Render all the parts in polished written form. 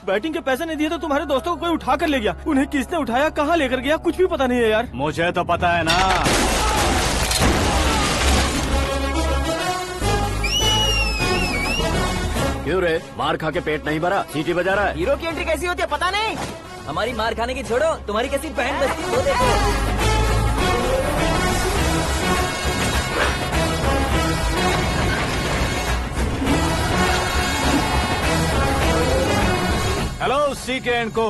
Batting के पैसे नहीं दिए तो तुम्हारे दोस्तों को कोई उठा कर ले गया। उन्हें किसने उठाया, कहाँ लेकर गया, कुछ भी पता नहीं है यार। मुझे तो पता है ना। क्यों रे, मार खा के पेट नहीं भरा, सीटी बजा रहा है? हीरो की एंट्री कैसी होती है पता नहीं। हमारी मार खाने की छोड़ो, तुम्हारी कैसी बैंड बजती है वो देखो। हेलो सीके एंड को।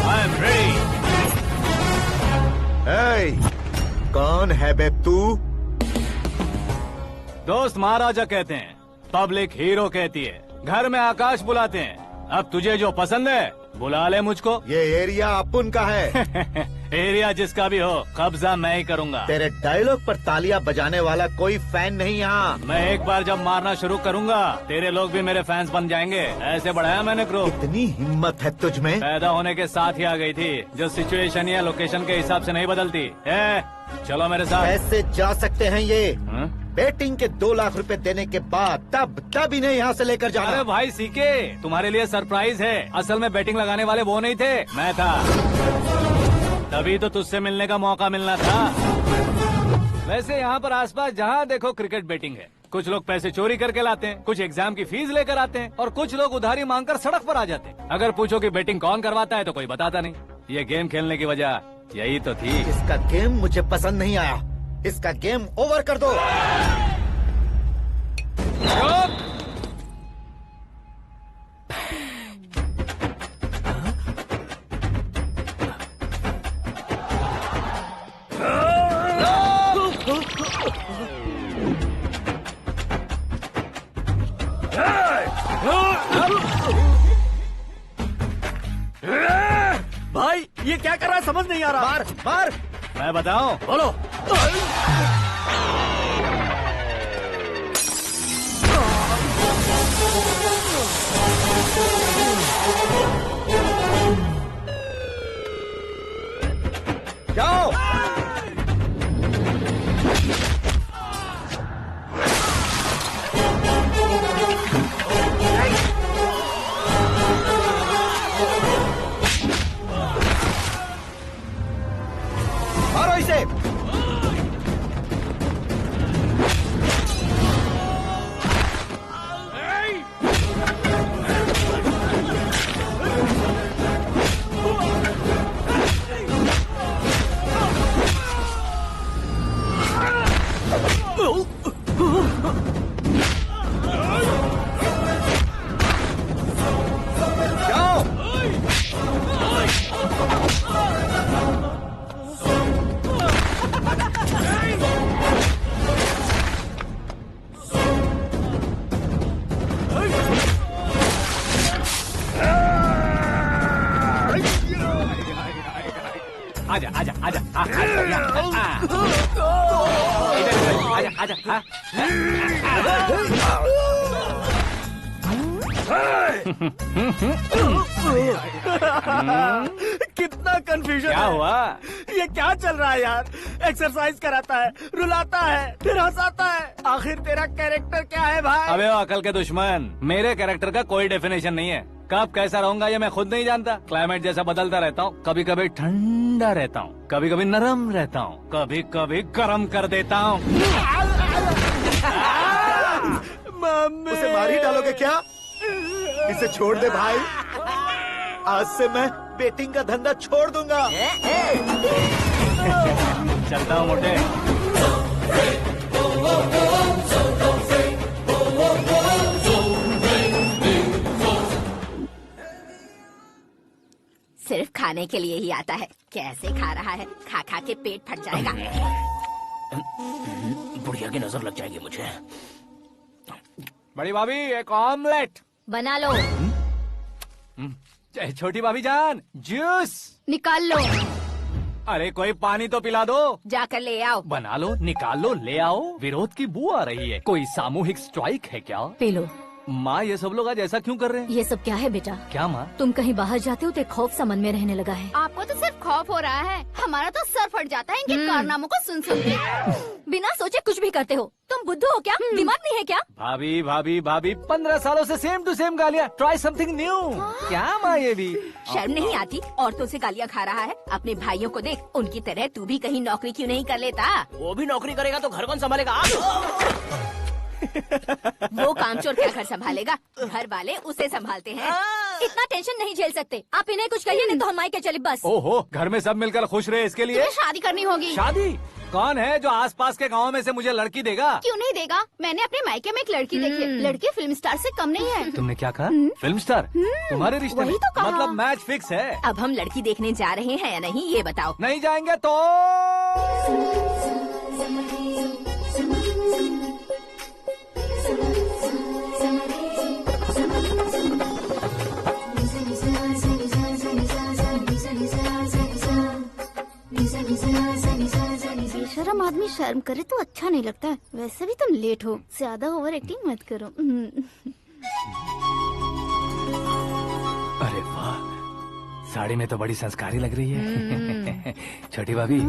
I am ready. कौन है बे तू? दोस्त महाराजा कहते हैं, पब्लिक हीरो कहती है, घर में आकाश बुलाते हैं। अब तुझे जो पसंद है बुला ले मुझको। ये एरिया अपुन का है। एरिया जिसका भी हो, कब्जा मैं ही करूंगा। तेरे डायलॉग पर तालियां बजाने वाला कोई फैन नहीं यहाँ। मैं एक बार जब मारना शुरू करूंगा, तेरे लोग भी मेरे फैंस बन जाएंगे। ऐसे बढ़ाया मैंने ग्रुप। इतनी हिम्मत है तुझ में? पैदा होने के साथ ही आ गई थी, जो सिचुएशन या लोकेशन के हिसाब से नहीं बदलती। चलो मेरे साथ। कैसे जा सकते हैं ये? हाँ? बेटिंग के 2 लाख रुपए देने के बाद तब इन्हें यहाँ से लेकर जाना। अरे भाई सीके, तुम्हारे लिए सरप्राइज है। असल में बैटिंग लगाने वाले वो नहीं थे, मैं था। तभी तो तुझसे मिलने का मौका मिलना था। वैसे यहाँ पर आसपास जहाँ देखो क्रिकेट बैटिंग है। कुछ लोग पैसे चोरी करके लाते हैं, कुछ एग्जाम की फीस लेकर आते हैं, और कुछ लोग उधारी मांगकर सड़क पर आ जाते हैं। अगर पूछो कि बैटिंग कौन करवाता है तो कोई बताता नहीं। ये गेम खेलने की वजह यही तो थी। इसका गेम मुझे पसंद नहीं आया। इसका गेम ओवर कर दो। भाई ये क्या कर रहा है, समझ नहीं आ रहा। मार मार। मैं बताऊं? बोलो। जाओ। मारो इसे। आजा आजा आजा आजा आजा आजा। कितना कंफ्यूजन क्या हुआ? ये क्या चल रहा है यार? एक्सरसाइज कराता है, रुलाता है, फिर हंसाता है। आखिर तेरा कैरेक्टर क्या है भाई? अबे ओ अकल के दुश्मन, मेरे कैरेक्टर का कोई डेफिनेशन नहीं है। कब कैसा रहूंगा ये मैं खुद नहीं जानता। क्लाइमेट जैसा बदलता रहता हूँ। कभी कभी ठंडा रहता हूँ, कभी कभी नरम रहता हूँ, कभी कभी गर्म कर देता हूँ। उसे मार ही डालोगे क्या? इसे छोड़ दे भाई। आज से मैं बेटिंग का धंधा छोड़ दूंगा। चलता हूँ मोटे। सिर्फ खाने के लिए ही आता है। कैसे खा रहा है, खा खा के पेट फट जाएगा। बुढ़िया की नजर लग जाएगी मुझे। बड़ी भाभी एक ऑमलेट बना लो। छोटी भाभी जान जूस निकाल लो। अरे कोई पानी तो पिला दो। जाकर ले आओ। बना लो, निकाल लो, ले आओ। विरोध की बू आ रही है। कोई सामूहिक स्ट्राइक है क्या? P low. माँ ये सब लोग आज ऐसा क्यों कर रहे हैं? ये सब क्या है बेटा? क्या माँ? तुम कहीं बाहर जाते हो तो एक खौफ सा मन में रहने लगा है। आपको तो सिर्फ खौफ हो रहा है, हमारा तो सर फट जाता है इनके कारनामों को सुन सुन के। बिना सोचे कुछ भी करते हो। तुम बुद्धू हो क्या? दिमाग नहीं है क्या? भाभी भाभी भाभी 15 सालों से सेम टू सेम गालियाँ। Try something new. क्या माँ ये भी? शर्म नहीं आती? औरतों से गालियाँ खा रहा है। अपने भाइयों को देख, उनकी तरह तू भी कहीं नौकरी क्यों नहीं कर लेता? वो भी नौकरी करेगा तो घर कौन संभालेगा? वो कामचोर क्या घर संभालेगा? घर वाले उसे संभालते हैं। इतना टेंशन नहीं झेल सकते। आप इन्हें कुछ कहिए नहीं तो हम के चले बस। ओहो, घर में सब मिलकर खुश रहे इसके लिए। तुम्हें शादी करनी होगी। शादी? कौन है जो आसपास के गाँव में से मुझे लड़की देगा? क्यों नहीं देगा? मैंने अपने मायके में एक लड़की देखी है। लड़की फिल्म स्टार से कम नहीं है। तुमने क्या कहा? Film star? तुम्हारे रिश्ते में? वही तो कहा। मतलब मैच फिक्स है? अब हम लड़की देखने जा रहे हैं या नहीं ये बताओ। नहीं जाएंगे तो? बेशरम आदमी शर्म करे तो अच्छा नहीं लगता है। वैसे भी तुम लेट हो, ज्यादा ओवर एक्टिंग मत करो। अरे वाह, साड़ी में तो बड़ी संस्कारी लग रही है। छोटी भाभी,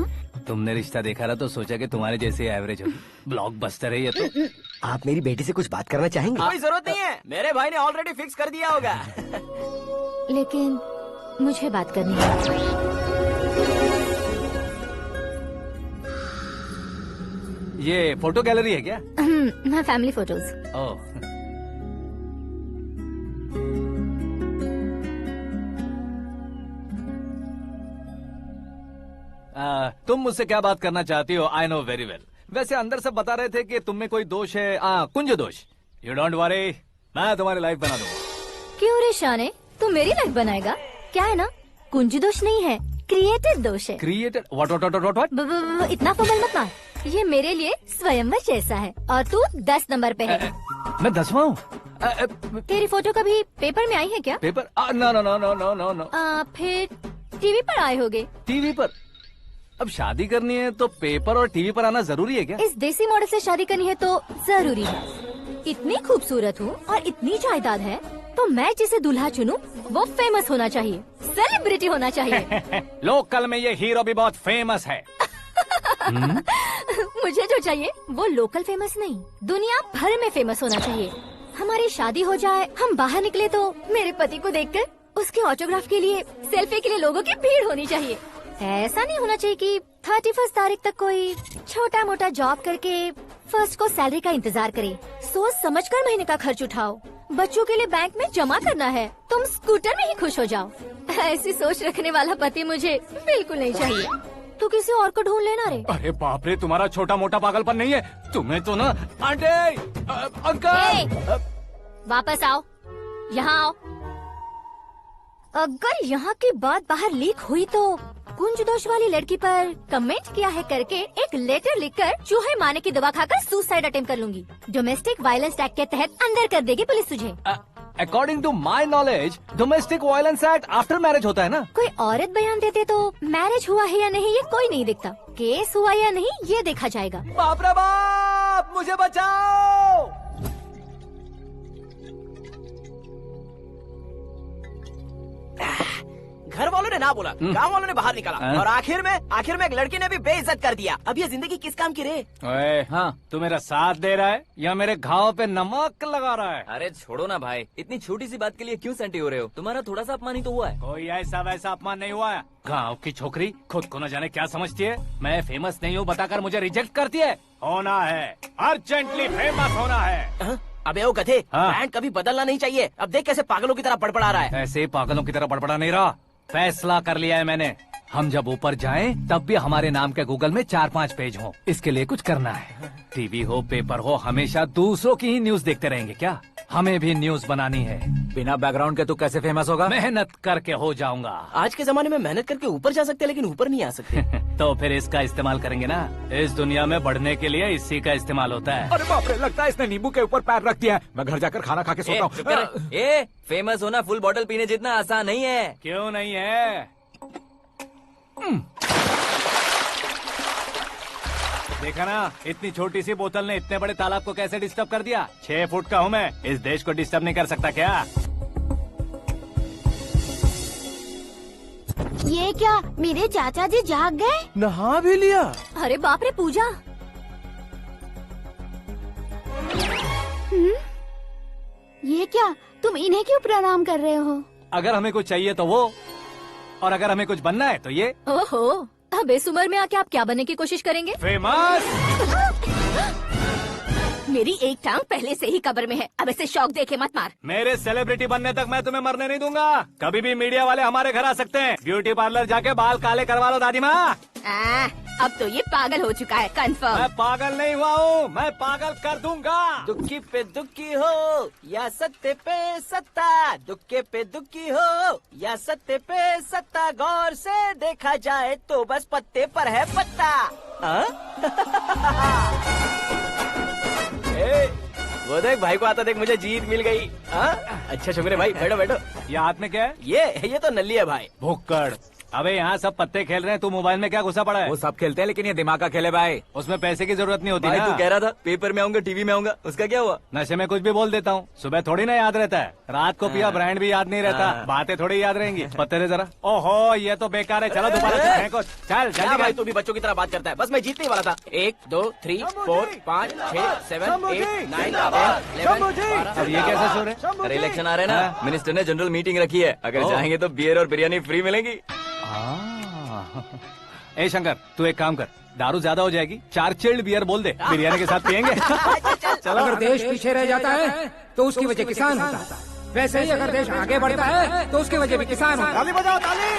तुमने रिश्ता देखा ना तो सोचा कि तुम्हारे जैसे एवरेज होगी। ब्लॉकबस्टर है ये तो। आप मेरी बेटी से कुछ बात करना चाहेंगे? कोई जरूरत नहीं है, मेरे भाई ने ऑलरेडी फिक्स कर दिया होगा। लेकिन मुझे बात करनी है। ये फोटो गैलरी है क्या? मैं फैमिली फोटोज। ओह, तुम मुझसे क्या बात करना चाहती हो? I know very well. वैसे अंदर से बता रहे थे कि तुम में कोई दोष है। कुंज दोष। यू डोंट वरी, मैं तुम्हारी लाइफ बना दूंगा। क्यों रे शाने, तू मेरी लाइफ बनाएगा? क्या है ना, कुंज दोष नहीं है, क्रिएटेड दोष है। क्रिएटेड? व्हाट? इतना फबल मत मार। ये मेरे लिए स्वयंवर जैसा है और तू 10 नंबर पे है। मैं 10वां हूँ? तेरी फोटो कभी पेपर में आई है क्या? Paper? No no no no no no no. फिर टीवी पर आए होगे। टीवी पर? अब शादी करनी है तो पेपर और टीवी पर आना जरूरी है क्या? इस देसी मॉडल से शादी करनी है तो जरूरी है। इतनी खूबसूरत हूँ और इतनी जायदाद है तो मैं जिसे दूल्हा चुनूं वो फेमस होना चाहिए, सेलिब्रिटी होना चाहिए। लोकल में ये हीरो भी बहुत फेमस है। मुझे जो चाहिए वो लोकल फेमस नहीं, दुनिया भर में फेमस होना चाहिए। हमारी शादी हो जाए, हम बाहर निकले तो मेरे पति को देखकर उसके ऑटोग्राफ के लिए, सेल्फी के लिए लोगों की भीड़ होनी चाहिए। ऐसा नहीं होना चाहिए कि 31 तारीख तक कोई छोटा मोटा जॉब करके फर्स्ट को सैलरी का इंतजार करे। सोच समझकर महीने का खर्च उठाओ। बच्चों के लिए बैंक में जमा करना है, तुम स्कूटर में ही खुश हो जाओ। ऐसी सोच रखने वाला पति मुझे बिल्कुल नहीं चाहिए। तू किसी और को ढूंढ लेना रे। अरे बाप रे, तुम्हारा छोटा मोटा पागलपन नहीं है। तुम्हें तो ना आंटी, अंकल। वापस आओ, यहाँ आओ। अगर यहाँ की बात बाहर लीक हुई तो कुंज दोष वाली लड़की पर कमेंट किया है करके एक लेटर लिखकर चूहे मारने की दवा खाकर सुसाइड अटेम्प्ट कर लूंगी। डोमेस्टिक वायलेंस एक्ट के तहत अंदर कर देगी पुलिस तुझे। According to my knowledge domestic violence act after marriage होता है ना? कोई औरत बयान देते तो मैरिज हुआ है या नहीं ये कोई नहीं देखता, केस हुआ या नहीं ये देखा जाएगा। बाप रे बाप, मुझे बचाओ। घर वालों ने ना बोला, गांव वालों ने बाहर निकाला और आखिर में एक लड़की ने भी बेइज्जत कर दिया। अब ये जिंदगी किस काम की रे? ओए, हाँ, तू मेरा साथ दे रहा है या मेरे घाव पे नमक लगा रहा है? अरे छोड़ो ना भाई, इतनी छोटी सी बात के लिए क्यों सेंटी हो रहे हो? तुम्हारा थोड़ा सा अपमान ही तो हुआ है। कोई ऐसा वैसा अपमान नहीं हुआ है। गाँव की छोकरी खुद को न जाने क्या समझती है। मैं फेमस नहीं हूँ बताकर मुझे रिजेक्ट करती है। होना है, अर्जेंटली फेमस होना है। अबे ओ गधे, हाँ। ब्रांड कभी बदलना नहीं चाहिए। अब देख कैसे पागलों की तरह बड़बड़ा रहा है। ऐसे पागलों की तरह बड़बड़ा नहीं रहा, फैसला कर लिया है मैंने। हम जब ऊपर जाएं तब भी हमारे नाम के गूगल में 4-5 पेज हो। इसके लिए कुछ करना है। टीवी हो, पेपर हो, हमेशा दूसरों की ही न्यूज देखते रहेंगे क्या? हमें भी न्यूज बनानी है। बिना बैकग्राउंड के तू कैसे फेमस होगा? मेहनत करके हो जाऊंगा। आज के जमाने में मेहनत करके ऊपर जा सकते हैं लेकिन ऊपर नहीं आ सकते। तो फिर इसका इस्तेमाल करेंगे ना। इस दुनिया में बढ़ने के लिए इसी का इस्तेमाल होता है। अरे बाप रे, लगता है इसने नींबू के ऊपर पैर रख दिया है। मैं घर जाकर खाना खा के सोता चुप कर। ए, फेमस होना फुल बॉटल पीने जितना आसान नहीं है। क्यों नहीं है? देखा ना, इतनी छोटी सी बोतल ने इतने बड़े तालाब को कैसे डिस्टर्ब कर दिया। 6 फुट का हूँ मैं, इस देश को डिस्टर्ब नहीं कर सकता क्या? ये क्या, मेरे चाचा जी जाग गए? नहा भी लिया। अरे बाप रे पूजा। ये क्या, तुम इन्हें क्यों प्रणाम कर रहे हो? अगर हमें कुछ चाहिए तो वो, और अगर हमें कुछ बनना है तो ये। ओहो, अब इस उम्र में आके आप क्या बनने की कोशिश करेंगे? फेमस। मेरी एक टांग पहले से ही कब्र में है, अब ऐसे शौक देखे मत मार। मेरे सेलिब्रिटी बनने तक मैं तुम्हें मरने नहीं दूंगा। कभी भी मीडिया वाले हमारे घर आ सकते हैं। ब्यूटी पार्लर जाके बाल काले करवा लो दादी माँ। अब तो ये पागल हो चुका है, कंफर्म। मैं पागल नहीं हुआ हूँ, मैं पागल कर दूंगा। दुखी पे दुखी हो या सत्य पे सत्ता, दुखे पे दुखी हो या सत्य पे सत्ता, गौर से देखा जाए तो बस पत्ते पर है पत्ता। ए, वो देख भाई को आता देख, मुझे जीत मिल गई। अच्छा शुक्र भाई, बैठो बैठो। ये हाथ में क्या है? ये तो नल्ली है भाई। भुक्कड़। अबे यहाँ सब पत्ते खेल रहे हैं, तू मोबाइल में क्या घुसा पड़ा है? वो सब खेलते हैं लेकिन ये दिमाग का खेल है भाई। उसमें पैसे की जरूरत नहीं होती भाई ना। तू कह रहा था पेपर में आऊंगा, टीवी में आऊंगा, उसका क्या हुआ? नशे में कुछ भी बोल देता हूँ, सुबह थोड़ी ना याद रहता है। रात को पिया ब्रांड भी याद नहीं रहता, बातें थोड़ी याद रहेंगी। पत्ते दे जरा। ओहो ये तो बेकार है, चलो दोबारा से फेंको। चल क्या जल्दी भाई, कर। तू भी बच्चों की तरह बात करता है। बस मैं जीतने ही वाला था। 1 2 3 4 5 6 7 8 9 10 11 अब ये कैसे शोर है? अरे इलेक्शन आ रहे हैं ना, मिनिस्टर ने जनरल मीटिंग रखी है, अगर जाएंगे तो बियर और बिरयानी फ्री मिलेगी। ए शंकर, तू एक काम कर, दारू ज्यादा हो जाएगी, 4 चिल्ड बियर बोल दे, बिरयानी के साथ पियेंगे। चलो। अगर देश पीछे रह जाता है तो उसकी वजह किसान होता है, वैसे ही अगर देश आगे बढ़ता है तो उसकी वजह भी किसान होता है। ताली बजाओ, ताली।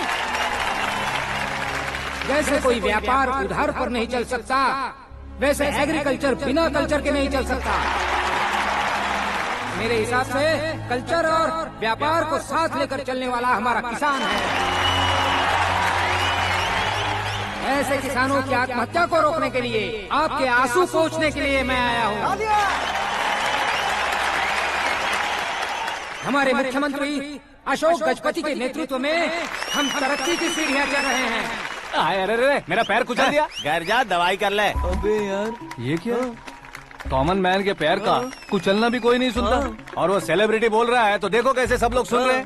जैसे कोई व्यापार उधार पर नहीं चल सकता, वैसे एग्रीकल्चर बिना कल्चर के नहीं चल सकता। मेरे हिसाब से कल्चर और व्यापार को साथ लेकर चलने वाला हमारा किसान है। ऐसे किसानों की आत्महत्या को रोकने के लिए, आपके आंसू पोंछने के लिए मैं आया हूँ। हमारे मुख्यमंत्री अशोक गजपति के नेतृत्व में हम तरक्की की सीढ़ियाँ चढ़ रहे हैं। अरे अरे मेरा पैर कुचल दिया। घर जा, दवाई कर ले। अबे यार ये क्या? कॉमन मैन के पैर का कुचलना भी कोई नहीं सुनता, और वो सेलिब्रिटी बोल रहा है तो देखो कैसे सब लोग सुन रहे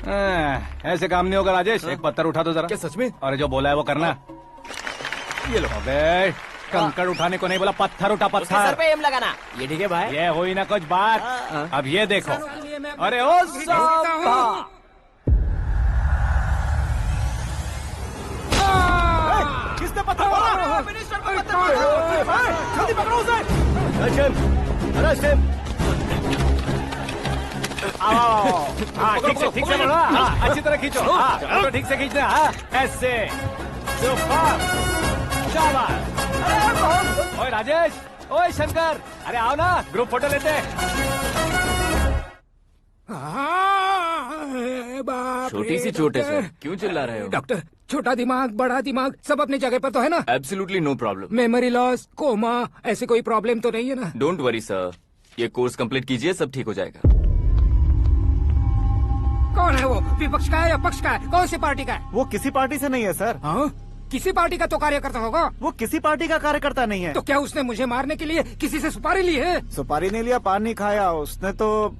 हैं। ऐसे काम नहीं होगा राजेश, एक पत्थर उठा दो जरा। क्या सच में? और जो बोला है वो करना। ये लो। अबे कंकड़ उठाने को नहीं बोला, पत्थर उठा, उसके सर पत्थर। पे एम लगाना। ये ठीक है भाई। ये हुई ना कुछ बात। अब ये देखो। अरे ओ साहब, किसने पत्थर मारा? मिनिस्टर को पत्थर मारा। जल्दी पकड़ो उसे। हाँ ठीक से बोलो, हाँ, अच्छी तरह खींचो, हाँ, तो ठीक से खींचना, हाँ, ऐसे। सुपर, शाबाश। ओए राजेश, ओए शंकर, अरे आओ ना, ग्रुप फोटो लेते हैं। छोटी सी चोट है सर, क्यों चिल्ला रहे हो? डॉक्टर, छोटा दिमाग बड़ा दिमाग सब अपनी जगह पर तो है ना? Absolutely no problem. Memory loss, coma, ऐसी कोई प्रॉब्लम तो नहीं है ना? डोंट वरी सर, ये कोर्स कंप्लीट कीजिए, सब ठीक हो जाएगा। कौन है वो? विपक्ष का है या पक्ष का है? कौन सी पार्टी का है? वो किसी पार्टी से नहीं है सर। हाँ? किसी पार्टी का तो कार्यकर्ता होगा। वो किसी पार्टी का कार्यकर्ता नहीं है। तो क्या उसने मुझे मारने के लिए किसी से सुपारी ली है? सुपारी नहीं लिया, पान नहीं खाया। उसने तो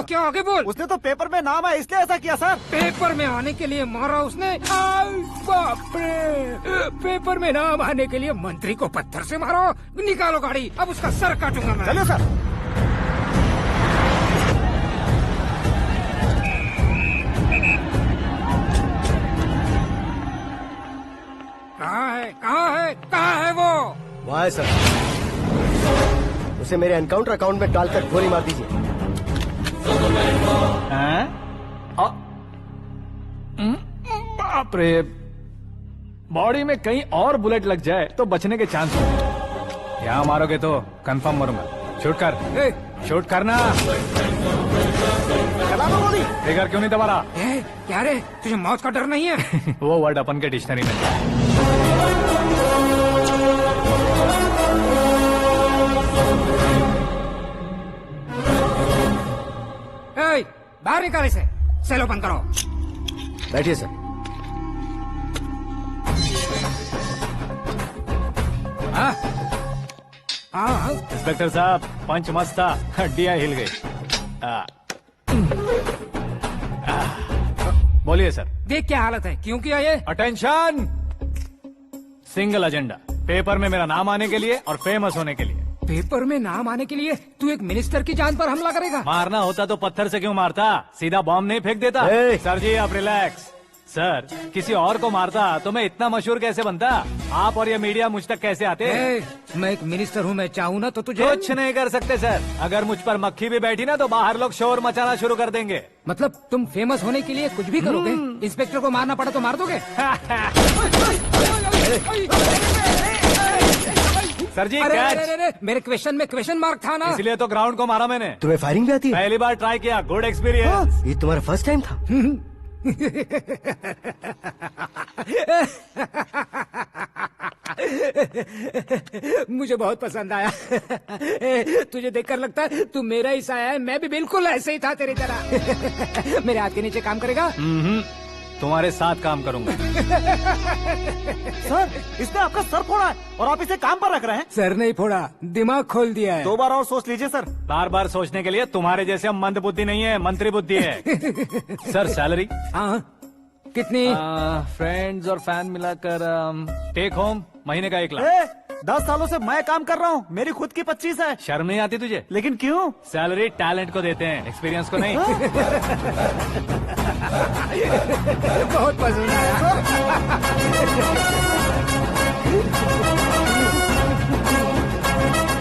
क्या आगे बोल? उसने तो पेपर में नाम है इसलिए ऐसा किया सर। पेपर में आने के लिए मारा उसने? बाप रे! पेपर में नाम आने के लिए मंत्री को पत्थर से मारो? निकालो गाड़ी, अब उसका सर काटूंगा मैं। चलो सर। कहाँ है वो? वहाँ है सर, उसे मेरे एनकाउंटर अकाउंट में डालकर गोली मार दीजिए। बाप रे, बॉडी में कहीं और बुलेट लग जाए तो बचने के चांस हो। यहाँ मारोगे तो कंफर्म मरूंगा। शूट कर, शूट करना। फिगर क्यों नहीं दबा रहा? क्या रे, तुझे मौत का डर नहीं है? वो वर्ड अपन के डिक्शनरी में। बाहर निकाल इसे, सेलो बंद करो। बैठिए सर। हाँ इंस्पेक्टर साहब पंच मस्त था, हड्डियां हिल गई। बोलिए सर। देख क्या हालत है, क्यों किया ये? अटेंशन, सिंगल एजेंडा, पेपर में मेरा नाम आने के लिए और फेमस होने के लिए। पेपर में नाम आने के लिए तू एक मिनिस्टर की जान पर हमला करेगा? मारना होता तो पत्थर से क्यों मारता, सीधा बॉम्ब नहीं फेंक देता। सर जी आप रिलैक्स। सर किसी और को मारता तो मैं इतना मशहूर कैसे बनता, आप और ये मीडिया मुझ तक कैसे आते? मैं एक मिनिस्टर हूँ, मैं चाहूँ ना तो तुझे कुछ नहीं कर सकते सर। अगर मुझ पर मक्खी भी बैठी ना तो बाहर लोग शोर मचाना शुरू कर देंगे। मतलब तुम फेमस होने के लिए कुछ भी करोगे? इंस्पेक्टर को मारना पड़ा तो मार दोगे? सर जी अरे, कैच। अरे, अरे, मेरे क्वेश्चन में क्वेश्चन मार्क था ना। इसलिए तो ग्राउंड को मारा मैंने। तुम्हें फायरिंग भी आती है? पहली बार ट्राई किया, गुड एक्सपीरियंस। ये तुम्हारा फर्स्ट टाइम था? मुझे बहुत पसंद आया। तुझे देखकर लगता है तू मेरा ही साया है, मैं भी बिल्कुल ऐसे ही था तेरी तरह। मेरे हाथ के नीचे काम करेगा? तुम्हारे साथ काम करूंगा। सर इसने आपका सर फोड़ा है और आप इसे काम पर रख रहे हैं। सर नहीं फोड़ा, दिमाग खोल दिया है। 2 बार और सोच लीजिए सर। बार बार सोचने के लिए तुम्हारे जैसे हम मंद बुद्धि नहीं है, मंत्री बुद्धि है। सर सैलरी हाँ कितनी? फ्रेंड्स और फैन मिलाकर टेक होम महीने का 1 लाख। 10 सालों से मैं काम कर रहा हूँ, मेरी खुद की 25 है। शर्म नहीं आती तुझे? लेकिन क्यों? सैलरी टैलेंट को देते हैं, एक्सपीरियंस को नहीं। बहुत पसंद आया।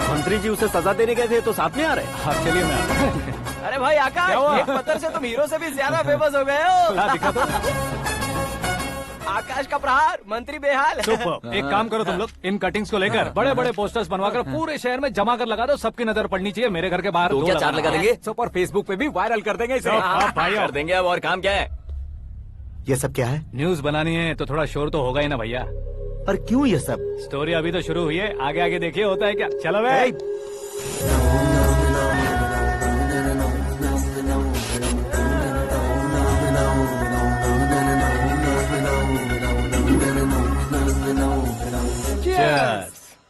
मंत्री जी उसे सजा देने गए थे तो साथ में आ रहे। हाँ चलिए मैं आता हूं। अरे भाई आकाश, क्या हुआ? एक पत्थर से तुम हीरो से भी ज्यादा फेमस हो गए हो। ला दिखा दो। आकाश का प्रहार, मंत्री बेहाल। सुपर। एक काम करो तुम लोग, इन कटिंग्स को लेकर बड़े बड़े पोस्टर्स बनवाकर पूरे शहर में जमा कर लगा दो, सबकी नजर पड़नी चाहिए। मेरे घर के बाहर तो क्या 4 लगा देंगे? सब और फेसबुक पे भी वायरल कर देंगे इसे। भाई कर देंगे। अब और काम क्या है? ये सब क्या है? न्यूज बनानी है तो थोड़ा शोर तो होगा ही ना भैया। पर क्यों ये सब? स्टोरी अभी तो शुरू हुई है, आगे आगे देखिए होता है क्या। चलो भाई।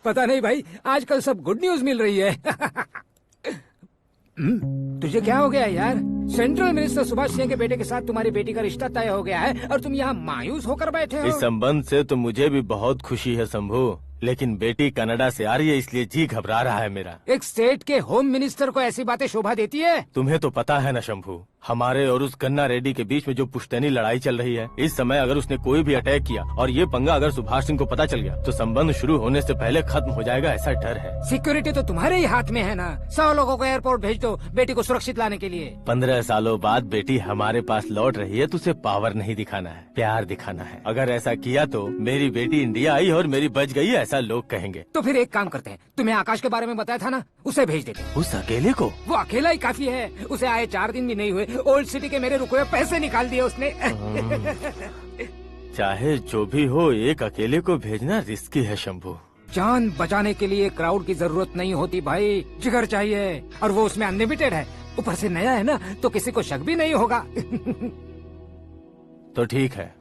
पता नहीं भाई, आजकल सब गुड न्यूज मिल रही है। तुझे क्या हो गया यार? सेंट्रल मिनिस्टर सुभाष सिंह के बेटे के साथ तुम्हारी बेटी का रिश्ता तय हो गया है और तुम यहाँ मायूस होकर बैठे हो। इस संबंध से तो मुझे भी बहुत खुशी है शंभू, लेकिन बेटी कनाडा से आ रही है इसलिए जी घबरा रहा है मेरा। एक स्टेट के होम मिनिस्टर को ऐसी बातें शोभा देती है? तुम्हें तो पता है ना शंभू, हमारे और उस गन्ना रेड्डी के बीच में जो पुश्तैनी लड़ाई चल रही है, इस समय अगर उसने कोई भी अटैक किया और ये पंगा अगर सुभाष सिंह को पता चल गया तो संबंध शुरू होने से पहले खत्म हो जाएगा, ऐसा डर है। सिक्योरिटी तो तुम्हारे ही हाथ में है ना। 100 लोगों को एयरपोर्ट भेज दो बेटी को सुरक्षित लाने के लिए। 15 सालों बाद बेटी हमारे पास लौट रही है तो उसे पावर नहीं दिखाना है, प्यार दिखाना है। अगर ऐसा किया तो मेरी बेटी इंडिया आई और मेरी बच गई, ऐसा लोग कहेंगे। तो फिर एक काम करते हैं, तुम्हें आकाश के बारे में बताया था ना, उसे भेज देते। उस अकेले को? वो अकेला ही काफी है, उसे आए 4 दिन भी नहीं हुए, ओल्ड सिटी के मेरे रुके हुए पैसे निकाल दिए उसने। चाहे जो भी हो, एक अकेले को भेजना रिस्की है शंभू। जान बचाने के लिए क्राउड की जरूरत नहीं होती भाई, जिगर चाहिए, और वो उसमें अनलिमिटेड है। ऊपर से नया है ना तो किसी को शक भी नहीं होगा। तो ठीक है।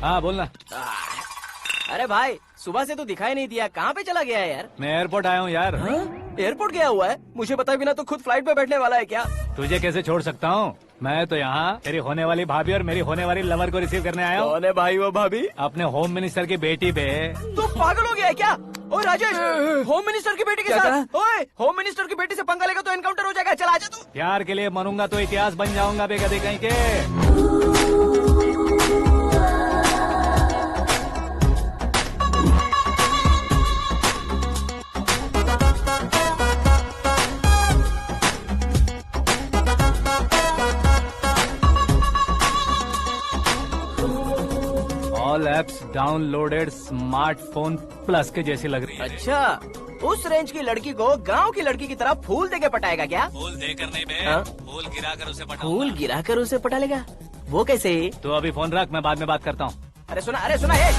हाँ बोलना। अरे भाई सुबह से तो दिखाई नहीं दिया, कहाँ पे चला गया है यार? मैं एयरपोर्ट आया हूँ यार। एयरपोर्ट गया हुआ है? मुझे बताए बिना तो खुद फ्लाइट पे बैठने वाला है क्या? तुझे कैसे छोड़ सकता हूँ? मैं तो यहाँ तेरी होने वाली भाभी और मेरी होने वाली लवर को रिसीव करने आया हूँ। कौन है भाई वो भाभी? अपने होम मिनिस्टर की बेटी पे। तू पागल हो गया है क्या? ओए राजेश, होम मिनिस्टर की बेटी के साथ? ओए होम मिनिस्टर की बेटी से पंगा लेगा तो एनकाउंटर हो जाएगा, चल आजा तू। प्यार के लिए मरूंगा तो इतिहास बन जाऊंगा बेगदे कहीं के। All apps downloaded smartphone plus के जैसी लग रही है। अच्छा, उस रेंज की लड़की को गांव की लड़की की तरह फूल देके पटाएगा क्या? फूल देकर नहीं बे, हाँ? फूल गिराकर उसे पटा। फूल गिराकर उसे पटा लेगा? वो कैसे? तो अभी फोन रख, मैं बाद में बात करता हूँ। अरे सुना है।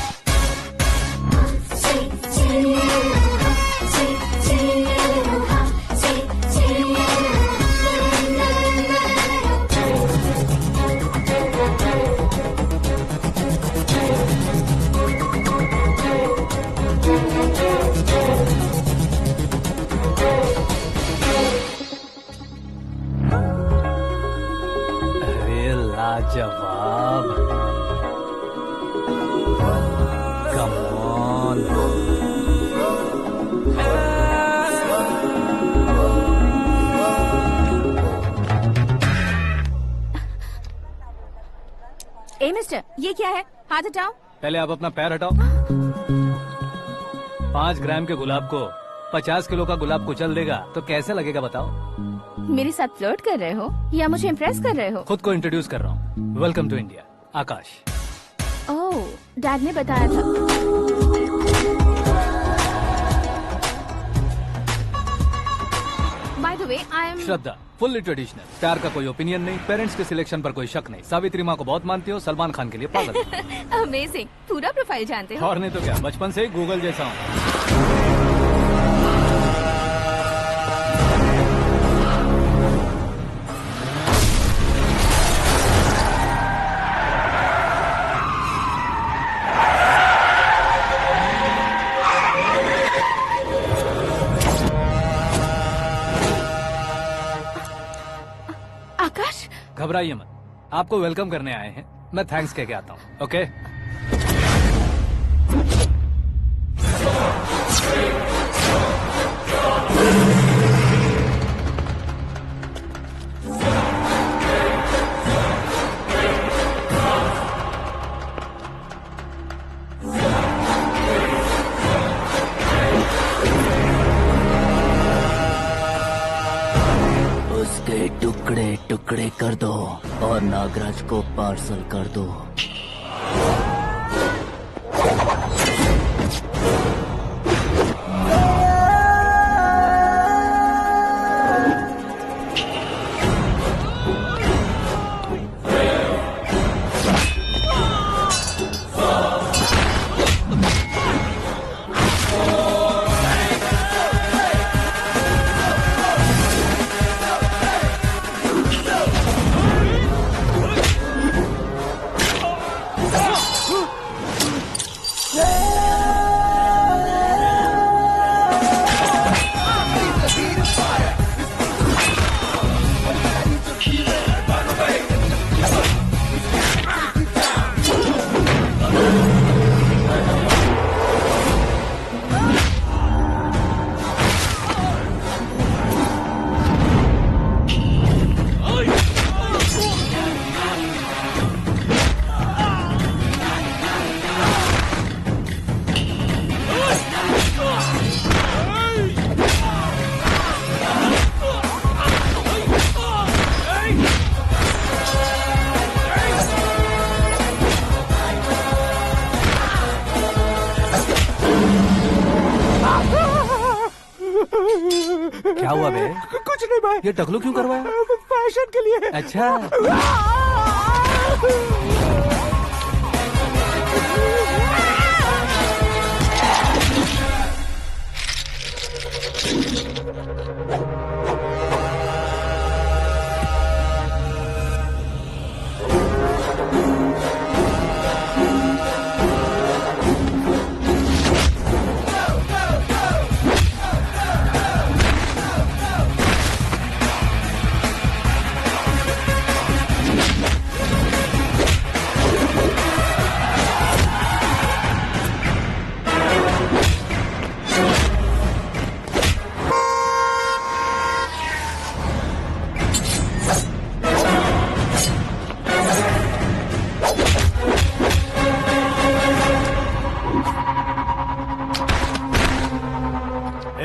लाजवाब। Come on. ए मिस्टर, ये क्या है? हाथ हटाओ। पहले आप अपना पैर हटाओ। 5 ग्राम के गुलाब को 50 किलो का गुलाब कुचल देगा तो कैसे लगेगा बताओ? मेरे साथ फ्लर्ट कर रहे हो या मुझे इम्प्रेस कर रहे हो? खुद को इंट्रोड्यूस कर रहा हूँ। Welcome to India, Akash. ओह, डैड ने बताया था। By the way, I am Shraddha, fully traditional. प्यार का कोई ओपिनियन नहीं, पेरेंट्स के सिलेक्शन पर कोई शक नहीं। सावित्री माँ को बहुत मानती हो, सलमान खान के लिए पागल हो। अमेजिंग, पूरा प्रोफाइल जानते हो। और नहीं तो क्या, बचपन से ही गूगल जैसा हूँ। आकाश, घबराइए मत, आपको वेलकम करने आए हैं। मैं थैंक्स कह के आता हूँ। ओके? उसके टुकड़े टुकड़े कर दो और नागराज को पार्सल कर दो। क्या हुआ बे? कुछ नहीं भाई। ये टकलू क्यों करवाया? फैशन के लिए। अच्छा।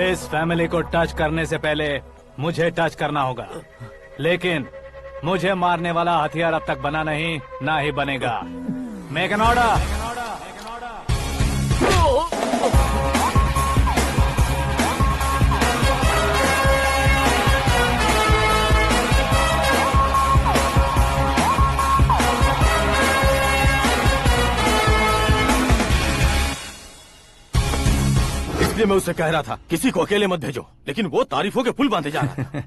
इस फैमिली को टच करने से पहले मुझे टच करना होगा, लेकिन मुझे मारने वाला हथियार अब तक बना नहीं, ना ही बनेगा। Make an order. इसलिए मैं उससे कह रहा था किसी को अकेले मत भेजो, लेकिन वो तारीफों के पुल बांधे जा रहा था।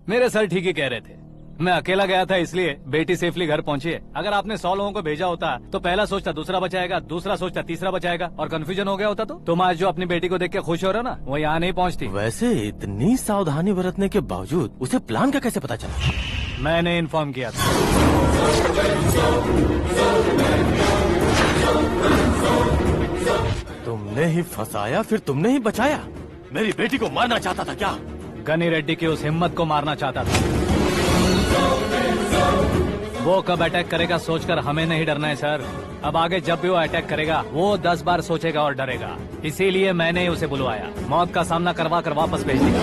मेरे सर ठीक ही कह रहे थे। मैं अकेला गया था इसलिए बेटी सेफली घर पहुंची है। अगर आपने 100 लोगों को भेजा होता तो पहला सोचता दूसरा बचाएगा, दूसरा सोचता तीसरा बचाएगा, और कंफ्यूजन हो गया होता तो तुम आज जो अपनी बेटी को देख के खुश हो रहे हो ना, वो यहाँ नहीं पहुँचती। वैसे इतनी सावधानी बरतने के बावजूद उसे प्लान का कैसे पता चला? मैंने इन्फॉर्म किया था। तुमने ही फंसाया, फिर तुमने ही बचाया। मेरी बेटी को मारना चाहता था क्या? गनी रेड्डी की उस हिम्मत को मारना चाहता था। वो कब अटैक करेगा सोचकर हमें नहीं डरना है सर। अब आगे जब भी वो अटैक करेगा वो 10 बार सोचेगा और डरेगा। इसीलिए मैंने ही उसे बुलवाया। मौत का सामना करवा कर वापस भेज दिया।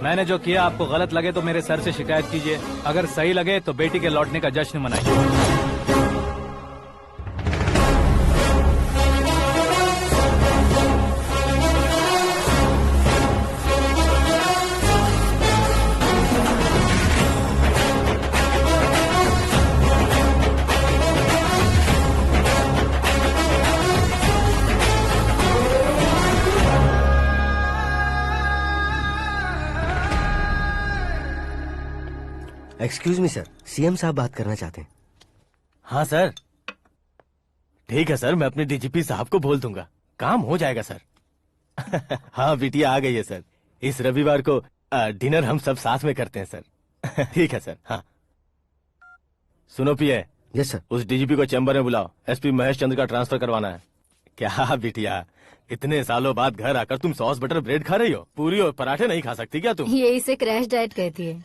मैंने जो किया आपको गलत लगे तो मेरे सर से शिकायत कीजिए, अगर सही लगे तो बेटी के लौटने का जश्न मनाइए। एक्सक्यूज मी सर, सीएम साहब बात करना चाहते हैं। हाँ सर, ठीक है सर, मैं अपने डीजीपी साहब को बोल दूंगा, काम हो जाएगा सर। हाँ बिटिया आ गई है सर। इस रविवार को डिनर हम सब साथ में करते हैं सर। ठीक है सर। हाँ सुनो पिए। Yes sir. उस डीजीपी को चैम्बर में बुलाओ, एसपी महेश चंद्र का ट्रांसफर करवाना है। क्या बिटिया, इतने सालों बाद घर आकर तुम सॉस बटर ब्रेड खा रही हो? पूरी और पराठे नहीं खा सकती क्या तुम? ये इसे क्रैश डाइट कहती है।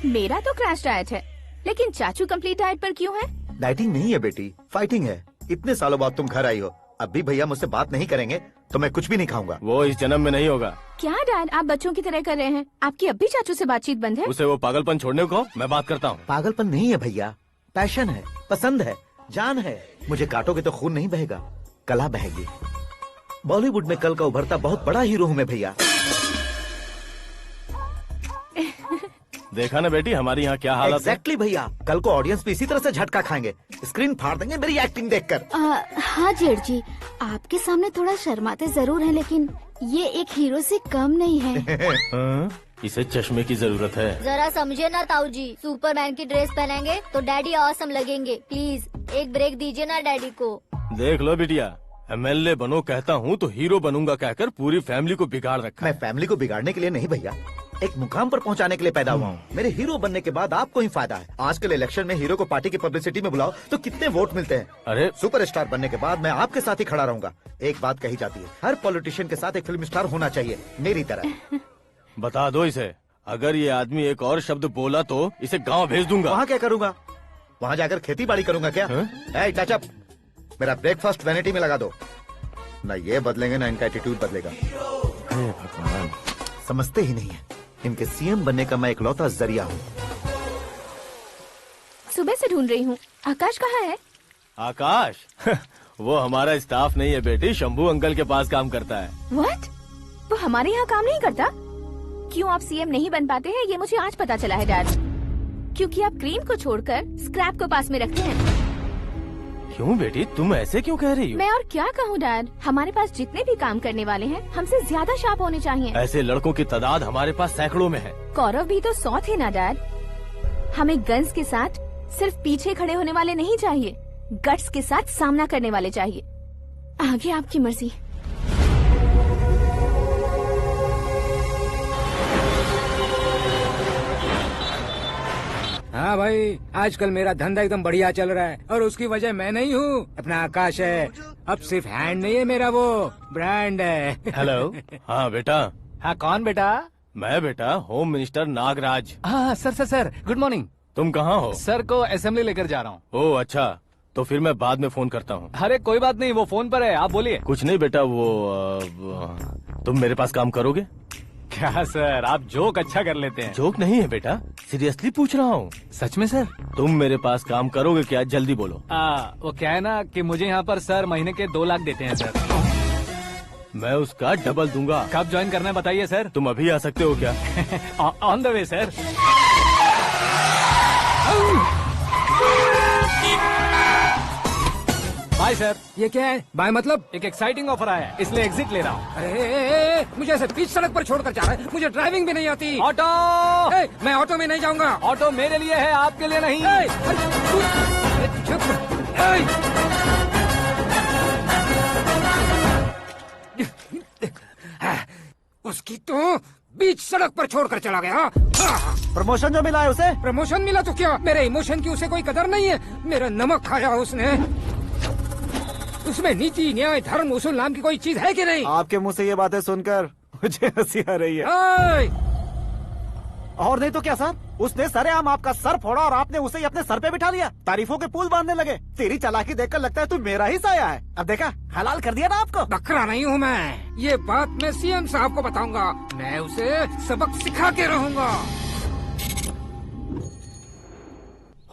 मेरा तो क्रैश डाइट है, लेकिन चाचू कंप्लीट डाइट पर क्यों है? डाइटिंग नहीं है बेटी, फाइटिंग है। इतने सालों बाद तुम घर आई हो, अब भी भैया मुझसे बात नहीं करेंगे तो मैं कुछ भी नहीं खाऊंगा। वो इस जन्म में नहीं होगा। क्या डैड, आप बच्चों की तरह कर रहे हैं? आपकी अब भी चाचू से बातचीत बंद है? उसे वो पागलपन छोड़ने को, मैं बात करता हूँ। पागलपन नहीं है भैया, पैशन है, पसंद है, जान है। मुझे काटोगे तो खून नहीं बहेगा, कला बहेगी। बॉलीवुड में कल का उभरता बहुत बड़ा हीरो हूँ मैं भैया। देखा ना बेटी हमारी यहाँ क्या हालत है। एग्जैक्टली भैया, कल को ऑडियंस भी इसी तरह से झटका खाएंगे, स्क्रीन फाड़ देंगे मेरी एक्टिंग देखकर। हाँ जेठ जी, आपके सामने थोड़ा शर्माते जरूर हैं, लेकिन ये एक हीरो से कम नहीं है। इसे चश्मे की जरूरत है। जरा समझे ना ताऊ जी, सुपरमैन की ड्रेस पहनेंगे तो डैडी ऑसम लगेंगे। प्लीज एक ब्रेक दीजिए ना डैडी को। देख लो बिटिया, एमएलए बनो कहता हूँ तो हीरो बनूंगा कहकर पूरी फैमिली को बिगाड़ रखा। मैं फैमिली को बिगाड़ने के लिए नहीं भैया, एक मुकाम पर पहुंचाने के लिए पैदा हुआ हूँ। मेरे हीरो बनने के बाद आपको ही फायदा है। आजकल इलेक्शन में हीरो को पार्टी की पब्लिसिटी में बुलाओ तो कितने वोट मिलते हैं। अरे सुपरस्टार बनने के बाद मैं आपके साथ ही खड़ा रहूंगा। एक बात कही जाती है, हर पॉलिटिशियन के साथ एक फिल्म स्टार होना चाहिए, मेरी तरह। बता दो इसे, अगर ये आदमी एक और शब्द बोला तो इसे गाँव भेज दूंगा। वहाँ क्या करूँगा? वहाँ जाकर खेती बाड़ी करूँगा क्या? टचअप, मेरा ब्रेकफास्ट वैनिटी में लगा दो। न ये बदलेंगे न इनका एटीट्यूड बदलेगा। भगवान, समझते ही नहीं है, इनके सीएम बनने का मैं इकलौता जरिया हूँ। सुबह से ढूंढ रही हूँ, आकाश कहाँ है? आकाश? वो हमारा स्टाफ नहीं है बेटी, शंभू अंकल के पास काम करता है। व्हाट? वो हमारे यहाँ काम नहीं करता? क्यों आप सीएम नहीं बन पाते हैं, ये मुझे आज पता चला है डैड। क्योंकि आप क्रीम को छोड़कर स्क्रैप को पास में रखते हैं। क्यों बेटी, तुम ऐसे क्यों कह रही हो? मैं और क्या कहूँ डैड, हमारे पास जितने भी काम करने वाले हैं हमसे ज्यादा शार्प होने चाहिए। ऐसे लड़कों की तादाद हमारे पास सैकड़ों में है। कौरव भी तो 100 थे ना डैड। हमें गन्स के साथ सिर्फ पीछे खड़े होने वाले नहीं चाहिए, गट्स के साथ सामना करने वाले चाहिए। आगे आपकी मर्जी। हाँ भाई, आजकल मेरा धंधा एकदम बढ़िया चल रहा है और उसकी वजह मैं नहीं हूँ, अपना आकाश है। अब सिर्फ हैंड नहीं है मेरा, वो ब्रांड है। हेलो। हाँ बेटा। हाँ कौन बेटा? मैं बेटा होम मिनिस्टर नागराज। हाँ सर गुड मॉर्निंग। तुम कहाँ हो? सर को असेंबली लेकर जा रहा हूँ। ओह अच्छा, तो फिर मैं बाद में फोन करता हूँ। अरे कोई बात नहीं, वो फोन पर है, आप बोलिए। कुछ नहीं बेटा, तुम मेरे पास काम करोगे? क्या सर, आप जोक अच्छा कर लेते हैं। जोक नहीं है बेटा, सीरियसली पूछ रहा हूँ। सच में सर? तुम मेरे पास काम करोगे क्या? जल्दी बोलो। वो क्या है ना कि मुझे यहाँ पर सर महीने के 2 लाख देते हैं सर। मैं उसका डबल दूंगा। कब ज्वाइन करना है बताइए सर। तुम अभी आ सकते हो क्या? On the way sir. Bye sir. ये क्या है? बाय मतलब? एक एक्साइटिंग ऑफर आया है, इसलिए एग्जिट ले रहा हूँ। अरे मुझे ऐसे बीच सड़क पर छोड़कर जा रहा है, मुझे ड्राइविंग भी नहीं आती। ऑटो! मैं ऑटो में नहीं जाऊंगा। ऑटो मेरे लिए है, आपके लिए नहीं। उसकी तो बीच सड़क पर छोड़कर चला गया। हाँ। प्रमोशन जो मिला है उसे? प्रमोशन मिला तो क्या, मेरे इमोशन की उसे कोई कदर नहीं है। मेरा नमक खाया उसने। उसमें नीति, न्याय, धर्म, उसूल नाम की कोई चीज है कि नहीं? आपके मुंह से ये बातें सुनकर मुझे हंसी आ रही है। और नहीं तो क्या सर, उसने सरेआम आपका सर फोड़ा और आपने उसे ही अपने सर पे बिठा लिया। तारीफों के पुल बांधने लगे। तेरी चालाकी देखकर लगता है तू मेरा ही साया है। अब देखा, हलाल कर दिया ना आपको। बकरा नहीं हूँ मैं। ये बात मैं सीएम साहब को बताऊंगा। मैं उसे सबक सिखा के रहूंगा।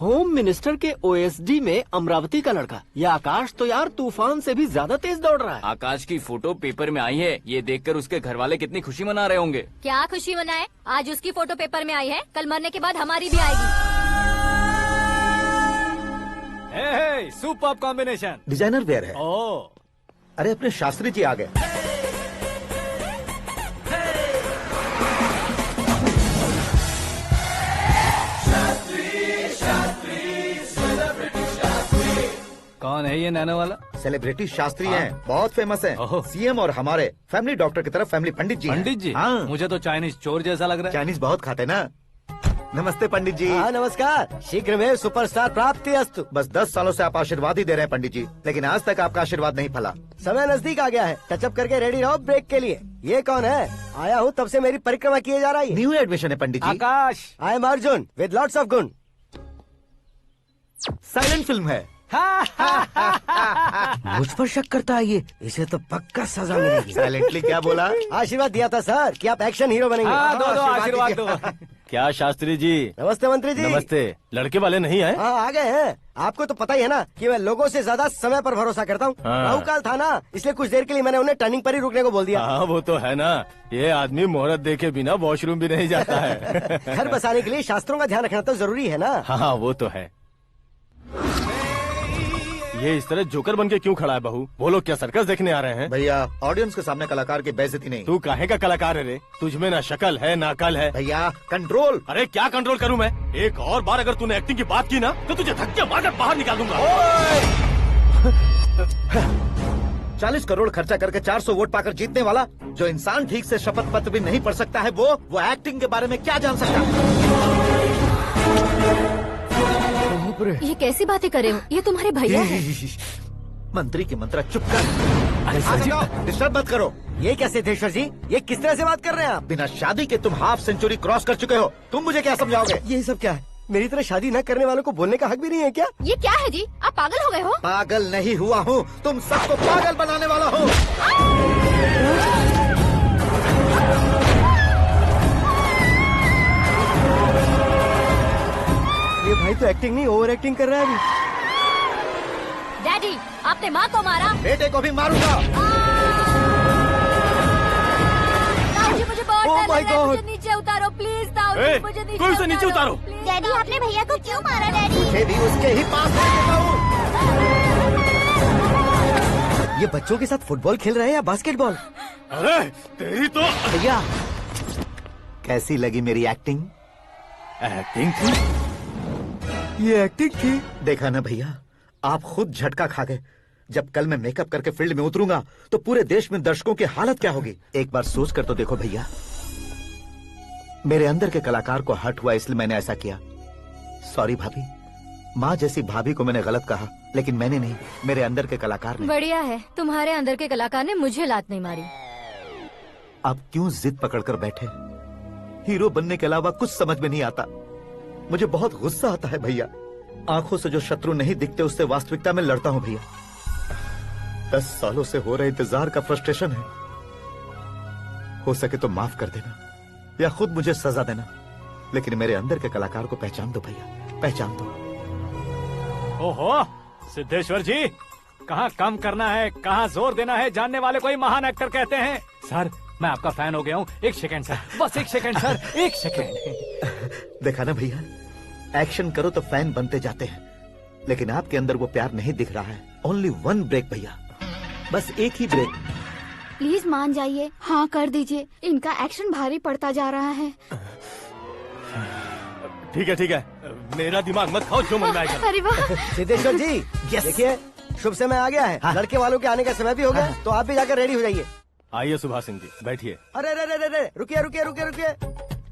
होम मिनिस्टर के ओएसडी में अमरावती का लड़का। ये आकाश तो यार तूफान से भी ज्यादा तेज दौड़ रहा है। आकाश की फोटो पेपर में आई है। ये देखकर उसके घर वाले कितनी खुशी मना रहे होंगे। क्या खुशी मनाए? आज उसकी फोटो पेपर में आई है, कल मरने के बाद हमारी भी आएगी। Super combination. डिजाइनर वेयर है। ओह, अरे अपने शास्त्री जी आ गए। कौन है ये नैनो वाला? सेलिब्रिटी शास्त्री हैं, बहुत फेमस हैं। सीएम और हमारे फैमिली डॉक्टर की तरफ फैमिली पंडित जी हैं। पंडित जी? हाँ। मुझे तो चाइनीज चोर जैसा लग रहा है। चाइनीज बहुत खाते ना। नमस्ते पंडित जी। हाँ नमस्कार। शीघ्र में सुपरस्टार प्राप्ति अस्तु। बस 10 सालों से आप आशीर्वाद ही दे रहे हैं पंडित जी, लेकिन आज तक आपका आशीर्वाद नहीं फला। समय नजदीक आ गया है, टचअप करके रेडी रहो ब्रेक के लिए। ये कौन है? आया हूँ तब से मेरी परिक्रमा किए जा रही है। न्यू एडमिशन है Pandit ji. Akash. I am Arjun with lots of गुण। साइलेंट फिल्म है। मुझ पर शक करता है ये, इसे तो पक्का सजा मिलेगी। साइलेंटली क्या बोला? आशीर्वाद दिया था सर कि आप एक्शन हीरो बनेंगे। हाँ, दो आशीर्वाद दो। क्या शास्त्री जी? नमस्ते मंत्री जी। नमस्ते। लड़के वाले नहीं आए? हाँ आ गए हैं। आपको तो पता ही है ना कि मैं लोगों से ज्यादा समय पर भरोसा करता हूँ। हाँ। राहु काल था ना, इसलिए कुछ देर के लिए मैंने उन्हें टर्निंग पर ही रुकने को बोल दिया। हाँ वो तो है ना, ये आदमी मुहूर्त देखे बिना वॉशरूम भी नहीं जाता है। घर बसाने के लिए शास्त्रों का ध्यान रखना तो जरूरी है ना। हाँ वो तो है। ये इस तरह जोकर बन के क्यों खड़ा है बहू? वो लोग क्या सर्कस देखने आ रहे हैं? भैया ऑडियंस के सामने कलाकार की बेइज्जती नहीं। तू काहे का कलाकार है रे? तुझमें ना शक्ल है ना अकल है। भैया कंट्रोल। अरे क्या कंट्रोल करूं मैं? एक और बार अगर तूने एक्टिंग की बात की ना तो तुझे धक्के मारकर बाहर निकाल दूंगा। 40 करोड़ खर्चा करके 400 वोट पाकर जीतने वाला, जो इंसान ठीक से शपथ पत्र भी नहीं पढ़ सकता है, वो एक्टिंग के बारे में क्या जान सकता है? ये कैसी बातें कर रहे हो? ये तुम्हारे भैया हैं। मंत्री की मंत्रा चुप कर। डिस्टर्ब मत करो। ये क्या सिद्धेश्वर जी, ये किस तरह से बात कर रहे हैं आप? बिना शादी के तुम हाफ सेंचुरी क्रॉस कर चुके हो। तुम मुझे क्या समझाओगे? ये सब क्या है? मेरी तरह शादी न करने वालों को बोलने का हक भी नहीं है क्या? ये क्या है जी? आप पागल हो गए हो? पागल नहीं हुआ हूँ, तुम सबको पागल बनाने वाला हूँ। ये भाई तो एक्टिंग नहीं ओवर एक्टिंग कर रहा है अभी। डैडी, आपने माँ को मारा। बेटे को भी मारूंगा। ताऊजी मुझे बहुत Oh डर my लग रहा है, God! मुझे नीचे उतारो प्लीज। ताऊजी मुझे नीचे कोई उसे नीचे उतारो। डैडी, आपने भैया को क्यों मारा? डैडी, मुझे भी उसके ही पास लेके जाऊं। ये बच्चों के साथ फुटबॉल खेल रहे हैं या बास्केटबॉल? अरे तेरी तो भैया कैसी लगी मेरी एक्टिंग? एक्टिंग थी। ये एक्टिंग थी। देखा ना भैया, आप खुद झटका खा गए। जब कल मैं मेकअप करके फील्ड में उतरूंगा तो पूरे देश में दर्शकों की हालत क्या होगी? एक बार सोच कर तो देखो भैया। मेरे अंदर के कलाकार को हर्ट हुआ इसलिए मैंने ऐसा किया। सॉरी भाभी। माँ जैसी भाभी को मैंने गलत कहा, लेकिन मैंने नहीं, मेरे अंदर के कलाकार ने। बढ़िया है, तुम्हारे अंदर के कलाकार ने मुझे लात नहीं मारी। आप क्यों जिद पकड़कर बैठे? हीरो बनने के अलावा कुछ समझ में नहीं आता। मुझे बहुत गुस्सा आता है भैया। आंखों से जो शत्रु नहीं दिखते उससे वास्तविकता में लड़ता हूँ भैया। 10 सालों से हो रहे इंतजार का फ्रस्ट्रेशन है। हो सके तो माफ कर देना या खुद मुझे सजा देना, लेकिन मेरे अंदर के कलाकार को पहचान दो भैया, पहचान दो। ओहो सिद्धेश्वर जी, कहाँ कम करना है कहाँ जोर देना है जानने वाले को ही महान एक्टर कहते हैं। सर मैं आपका फैन हो गया हूँ। एक सेकंड सर, बस एक सेकंड सर, एक सेकंड। देखा ना भैया, एक्शन करो तो फैन बनते जाते हैं, लेकिन आपके अंदर वो प्यार नहीं दिख रहा है। ओनली 1 ब्रेक भैया, बस एक ही ब्रेक। प्लीज मान जाइए, हाँ कर दीजिए। इनका एक्शन भारी पड़ता जा रहा है। ठीक है, मेरा दिमाग मत खाओ, जो मन में आएगा। अरे वाह सिद्धेश्वर जी, देखिए शुभ समय आ गया है। लड़के वालों के आने का समय भी हो गया, तो आप भी जाकर रेडी हो जाइए। आइए सुभाष सिंह जी, बैठिए। अरे रे रे रे रे, रुकिए रुकिए रुकिए रुकिए।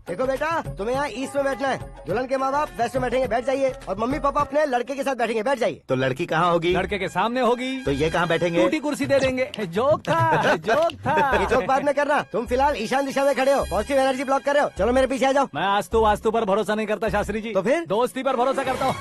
देखो बेटा, तुम्हें यहाँ ईस्ट में बैठना है। दुल्हन के माँ बाप वेस्ट में बैठेंगे, बैठ जाइए। और मम्मी पापा अपने लड़के के साथ बैठेंगे, बैठ जाइए। तो लड़की कहाँ होगी? लड़के के सामने होगी। तो ये कहाँ बैठेंगे? टूटी कुर्सी दे देंगे। जोक था, जोक था। ये जोक बाद में करना। तुम फिलहाल ईशान दिशा में खड़े हो, पॉजिटिव एनर्जी ब्लॉक कर रहे हो। चलो मेरे पीछे आ जाओ। मैं आस्तु वास्तु पर भरोसा नहीं करता शास्त्री जी। तो फिर? दोस्ती पर भरोसा करता हूँ।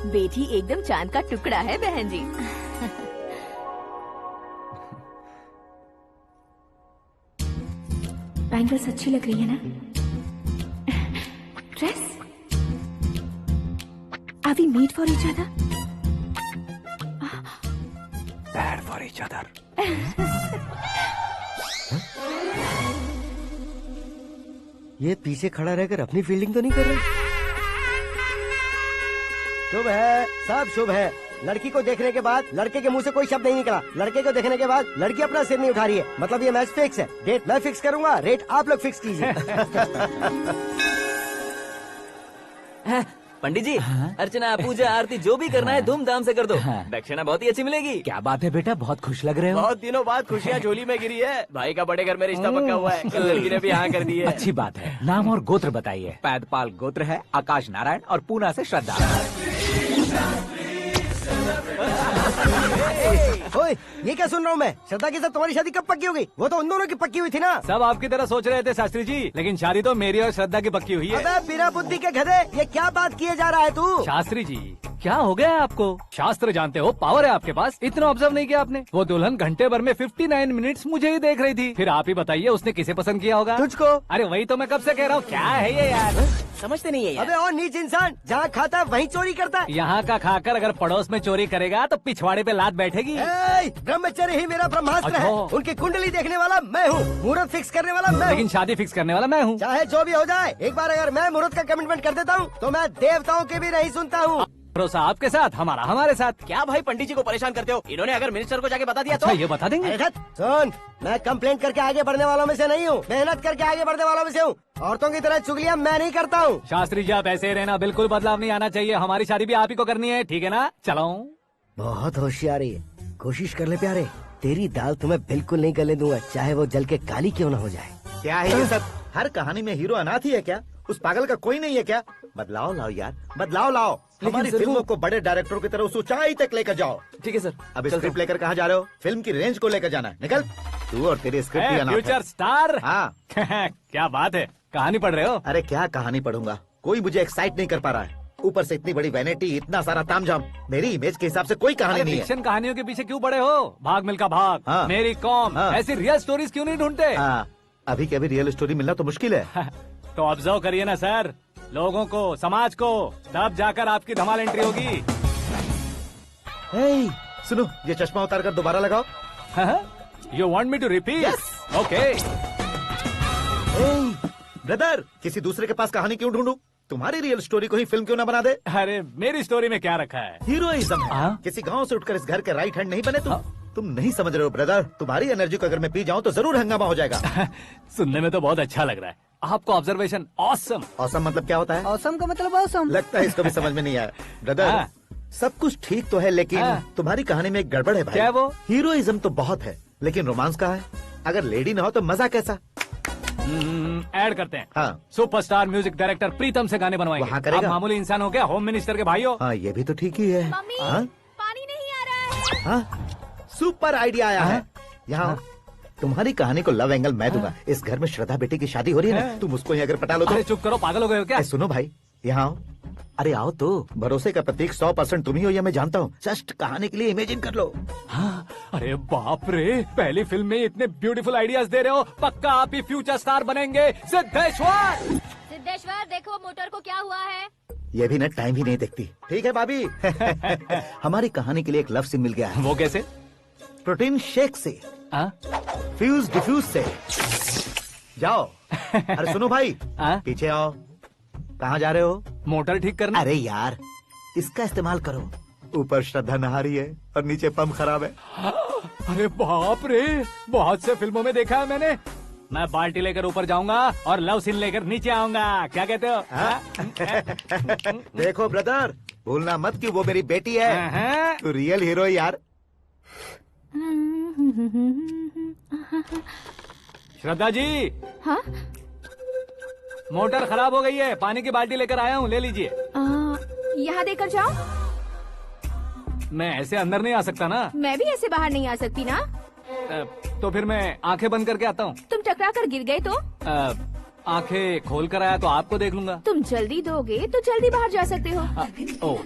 बेटी एकदम चांद का टुकड़ा है बहन जी। बैंगल्स अच्छी लग रही है ना? Dress? Are we made for each other? Bad for each other. ये पीछे खड़ा रहकर अपनी फील्डिंग तो नहीं कर रहा? शुभ है, सब शुभ है। लड़की को देखने के बाद लड़के के मुंह से कोई शब्द नहीं निकला। लड़के को देखने के बाद लड़की अपना सिर नहीं उठा रही है। मतलब ये मैच फिक्स है। डेट मैं फिक्स करूंगा, रेट आप लोग फिक्स कीजिए। पंडित जी, अर्चना पूजा आरती जो भी करना है धूमधाम से कर दो। दक्षिणा बहुत ही अच्छी मिलेगी। क्या बात है बेटा, बहुत खुश लग रहे हो। बहुत दिनों बाद खुशियाँ झोली में गिरी है। भाई का बड़े घर में रिश्ता पक्का हुआ है। कल लड़की ने भी हाँ कर दी है। अच्छी बात है। नाम और गोत्र बताइए। पैदपाल गोत्र है, आकाश नारायण, और पूना से श्रद्धा। ओए, ये क्या सुन रहा हूँ मैं? श्रद्धा के साथ तुम्हारी शादी कब पक्की हो गई? वो तो उन दोनों की पक्की हुई थी ना। सब आपकी तरह सोच रहे थे शास्त्री जी, लेकिन शादी तो मेरी और श्रद्धा की पक्की हुई है। अबे बिना बुद्धि के गधे, ये क्या बात किए जा रहा है तू? शास्त्री जी, क्या हो गया है आपको? शास्त्र जानते हो, पावर है आपके पास। इतना ऑब्जर्व नहीं किया आपने? वो दुल्हन घंटे भर में 59 मिनट्स मुझे ही देख रही थी। फिर आप ही बताइए उसने किसे पसंद किया होगा? तुझको। अरे वही तो मैं कब से कह रहा हूँ, क्या है ये यार? समझते नहीं है यार। अबे और नीच इंसान, जहाँ खाता है वहीं चोरी करता है। यहाँ का खाकर अगर पड़ोस में चोरी करेगा तो पिछवाड़े पे लात बैठेगी। ब्रह्मचर्य ही मेरा ब्रह्मास्त्र है। अच्छा। उनकी कुंडली देखने वाला मैं हूँ, मुहूर्त फिक्स करने वाला मैं हूँ। लेकिन शादी फिक्स करने वाला मैं हूँ। चाहे जो भी हो जाए, एक बार अगर मैं मुहूर्त का कमिटमेंट कर देता हूँ तो मैं देवताओं के भी नहीं सुनता हूँ। भरोसा आपके साथ, हमारा हमारे साथ। क्या भाई पंडित जी को परेशान करते हो? इन्होंने अगर मिनिस्टर को जाके बता दिया अच्छा, तो ये बता देंगे? अरे धत, सुन, मैं कंप्लेंट करके आगे बढ़ने वालों में से नहीं हूँ, मेहनत करके आगे बढ़ने वालों में से हूँ। औरतों की तरह चुगलियाँ मैं नहीं करता हूँ। शास्त्री जी आप ऐसे ही रहना, बिल्कुल बदलाव नहीं आना चाहिए। हमारी शादी भी आप ही को करनी है, ठीक है ना? चलो। बहुत होशियारी है, कोशिश कर ले प्यारे। तेरी दाल तुम्हें बिल्कुल नहीं गलने दूंगा, चाहे वो जल के काली क्यों न हो जाए। क्या है ये सब? हर कहानी में हीरो अनाथ ही है क्या? उस पागल का कोई नहीं है क्या? बदलाव लाओ यार, बदलाव लाओ। हमारी फिल्मों को बड़े डायरेक्टरों की तरह उस ऊंचाई तक लेकर जाओ। ठीक है सर। अब स्क्रिप्ट लेकर कहाँ जा रहे हो? फिल्म की रेंज को लेकर जाना है। निकल तू और तेरी स्क्रिप्ट भी अनाथ है। Future star. हाँ। क्या बात है, कहानी पढ़ रहे हो? अरे क्या कहानी पढ़ूंगा, कोई मुझे एक्साइट नहीं कर पा रहा है। ऊपर से इतनी बड़ी वैनिटी, इतना सारा तामझाम। मेरी इमेज के हिसाब से कोई कहानी नहीं है। फिक्शन कहानियों के पीछे क्यों पड़े हो? भाग मिल्खा भाग, हाँ। मेरी कॉम, हाँ। ऐसी रियल स्टोरीज क्यों नहीं ढूंढते? हाँ, अभी के अभी रियल स्टोरी मिलना तो मुश्किल है। तो ऑब्जर्व करिए ना सर, लोगों को, समाज को, तब जाकर आपकी धमाल एंट्री होगी। सुनो, ये चश्मा उतार कर दोबारा लगाओ। You want me to repeat? Okay. Brother, किसी दूसरे के पास कहानी क्यों ढूंढूं? तुम्हारी रियल स्टोरी को ही फिल्म क्यों ना बना दे? अरे मेरी स्टोरी में क्या रखा है? हीरोइज्म है। हाँ? किसी गांव से उठकर इस घर के राइट हैंड नहीं बने तुम। तुम नहीं समझ रहे हो ब्रदर, तुम्हारी एनर्जी को अगर मैं पी जाऊं तो जरूर हंगामा हो जाएगा। सुनने में तो बहुत अच्छा लग रहा है। आपको ऑब्जर्वेशन ऑसम। ऑसम मतलब क्या होता है? औसम का मतलब औसम। लगता है इसको भी समझ में नहीं आया। ब्रदर, हाँ। सब कुछ ठीक तो है, लेकिन तुम्हारी कहानी में एक गड़बड़ है भाई। क्या है वो? हीरोइज्म तो बहुत है, लेकिन रोमांस का है। अगर लेडी ना हो तो मजा कैसा? ऐड करते हैं। हाँ। सुपरस्टार म्यूजिक डायरेक्टर प्रीतम से गाने बनवाएंगे। वहाँ करेगा? आप मामूली इंसान हो क्या? होम मिनिस्टर के भाई हो। हाँ, ये भी तो ठीक ही है। मम्मी, हाँ? पानी नहीं आ रहा है। हाँ? सुपर आइडिया आया है। यहाँ तुम्हारी कहानी को लव एंगल मैं दूंगा। इस घर में श्रद्धा बेटी की शादी हो रही है ना, तुम उसको ही अगर पटा लो तो। अरे चुप करो, पागल हो गए हो क्या? सुनो भाई, यहाँ आओ। अरे आओ तो, भरोसे का प्रतीक 100% तुम ही हो, ये मैं जानता हूँ। जस्ट कहानी के लिए इमेजिन कर लो। हाँ, अरे बाप रे, पहली फिल्म में इतने ब्यूटीफुल आइडियाज दे रहे हो। पक्का आप ही फ्यूचर स्टार बनेंगे। सिद्धेश्वर, सिद्धेश्वर देखो मोटर को क्या हुआ है? ये भी ना टाइम ही नहीं देखती। ठीक है भाभी। हमारी कहानी के लिए एक लव सीन मिल गया है। वो कैसे? प्रोटीन शेक से, हाँ? फ्यूज डिफ्यूज से। जाओ। अरे सुनो भाई, हाँ? पीछे आओ। कहाँ जा रहे हो? मोटर ठीक करना। अरे यार, इसका इस्तेमाल करो। ऊपर श्रद्धा नहा रही है और नीचे पंप खराब है। अरे बाप रे, बहुत से फिल्मों में देखा है मैंने। मैं बाल्टी लेकर ऊपर जाऊंगा और लव सीन लेकर नीचे आऊंगा। क्या कहते हो? देखो ब्रदर, भूलना मत कि वो मेरी बेटी है। तू रियल हीरो है यार। श्रद्धा जी। हाँ? मोटर खराब हो गई है, पानी की बाल्टी लेकर आया हूँ, ले लीजिए। यहाँ देकर जाओ। मैं ऐसे अंदर नहीं आ सकता ना। मैं भी ऐसे बाहर नहीं आ सकती ना। तो फिर मैं आंखें बंद करके आता हूँ। तुम टकरा कर गिर गए तो? आंखें खोल कर आया तो आपको देख लूंगा। तुम जल्दी दोगे तो जल्दी बाहर जा सकते हो। ओ,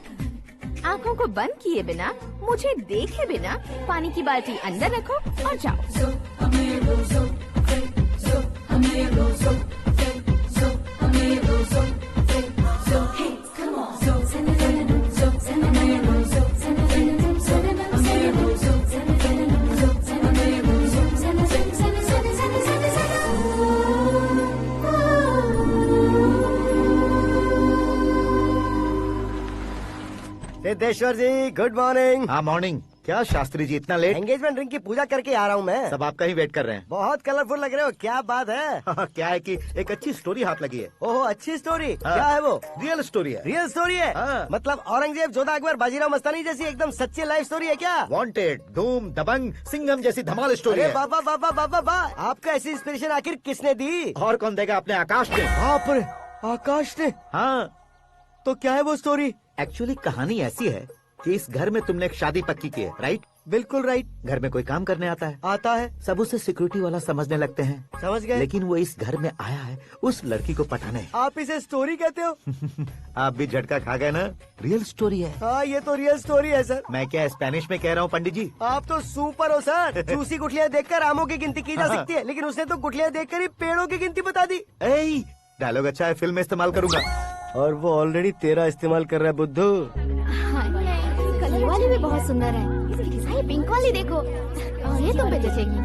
आँखों को बंद किए बिना, मुझे देखे बिना पानी की बाल्टी अंदर रखो और जाओ। सिद्धेश्वर जी, गुड मॉर्निंग। हाँ मॉर्निंग। क्या शास्त्री जी इतना लेट? एंगेजमेंट रिंग की पूजा करके आ रहा हूँ मैं। सब आपका ही वेट कर रहे हैं। बहुत कलरफुल लग रहे हो, क्या बात है? क्या है कि एक अच्छी स्टोरी हाथ लगी है। ओहो, अच्छी स्टोरी। हाँ। क्या है वो? रियल स्टोरी है। रियल स्टोरी है? हाँ। मतलब औरंगजेब, जोधा अकबर, बाजीराव मस्तानी जैसी एकदम सच्ची लाइफ स्टोरी है क्या? वांटेड, धूम, दबंग, सिंघम जैसी धमाल स्टोरी अरे है। बाबा बाबा बाबा बाबा, आपका ऐसी इंस्पिरेशन आखिर किसने दी? और कौन देगा? अपने आकाश ने। बाप रे, आकाश ने? हाँ। तो क्या है वो स्टोरी? एक्चुअली कहानी ऐसी है कि इस घर में तुमने एक शादी पक्की की है, राइट? बिल्कुल राइट। घर में कोई काम करने आता है। आता है। सब उसे सिक्योरिटी वाला समझने लगते हैं। समझ गए। लेकिन वो इस घर में आया है उस लड़की को पटाने। आप इसे स्टोरी कहते हो? आप भी झटका खा गए ना। रियल स्टोरी है। हाँ, ये तो रियल स्टोरी है सर। मैं क्या स्पेनिश में कह रहा हूँ पंडित जी? आप तो सुपर हो सर। चूसी गुठलियाँ देखकर आमों की गिनती की जा सकती है, लेकिन उसने तो गुठलियाँ देखकर ही पेड़ों की गिनती बता दी। डायलॉग अच्छा है, फिल्म में इस्तेमाल करूंगा। और वो ऑलरेडी तेरा इस्तेमाल कर रहा है बुद्धू। ये वाली भी बहुत सुंदर है। इसकी डिजाइन पिंक वाली देखो। और ये तुम पे जचेगी।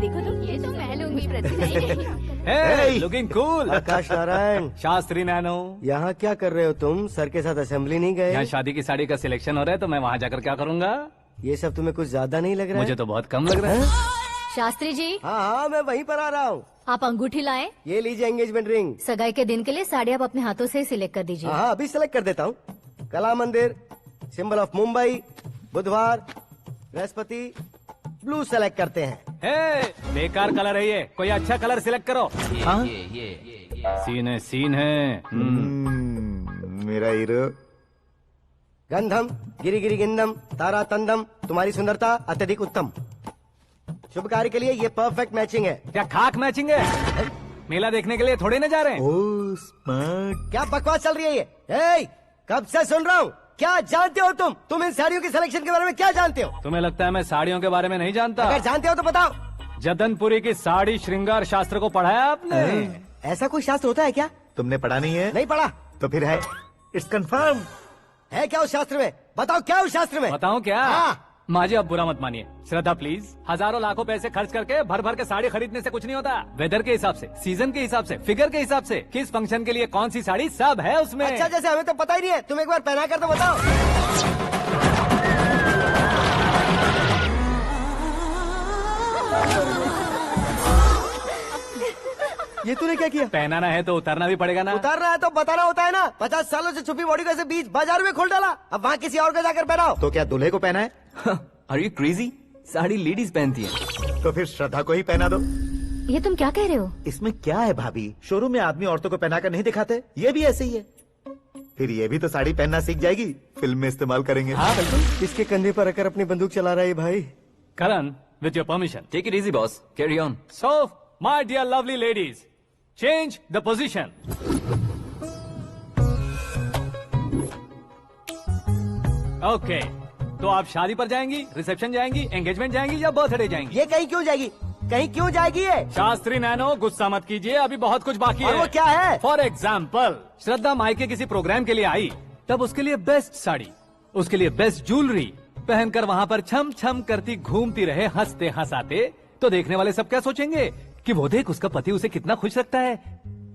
देखो तो ये तो मैं लूंगी। Looking cool. Akash Narayan. Shastri nano. यहाँ क्या कर रहे हो तुम? सर के साथ असेंबली नहीं गए? यहाँ शादी की साड़ी का सिलेक्शन हो रहा है, तो मैं वहाँ जाकर क्या करूँगा? ये सब तुम्हें कुछ ज्यादा नहीं लग रहा है? मुझे तो बहुत कम लग रहा है। शास्त्री जी। हाँ हाँ, मैं वहीं पर आ रहा हूँ। आप अंगूठी लाएं। ये लीजिए एंगेजमेंट रिंग। सगाई के दिन के लिए साड़ी आप अपने हाथों से सिलेक्ट कर दीजिए। हाँ, अभी सिलेक्ट कर देता हूँ। कला मंदिर, सिंबल ऑफ मुंबई, बुधवार, बृहस्पति, ब्लू सेलेक्ट करते हैं। बेकार कलर है ये, कोई अच्छा कलर सिलेक्ट करो। हाँ? सीन है, सीन है। मेरा हीरो। गंधम, गिरी गिरी गिंदम, तारा तंदम, तुम्हारी सुंदरता अत्यधिक उत्तम। शुभ कार्य के लिए ये परफेक्ट मैचिंग है। क्या खाक मैचिंग है? मेला देखने के लिए थोड़े न जा रहे हैं। Oh smart. क्या बकवास चल रही है ये? कब से सुन रहा हूँ। क्या जानते हो तुम इन साड़ियों की सिलेक्शन के बारे में क्या जानते हो? तुम्हें लगता है मैं साड़ियों के बारे में नहीं जानता? अगर जानते हो तो बताओ। जदनपुरी की साड़ी श्रृंगार शास्त्र को पढ़ा है आपने? ऐसा कोई शास्त्र होता है क्या? तुमने पढ़ा नहीं है? नहीं पढ़ा। तो फिर है। It's confirm. है क्या उस शास्त्र में? बताओ क्या उस शास्त्र में? बताऊं क्या? हाँ। माजी, अब बुरा मत मानिए। श्रद्धा प्लीज, हजारों लाखों पैसे खर्च करके भर भर के साड़ी खरीदने से कुछ नहीं होता। वेदर के हिसाब से, सीजन के हिसाब से, फिगर के हिसाब से, किस फंक्शन के लिए कौन सी साड़ी, सब है उसमें। अच्छा, जैसे हमें तो पता ही नहीं है। तुम एक बार पहना कर तो बताओ। ये तूने क्या किया? पहनाना है तो उतारना भी पड़ेगा ना। उतारना है तो बताना होता है ना। 50 सालों से छुपी बॉडी को ऐसे बीच बाजार में खोल डाला। अब वहाँ किसी और को जाकर पहनाओ। तो क्या दूल्हे को पहना है? Are you crazy? Sari ladies पहनती है। तो फिर श्रद्धा को ही पहना दो। ये तुम क्या कह रहे हो? इसमें क्या है भाभी? शोरूम में आदमी औरतों को पहनाकर नहीं दिखाते? ये भी ऐसे ही है। फिर ये भी तो साड़ी पहनना सीख जाएगी, फिल्म में इस्तेमाल करेंगे। हाँ बिल्कुल। इसके कंधे पर रखकर अपनी बंदूक चला रहा है भाई। Karan, with your permission. Take it easy boss, carry on. So my dear lovely ladies, change the position. Okay, तो आप शादी पर जाएंगी, रिसेप्शन जाएंगी, एंगेजमेंट जाएंगी या बर्थडे जाएंगी? ये कहीं क्यों जाएगी? कहीं क्यों जाएगी ये? शास्त्री नैनो गुस्सा मत कीजिए, अभी बहुत कुछ बाकी और है। वो क्या है? फॉर एग्जाम्पल, श्रद्धा मायके किसी प्रोग्राम के लिए आई, तब उसके लिए बेस्ट साड़ी, उसके लिए बेस्ट ज्वेलरी पहनकर वहाँ पर छम छम करती घूमती रहे हंसते हंसाते, तो देखने वाले सब क्या सोचेंगे कि वो देख उसका पति उसे कितना खुश रखता है।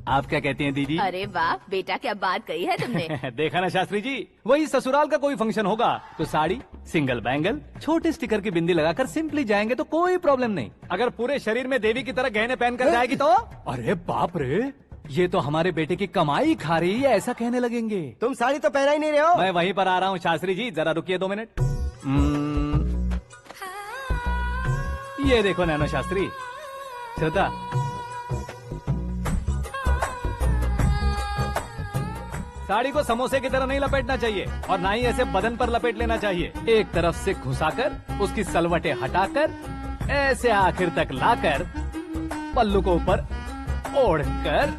आप क्या कहती हैं दीदी? अरे वाह बेटा, क्या बात कही है तुमने। देखा ना शास्त्री जी, वही ससुराल का कोई फंक्शन होगा तो साड़ी, सिंगल बैंगल, छोटे स्टिकर की बिंदी लगाकर सिंपली जाएंगे तो कोई प्रॉब्लम नहीं। अगर पूरे शरीर में देवी की तरह गहने पहनकर जाएगी तो अरे बाप रे, ये तो हमारे बेटे की कमाई खा रही है, ऐसा कहने लगेंगे। तुम साड़ी तो पहना ही नहीं रहे हो। मैं वहीं पर आ रहा हूँ शास्त्री जी, जरा रुकिए 2 मिनट। ये देखो नैनो शास्त्री, श्रद्धा, साड़ी को समोसे की तरह नहीं लपेटना चाहिए और ना ही ऐसे बदन पर लपेट लेना चाहिए। एक तरफ से घुसाकर उसकी सलवटें हटाकर ऐसे आखिर तक लाकर पल्लू को ऊपर ओढ़कर,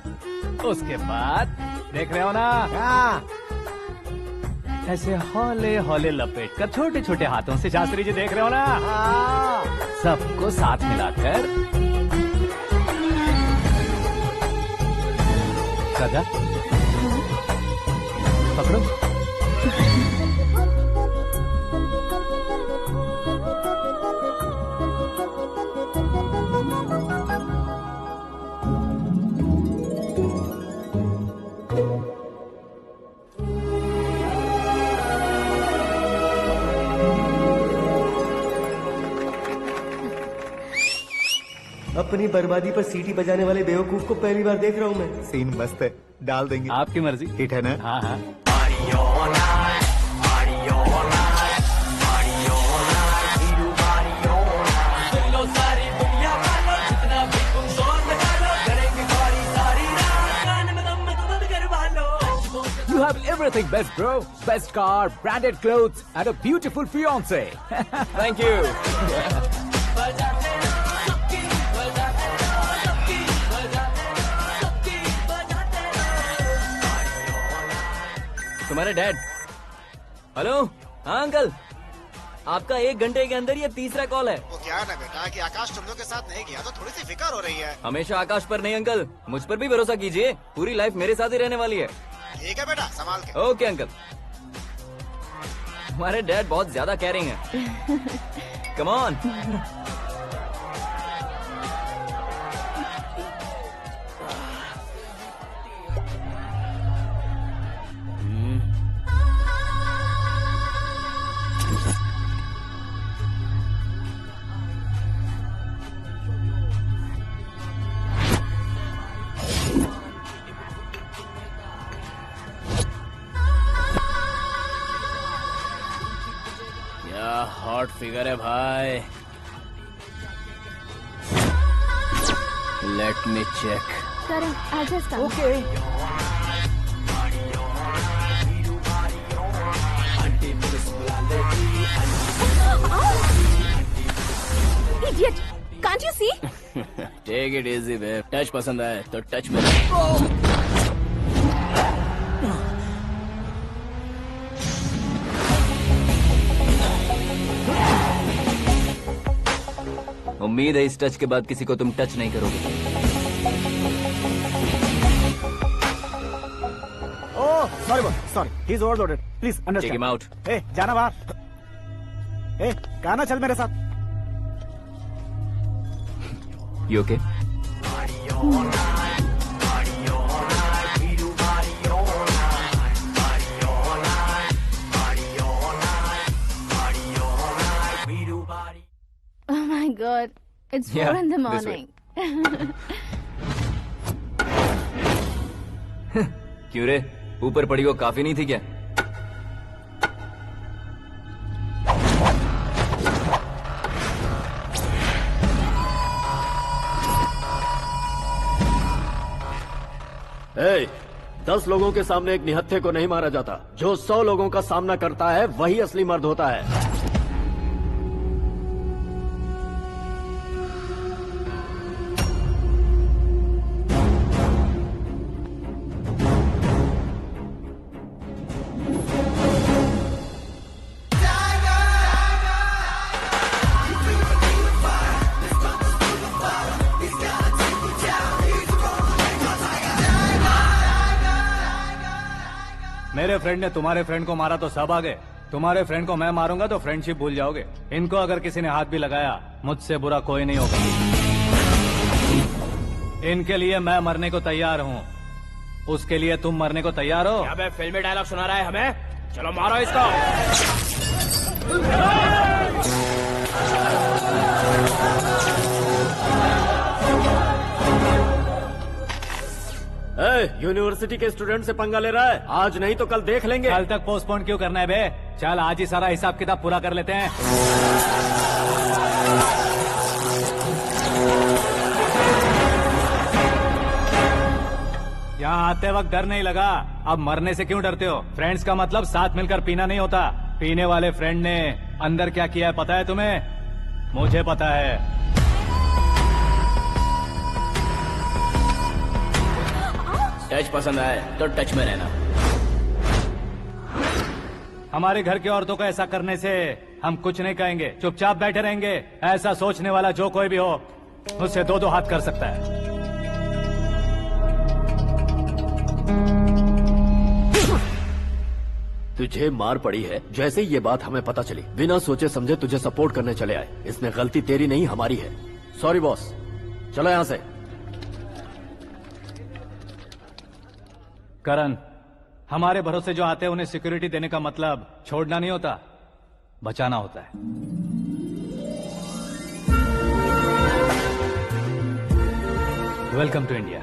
उसके बाद देख रहे हो ना, ऐसे हौले हौले लपेट कर छोटे छोटे हाथों से, शास्त्री जी देख रहे हो ना, सबको साथ मिलाकर सदा पकड़ो। अपनी बर्बादी पर सीटी बजाने वाले बेवकूफ को पहली बार देख रहा हूँ मैं। सीन मस्त है, डाल देंगे। आपकी मर्जी। हिट है ना? हाँ हाँ। You have everything best, bro. Best car, branded clothes, and a beautiful fiance. Thank you. तुम्हारे डैड। हेलो, हाँ अंकल, आपका 1 घंटे के अंदर ये तीसरा कॉल है। वो क्या ना बेटा कि आकाश तुम लोग के साथ नहीं गया तो थोड़ी सी फिक्र हो रही है। हमेशा आकाश पर नहीं अंकल, मुझ पर भी भरोसा कीजिए, पूरी लाइफ मेरे साथ ही रहने वाली है। ठीक है बेटा, संभाल के। Okay uncle. हमारे डैड बहुत ज्यादा केयरिंग है। Come on. हॉट फिगर है भाई। Let me check. Karan, I'll just come. Okay. Idiot! Can't you see? Take it easy babe. Touch पसंद आए तो टच में। उम्मीद है इस टच के बाद किसी को तुम टच नहीं करोगे। Oh sorry, he is overloaded, please take understand. Him out. ए जाना बाहर। ए गाना चल मेरे साथ। You okay? Oh my God, it's 4 Yeah, in the this way. morning. क्यों रे, ऊपर पड़ी वो काफी नहीं थी क्या? ए, 10 लोगों के सामने एक निहत्थे को नहीं मारा जाता। जो 100 लोगों का सामना करता है वही असली मर्द होता है। मेरे फ्रेंड ने तुम्हारे फ्रेंड को मारा तो सब आ गए, तुम्हारे फ्रेंड को मैं मारूंगा तो फ्रेंडशिप भूल जाओगे। इनको अगर किसी ने हाथ भी लगाया, मुझसे बुरा कोई नहीं होगा। इनके लिए मैं मरने को तैयार हूँ, उसके लिए तुम मरने को तैयार हो? अबे फिल्मी डायलॉग सुना रहा है हमें, चलो मारो इसको। यूनिवर्सिटी के स्टूडेंट से पंगा ले रहा है, आज नहीं तो कल देख लेंगे। कल तक पोस्टपोन क्यों करना है बे? चल आज ही सारा हिसाब किताब पूरा कर लेते हैं। यहाँ आते वक्त डर नहीं लगा, अब मरने से क्यों डरते हो? फ्रेंड्स का मतलब साथ मिलकर पीना नहीं होता। पीने वाले फ्रेंड ने अंदर क्या किया है पता है तुम्हें? मुझे पता है। टच पसंद आए तो टच में रहना। हमारे घर की औरतों को ऐसा करने से हम कुछ नहीं कहेंगे, चुपचाप बैठे रहेंगे। ऐसा सोचने वाला जो कोई भी हो, उससे दो दो हाथ कर सकता है। तुझे मार पड़ी है, जैसे ये बात हमें पता चली बिना सोचे समझे तुझे सपोर्ट करने चले आए। इसमें गलती तेरी नहीं हमारी है। सॉरी बॉस, चलो यहाँ से। करण, हमारे भरोसे जो आते हैं उन्हें सिक्योरिटी देने का मतलब छोड़ना नहीं होता, बचाना होता है। Welcome to India.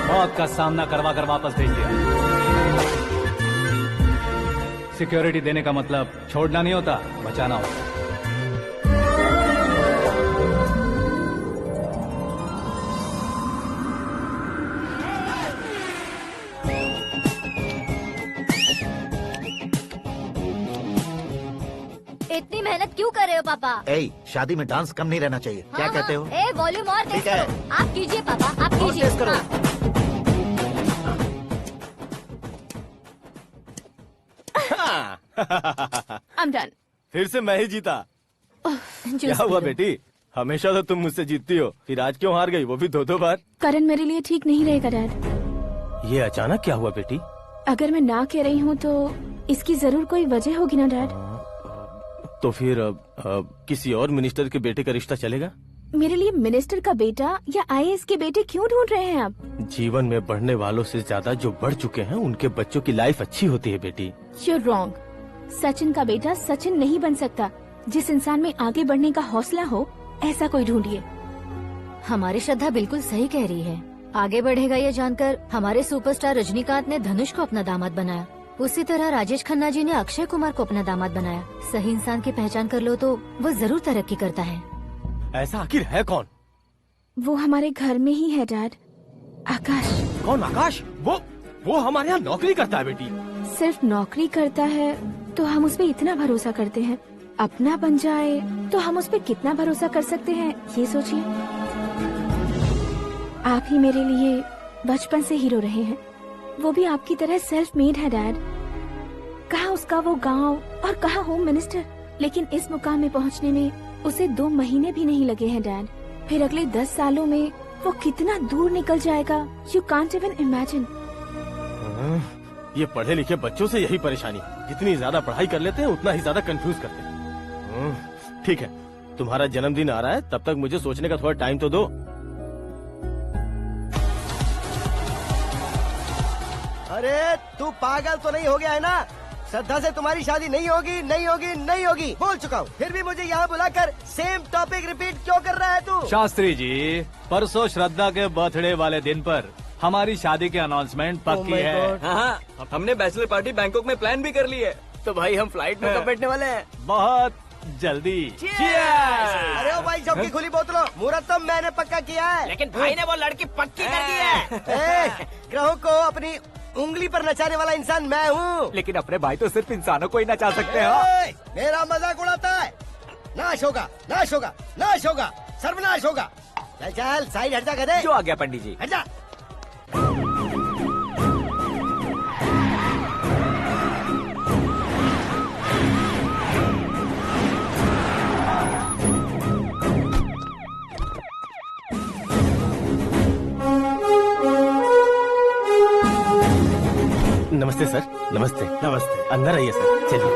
मौत का सामना करवा कर वापस भेज दिया। सिक्योरिटी देने का मतलब छोड़ना नहीं होता, बचाना होता है। इतनी मेहनत क्यों कर रहे हो पापा? ए, शादी में डांस कम नहीं रहना चाहिए। क्या हाँ, कहते हो? ए वॉल्यूम और तेज ठीक है। करो। आप कीजिए पापा, आप और कीजिए। तेज करो। I'm done. फिर से मैं ही जीता। क्या हुआ बेटी? हमेशा तो तुम मुझसे जीतती हो, फिर आज क्यों हार गई, वो भी दो बार? करण मेरे लिए ठीक नहीं रहेगा डैड। ये अचानक क्या हुआ बेटी? अगर मैं ना कह रही हूँ तो इसकी जरूर कोई वजह होगी ना डैड। तो फिर किसी और मिनिस्टर के बेटे का रिश्ता चलेगा? मेरे लिए मिनिस्टर का बेटा या आईएएस के बेटे क्यों ढूंढ रहे हैं आप? जीवन में बढ़ने वालों से ज्यादा जो बढ़ चुके हैं उनके बच्चों की लाइफ अच्छी होती है बेटी। You're wrong. सचिन का बेटा सचिन नहीं बन सकता। जिस इंसान में आगे बढ़ने का हौसला हो, ऐसा कोई ढूंढिए। हमारी श्रद्धा बिल्कुल सही कह रही है। आगे बढ़ेगा ये जानकर हमारे सुपरस्टार रजनीकांत ने धनुष को अपना दामाद बनाया। उसी तरह राजेश खन्ना जी ने अक्षय कुमार को अपना दामाद बनाया। सही इंसान की पहचान कर लो तो वो जरूर तरक्की करता है। ऐसा आखिर है कौन? वो हमारे घर में ही है डैड, आकाश। कौन आकाश? वो हमारे यहाँ नौकरी करता है बेटी। सिर्फ नौकरी करता है तो हम उस पर इतना भरोसा करते हैं, अपना बन जाए तो हम उस पर कितना भरोसा कर सकते हैं, ये सोचिए। आप ही मेरे लिए बचपन से हीरो रहे हैं, वो भी आपकी तरह सेल्फ मेड है डैड। कहाँ उसका वो गांव और कहाँ होम मिनिस्टर, लेकिन इस मुकाम में पहुँचने में उसे 2 महीने भी नहीं लगे हैं डैड। फिर अगले 10 सालों में वो कितना दूर निकल जाएगा, यू कांट इवन इमेजिन। ये पढ़े लिखे बच्चों से यही परेशानी, जितनी ज्यादा पढ़ाई कर लेते हैं उतना ही ज्यादा कंफ्यूज करते हैं। ठीक है, तुम्हारा जन्मदिन आ रहा है, तब तक मुझे सोचने का थोड़ा टाइम तो दो। अरे तू पागल तो नहीं हो गया है ना? श्रद्धा से तुम्हारी शादी नहीं होगी, नहीं होगी, नहीं होगी, बोल चुका हूँ। फिर भी मुझे यहाँ बुलाकर सेम टॉपिक रिपीट क्यों कर रहा है तू? शास्त्री जी, परसों श्रद्धा के बर्थडे वाले दिन पर हमारी शादी की अनाउंसमेंट पक्की है। हाँ, हमने बैचलर पार्टी बैंकॉक में प्लान भी कर ली है। तो भाई हम फ्लाइट में कब बैठने वाले हैं? बहुत जल्दी। अरे ओ भाई, सबकी खुली बोतलों, मुहूर्त तो मैंने पक्का किया है। लेकिन भाई ने वो लड़की पक्की कर दी है। ग्रहों को अपनी उंगली पर नचाने वाला इंसान मैं हूँ। लेकिन अपने भाई तो सिर्फ इंसानों को ही नचा सकते हैं। मेरा मजाक उड़ाता है? नाश होगा, नाश होगा, नाश होगा, सर्वनाश होगा। चल चल साइड हट जा गधे। जो आ गया पंडित जी। हट जा। नमस्ते सर। नमस्ते। नमस्ते। अंदर आइए सर, चलिए।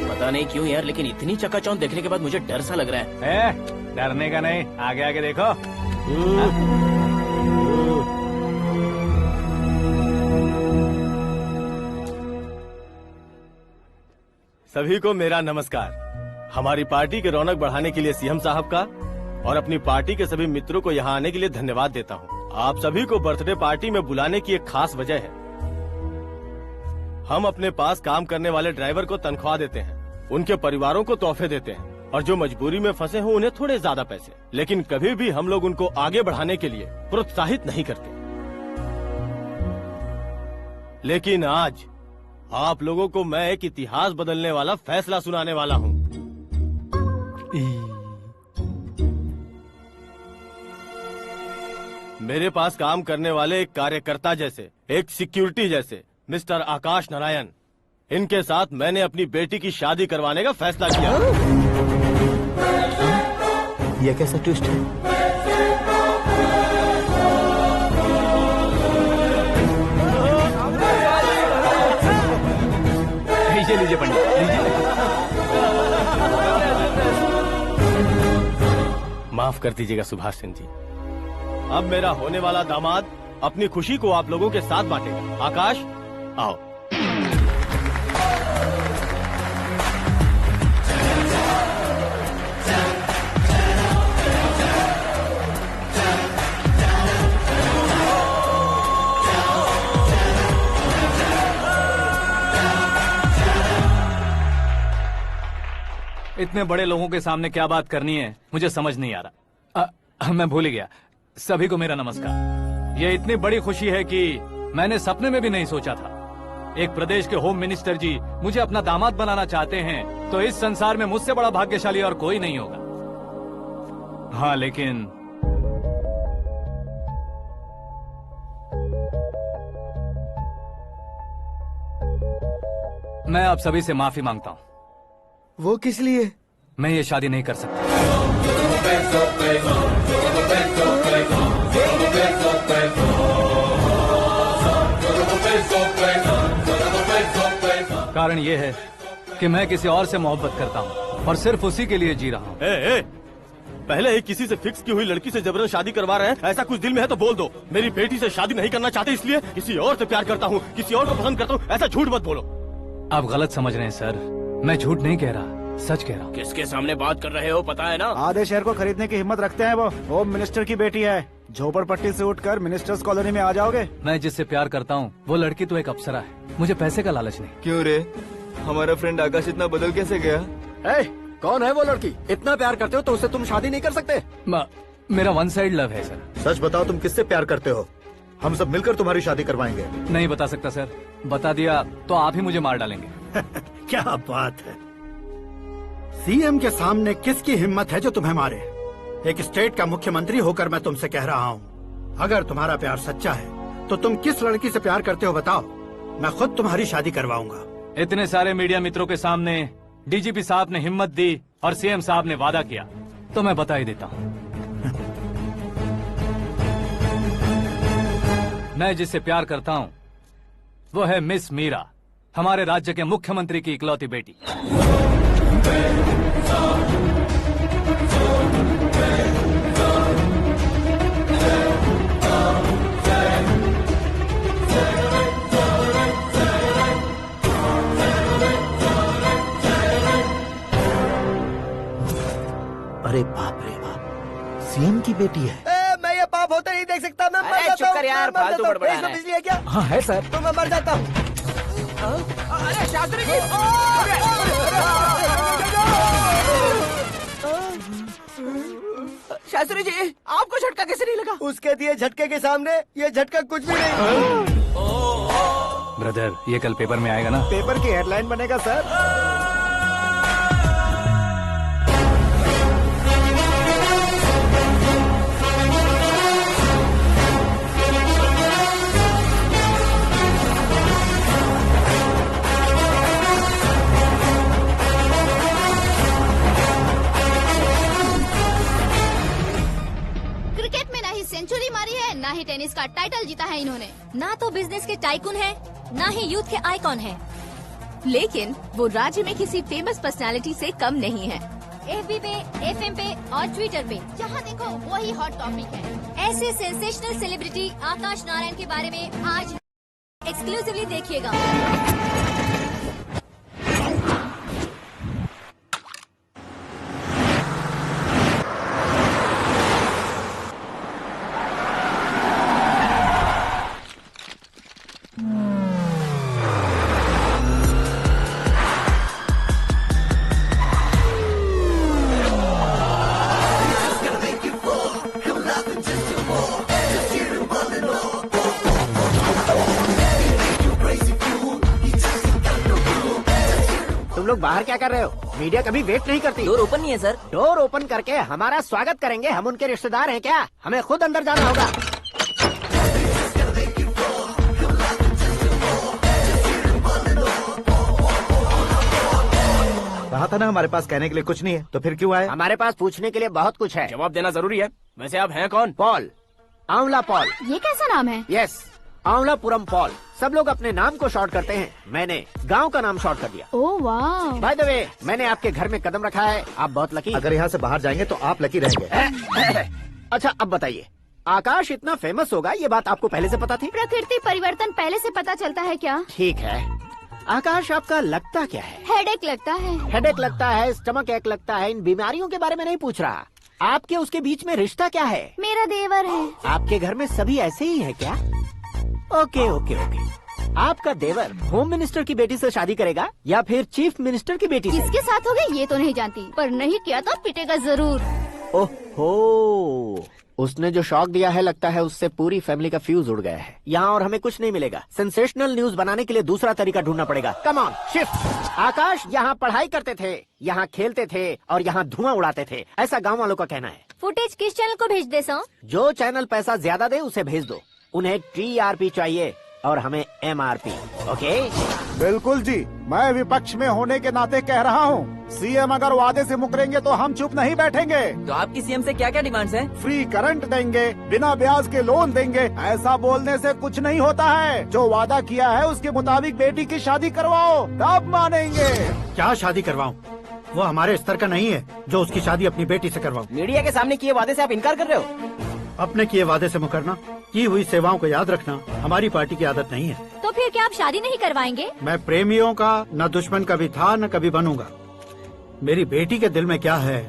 पता नहीं क्यों यार, लेकिन इतनी चकाचौंध देखने के बाद मुझे डर सा लग रहा है। डरने का नहीं, आगे आगे देखो। सभी को मेरा नमस्कार। हमारी पार्टी के रौनक बढ़ाने के लिए सीएम साहब का और अपनी पार्टी के सभी मित्रों को यहाँ आने के लिए धन्यवाद देता हूँ। आप सभी को बर्थडे पार्टी में बुलाने की एक खास वजह है। हम अपने पास काम करने वाले ड्राइवर को तनख्वाह देते हैं, उनके परिवारों को तोहफे देते हैं, और जो मजबूरी में फंसे हो उन्हें थोड़े ज्यादा पैसे। लेकिन कभी भी हम लोग उनको आगे बढ़ाने के लिए प्रोत्साहित नहीं करते। लेकिन आज आप लोगों को मैं एक इतिहास बदलने वाला फैसला सुनाने वाला हूँ। मेरे पास काम करने वाले एक कार्यकर्ता जैसे, एक सिक्योरिटी जैसे मिस्टर आकाश नारायण, इनके साथ मैंने अपनी बेटी की शादी करवाने का फैसला किया। यह कैसा ट्विस्ट है? लीजिए पंडित, लीजिए। माफ कर दीजिएगा सुभाष सिंह जी। अब मेरा होने वाला दामाद अपनी खुशी को आप लोगों के साथ बांटेगा। आकाश, आओ। इतने बड़े लोगों के सामने क्या बात करनी है मुझे समझ नहीं आ रहा। मैं भूल गया। सभी को मेरा नमस्कार। ये इतनी बड़ी खुशी है कि मैंने सपने में भी नहीं सोचा था। एक प्रदेश के होम मिनिस्टर जी मुझे अपना दामाद बनाना चाहते हैं, तो इस संसार में मुझसे बड़ा भाग्यशाली और कोई नहीं होगा। हाँ, लेकिन मैं आप सभी से माफी मांगता हूँ। वो किस लिए? मैं ये शादी नहीं कर सकता। कारण ये है कि मैं किसी और से मोहब्बत करता हूँ और सिर्फ उसी के लिए जी रहा हूँ। पहले ही किसी से फिक्स की हुई लड़की से जबरन शादी करवा रहे हैं। ऐसा कुछ दिल में है तो बोल दो। मेरी बेटी से शादी नहीं करना चाहते इसलिए किसी और से प्यार करता हूँ, किसी और को पसंद करता हूँ, ऐसा झूठ मत बोलो। आप गलत समझ रहे हैं सर। मैं झूठ नहीं कह रहा, सच कह रहा हूँ। किसके सामने बात कर रहे हो पता है ना? आधे शहर को खरीदने की हिम्मत रखते हैं वो। होम मिनिस्टर की बेटी है। झोपड़पट्टी से उठकर मिनिस्टर्स कॉलोनी में आ जाओगे। मैं जिससे प्यार करता हूँ वो लड़की तो एक अप्सरा है। मुझे पैसे का लालच नहीं। क्यों रे, हमारा फ्रेंड आकाश इतना बदल कैसे गया? कौन है वो लड़की? इतना प्यार करते हो तो उससे तुम शादी नहीं कर सकते? मेरा वन साइड लव है सर। सच बताओ, तुम किससे प्यार करते हो? हम सब मिलकर तुम्हारी शादी करवाएंगे। नहीं बता सकता सर। बता दिया तो आप ही मुझे मार डालेंगे। क्या बात है। सीएम के सामने किसकी हिम्मत है जो तुम्हें मारे? एक स्टेट का मुख्यमंत्री होकर मैं तुमसे कह रहा हूँ, अगर तुम्हारा प्यार सच्चा है तो तुम किस लड़की से प्यार करते हो बताओ, मैं खुद तुम्हारी शादी करवाऊंगा। इतने सारे मीडिया मित्रों के सामने डीजीपी साहब ने हिम्मत दी और सीएम साहब ने वादा किया, तो मैं बता ही देता हूँ। मैं जिससे प्यार करता हूँ वो है मिस मीरा, हमारे राज्य के मुख्यमंत्री की इकलौती बेटी। अरे बाप रे बाप, सीएम की बेटी है। मैं ये पाप होते नहीं देख सकता। मैं मर जाता चुप कर यार, फालतू बड़बड़ा रहा है। बिजली है क्या? हाँ है सर। तो मैं मर जाता हूँ। अरे शास्त्री जी, शास्त्री जी, आपको झटका कैसे नहीं लगा? उसके दिए झटके के सामने ये झटका कुछ भी नहीं। ब्रदर, ये कल पेपर में आएगा ना? पेपर की हेडलाइन बनेगा सर। ना ही टेनिस का टाइटल जीता है इन्होंने, ना तो बिजनेस के टाइकून है, ना ही यूथ के आइकॉन है। लेकिन वो राज्य में किसी फेमस पर्सनालिटी से कम नहीं है। FB पे, FM पे और ट्विटर पे जहाँ देखो वही हॉट टॉपिक है। ऐसे सेंसेशनल सेलिब्रिटी आकाश नारायण के बारे में आज एक्सक्लूसिवली देखिएगा। तुम लोग बाहर क्या कर रहे हो? मीडिया कभी वेट नहीं करती। डोर ओपन नहीं है सर। डोर ओपन करके हमारा स्वागत करेंगे? हम उनके रिश्तेदार हैं क्या? हमें खुद अंदर जाना होगा। कहा था ना हमारे पास कहने के लिए कुछ नहीं है, तो फिर क्यों आए? हमारे पास पूछने के लिए बहुत कुछ है। जवाब देना जरूरी है। वैसे आप हैं कौन? पॉल, आंवला पॉल। ये कैसा नाम है? यस, आंवलापुरम पॉल। सब लोग अपने नाम को शॉर्ट करते हैं, मैंने गांव का नाम शॉर्ट कर दिया। ओह वाह। बाय द वे, मैंने आपके घर में कदम रखा है, आप बहुत लकी। अगर यहाँ से बाहर जाएंगे तो आप लकी रहेंगे। अच्छा अब बताइए, आकाश इतना फेमस होगा ये बात आपको पहले से पता थी? प्रकृति परिवर्तन पहले से पता चलता है क्या? ठीक है, आकाश आपका लगता क्या है? हेडेक लगता है। हेडेक लगता है, स्टमक एक लगता है, इन बीमारियों के बारे में नहीं पूछ रहा। आपके उसके बीच में रिश्ता क्या है? मेरा देवर है। आपके घर में सभी ऐसे ही है क्या? Okay okay okay. आपका देवर होम मिनिस्टर की बेटी से शादी करेगा या फिर चीफ मिनिस्टर की बेटी से? किसके साथ होगा ये तो नहीं जानती, पर नहीं किया तो पिटेगा जरूर। ओहो, उसने जो शॉक दिया है लगता है उससे पूरी फैमिली का फ्यूज उड़ गया है। यहाँ और हमें कुछ नहीं मिलेगा। सेंसेशनल न्यूज बनाने के लिए दूसरा तरीका ढूंढना पड़ेगा। Come on, shift. आकाश यहाँ पढ़ाई करते थे, यहाँ खेलते थे और यहाँ धुआं उड़ाते थे, ऐसा गाँव वालों का कहना है। फुटेज किस चैनल को भेज दे सो? जो चैनल पैसा ज्यादा दे उसे भेज दो। उन्हें TRP चाहिए और हमें MRP। ओके? बिल्कुल जी, मैं विपक्ष में होने के नाते कह रहा हूँ, सीएम अगर वादे से मुकरेंगे तो हम चुप नहीं बैठेंगे। तो आपकी सीएम से क्या क्या डिमांड्स हैं? फ्री करंट देंगे, बिना ब्याज के लोन देंगे। ऐसा बोलने से कुछ नहीं होता है। जो वादा किया है उसके मुताबिक बेटी की शादी करवाओ, तब मानेंगे। क्या शादी करवाऊं? वो हमारे स्तर का नहीं है जो उसकी शादी अपनी बेटी से करवाऊं। मीडिया के सामने किए वादे से आप इनकार कर रहे हो? अपने किए वादे से मुकरना, की हुई सेवाओं को याद रखना हमारी पार्टी की आदत नहीं है। तो फिर क्या आप शादी नहीं करवाएंगे? मैं प्रेमियों का न दुश्मन कभी था न कभी बनूंगा। मेरी बेटी के दिल में क्या है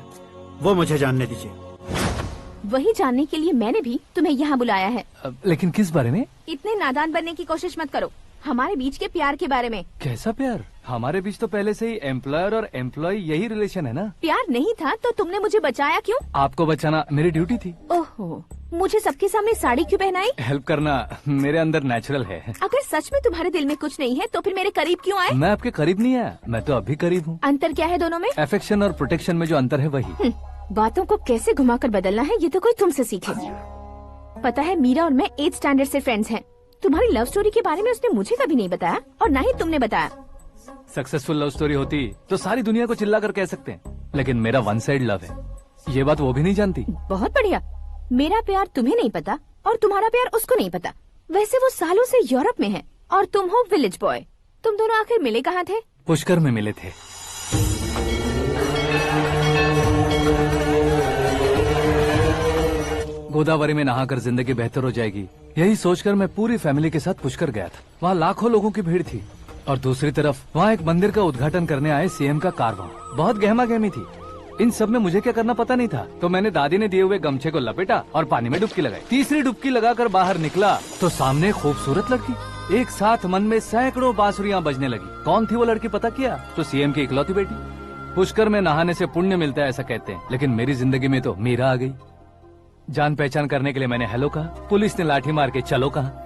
वो मुझे जानने दीजिए। वही जानने के लिए मैंने भी तुम्हें यहाँ बुलाया है। लेकिन किस बारे में? इतने नादान बनने की कोशिश मत करो। हमारे बीच के प्यार के बारे में। कैसा प्यार? हमारे बीच तो पहले से ही एम्प्लॉयर और एम्प्लॉय यही रिलेशन है ना। प्यार नहीं था तो तुमने मुझे बचाया क्यों? आपको बचाना मेरी ड्यूटी थी। ओहो, मुझे सबके सामने साड़ी क्यों पहनाई? हेल्प करना मेरे अंदर नेचुरल है। अगर सच में तुम्हारे दिल में कुछ नहीं है तो फिर मेरे करीब क्यों आए? मैं आपके करीब नहीं आया, मैं तो अभी करीब हूँ। अंतर क्या है दोनों में? अफेक्शन और प्रोटेक्शन में जो अंतर है वही। बातों को कैसे घुमाकर बदलना है ये तो कोई तुमसे सीखे। पता है, मीरा और मैं 8th स्टैंडर्ड से फ्रेंड्स हैं। तुम्हारी लव स्टोरी के बारे में उसने मुझे कभी नहीं बताया और न ही तुमने बताया। सक्सेसफुल लव स्टोरी होती तो सारी दुनिया को चिल्ला कर कह सकते हैं, लेकिन मेरा वन साइड लव है, ये बात वो भी नहीं जानती। बहुत बढ़िया। मेरा प्यार तुम्हें नहीं पता और तुम्हारा प्यार उसको नहीं पता। वैसे वो सालों से यूरोप में है और तुम हो विलेज बॉय। तुम दोनों आखिर मिले कहाँ थे? पुष्कर में मिले थे। गोदावरी में नहाकर जिंदगी बेहतर हो जाएगी, यही सोचकर मैं पूरी फैमिली के साथ पुष्कर गया था। वहाँ लाखों लोगों की भीड़ थी और दूसरी तरफ वहाँ एक मंदिर का उद्घाटन करने आए सीएम का कारवां। बहुत गहमा गहमी थी। इन सब में मुझे क्या करना पता नहीं था, तो मैंने दादी ने दिए हुए गमछे को लपेटा और पानी में डुबकी लगाई। तीसरी डुबकी लगाकर बाहर निकला तो सामने खूबसूरत लड़की। एक साथ मन में सैकड़ों बांसुरियां बजने लगी। कौन थी वो लड़की पता किया? तो सीएम की इकलौती बेटी। पुष्कर में नहाने से पुण्य मिलता है ऐसा कहते हैं, लेकिन मेरी जिंदगी में तो मीरा आ गई। जान पहचान करने के लिए मैंने हेलो कहा, पुलिस ने लाठी मार के चलो कहा।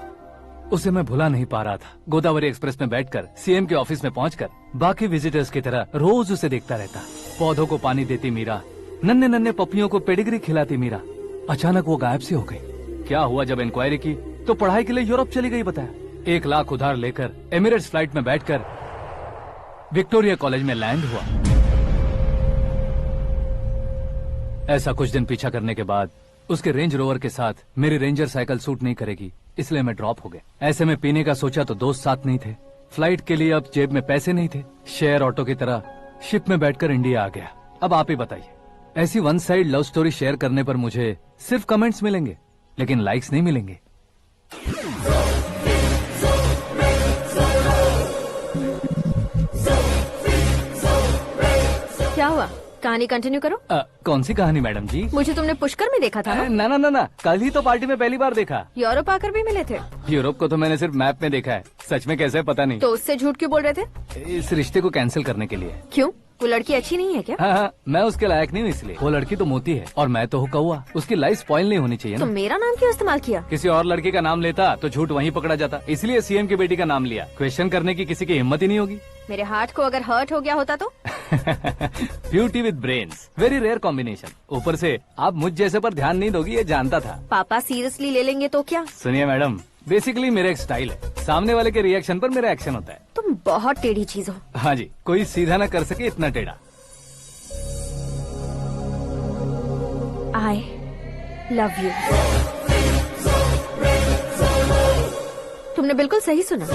उसे मैं भुला नहीं पा रहा था। गोदावरी एक्सप्रेस में बैठकर सीएम के ऑफिस में पहुंचकर बाकी विजिटर्स की तरह रोज उसे देखता रहता। पौधों को पानी देती मीरा, नन्हे नन्हे पपियों को पेडिग्री खिलाती मीरा। अचानक वो गायब सी हो गई। क्या हुआ? जब इंक्वायरी की तो पढ़ाई के लिए यूरोप चली गई बताया। 1 लाख उधार लेकर एमिरेट्स फ्लाइट में बैठकर विक्टोरिया कॉलेज में लैंड हुआ। ऐसा कुछ दिन पीछा करने के बाद उसके रेंज रोवर के साथ मेरी रेंजर साइकिल सूट नहीं करेगी, इसलिए मैं ड्रॉप हो गया। ऐसे में पीने का सोचा तो दोस्त साथ नहीं थे, फ्लाइट के लिए अब जेब में पैसे नहीं थे, शेयर ऑटो की तरह शिप में बैठकर इंडिया आ गया। अब आप ही बताइए, ऐसी one side love story share करने पर मुझे सिर्फ कमेंट्स मिलेंगे लेकिन लाइक्स नहीं मिलेंगे। क्या हुआ, कहानी कंटिन्यू करो। कौन सी कहानी मैडम जी? मुझे तुमने पुष्कर में देखा था ना? ना, कल ही तो पार्टी में पहली बार देखा। यूरोप आकर भी मिले थे? यूरोप को तो मैंने सिर्फ मैप में देखा है, सच में कैसे पता नहीं। तो उससे झूठ क्यों बोल रहे थे? इस रिश्ते को कैंसिल करने के लिए। क्यों, वो लड़की अच्छी नहीं है क्या? हाँ, मैं उसके लायक नहीं हूँ इसलिए। वो लड़की तो मोती है और मैं तो हूँ कौवा, उसकी लाइफ स्पॉइल नहीं होनी चाहिए तो ना। मेरा नाम क्यों इस्तेमाल किया? किसी और लड़की का नाम लेता तो झूठ वहीं पकड़ा जाता, इसलिए सीएम की बेटी का नाम लिया। क्वेश्चन करने की किसी की हिम्मत ही नहीं होगी। मेरे हार्ट को अगर हर्ट हो गया होता तो? Beauty with brains, very rare combination. ऊपर से आप मुझ जैसे पर ध्यान नहीं दोगी ये जानता था। पापा सीरियसली ले लेंगे तो क्या? सुनिए मैडम, बेसिकली मेरा एक स्टाइल है, सामने वाले के रिएक्शन पर मेरा एक्शन होता है। तुम बहुत टेढ़ी चीज हो। हाँ जी, कोई सीधा न कर सके इतना टेढ़ा। I love you. तुमने बिल्कुल सही सुना।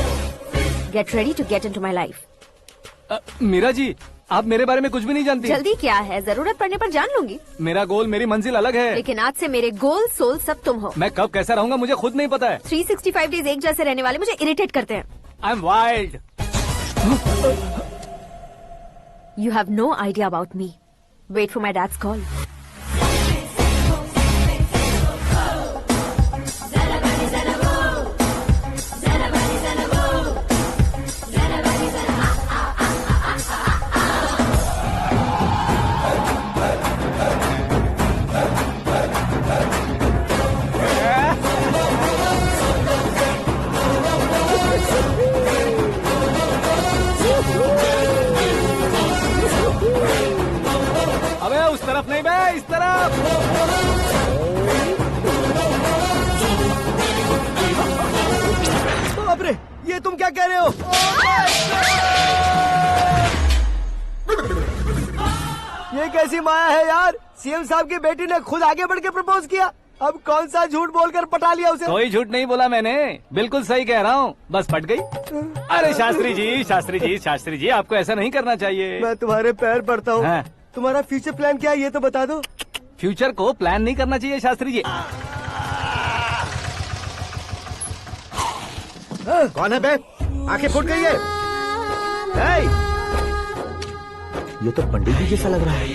Get ready to get into my life. Meera ji, आप मेरे बारे में कुछ भी नहीं जानती। जल्दी क्या है, जरूरत पड़ने पर जान लूंगी। मेरा गोल, मेरी मंजिल अलग है। लेकिन आज से मेरे गोल सोल सब तुम हो। मैं कब कैसा रहूंगा मुझे खुद नहीं पता है। 365 डेज एक जैसे रहने वाले मुझे इरिटेट करते हैं। I'm wild. You have no idea about me. Wait for my dad's call. अबे उस तरफ नहीं बे, इस तरफ। बाप रे, ये तुम क्या कह रहे हो? ये कैसी माया है यार? सीएम साहब की बेटी ने खुद आगे बढ़ के प्रपोज किया, अब कौन सा झूठ बोलकर पटा लिया उसे? कोई झूठ नहीं बोला मैंने, बिल्कुल सही कह रहा हूँ, बस फट गई। अरे शास्त्री जी आपको ऐसा नहीं करना चाहिए। मैं तुम्हारे पैर पड़ता हूँ। हाँ। तुम्हारा फ्यूचर प्लान क्या है ये तो बता दो। फ्यूचर को प्लान नहीं करना चाहिए शास्त्री जी। कौन है बे? आंखें फूट गई है। ये तो पंडित जी जैसा लग रहा है।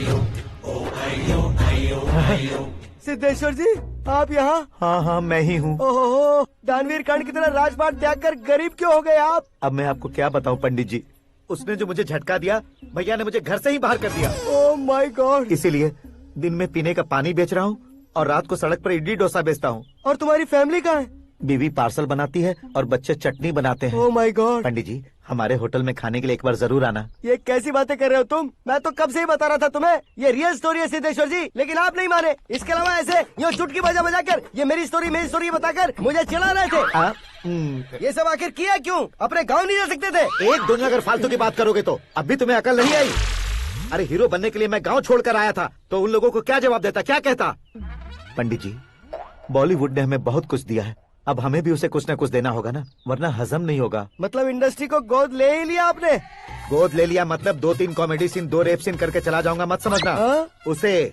सिद्धेश्वर जी, आप यहाँ? हाँ, मैं ही हूँ। ओहो, दानवीर कर्ण की तरह राजपाट त्याग कर गरीब क्यों हो गए आप? अब मैं आपको क्या बताऊँ पंडित जी, उसने जो मुझे झटका दिया, भैया ने मुझे घर से ही बाहर कर दिया। Oh my God. इसीलिए दिन में पीने का पानी बेच रहा हूँ और रात को सड़क पर इडली डोसा बेचता हूँ। और तुम्हारी फैमिली कहाँ है? बीवी पार्सल बनाती है और बच्चे चटनी बनाते हैं। Oh my God. पंडित जी, हमारे होटल में खाने के लिए एक बार जरूर आना। ये कैसी बातें कर रहे हो तुम? मैं तो कब से ही बता रहा था तुम्हें, ये रियल स्टोरी है सिद्धेश्वर जी, लेकिन आप नहीं माने। इसके अलावा ऐसे यूँ चुटकी बजा कर ये मेरी स्टोरी बताकर मुझे चिढ़ा रहे थे। ये सब आखिर किया क्यों? अपने गाँव नहीं जा सकते थे? एक दिन अगर फालतू की बात करोगे तो अब भी तुम्हें अकल नहीं आई। अरे हीरो बनने के लिए मैं गाँव छोड़कर आया था, तो उन लोगों को क्या जवाब देता, क्या कहता? पंडित जी, बॉलीवुड ने हमें बहुत कुछ दिया है, अब हमें भी उसे कुछ न कुछ देना होगा ना, वरना हजम नहीं होगा। मतलब इंडस्ट्री को गोद ले ही लिया आपने? गोद ले लिया मतलब 2-3 कॉमेडी सीन, 2 रेप सीन करके चला जाऊंगा मत समझना। उसे,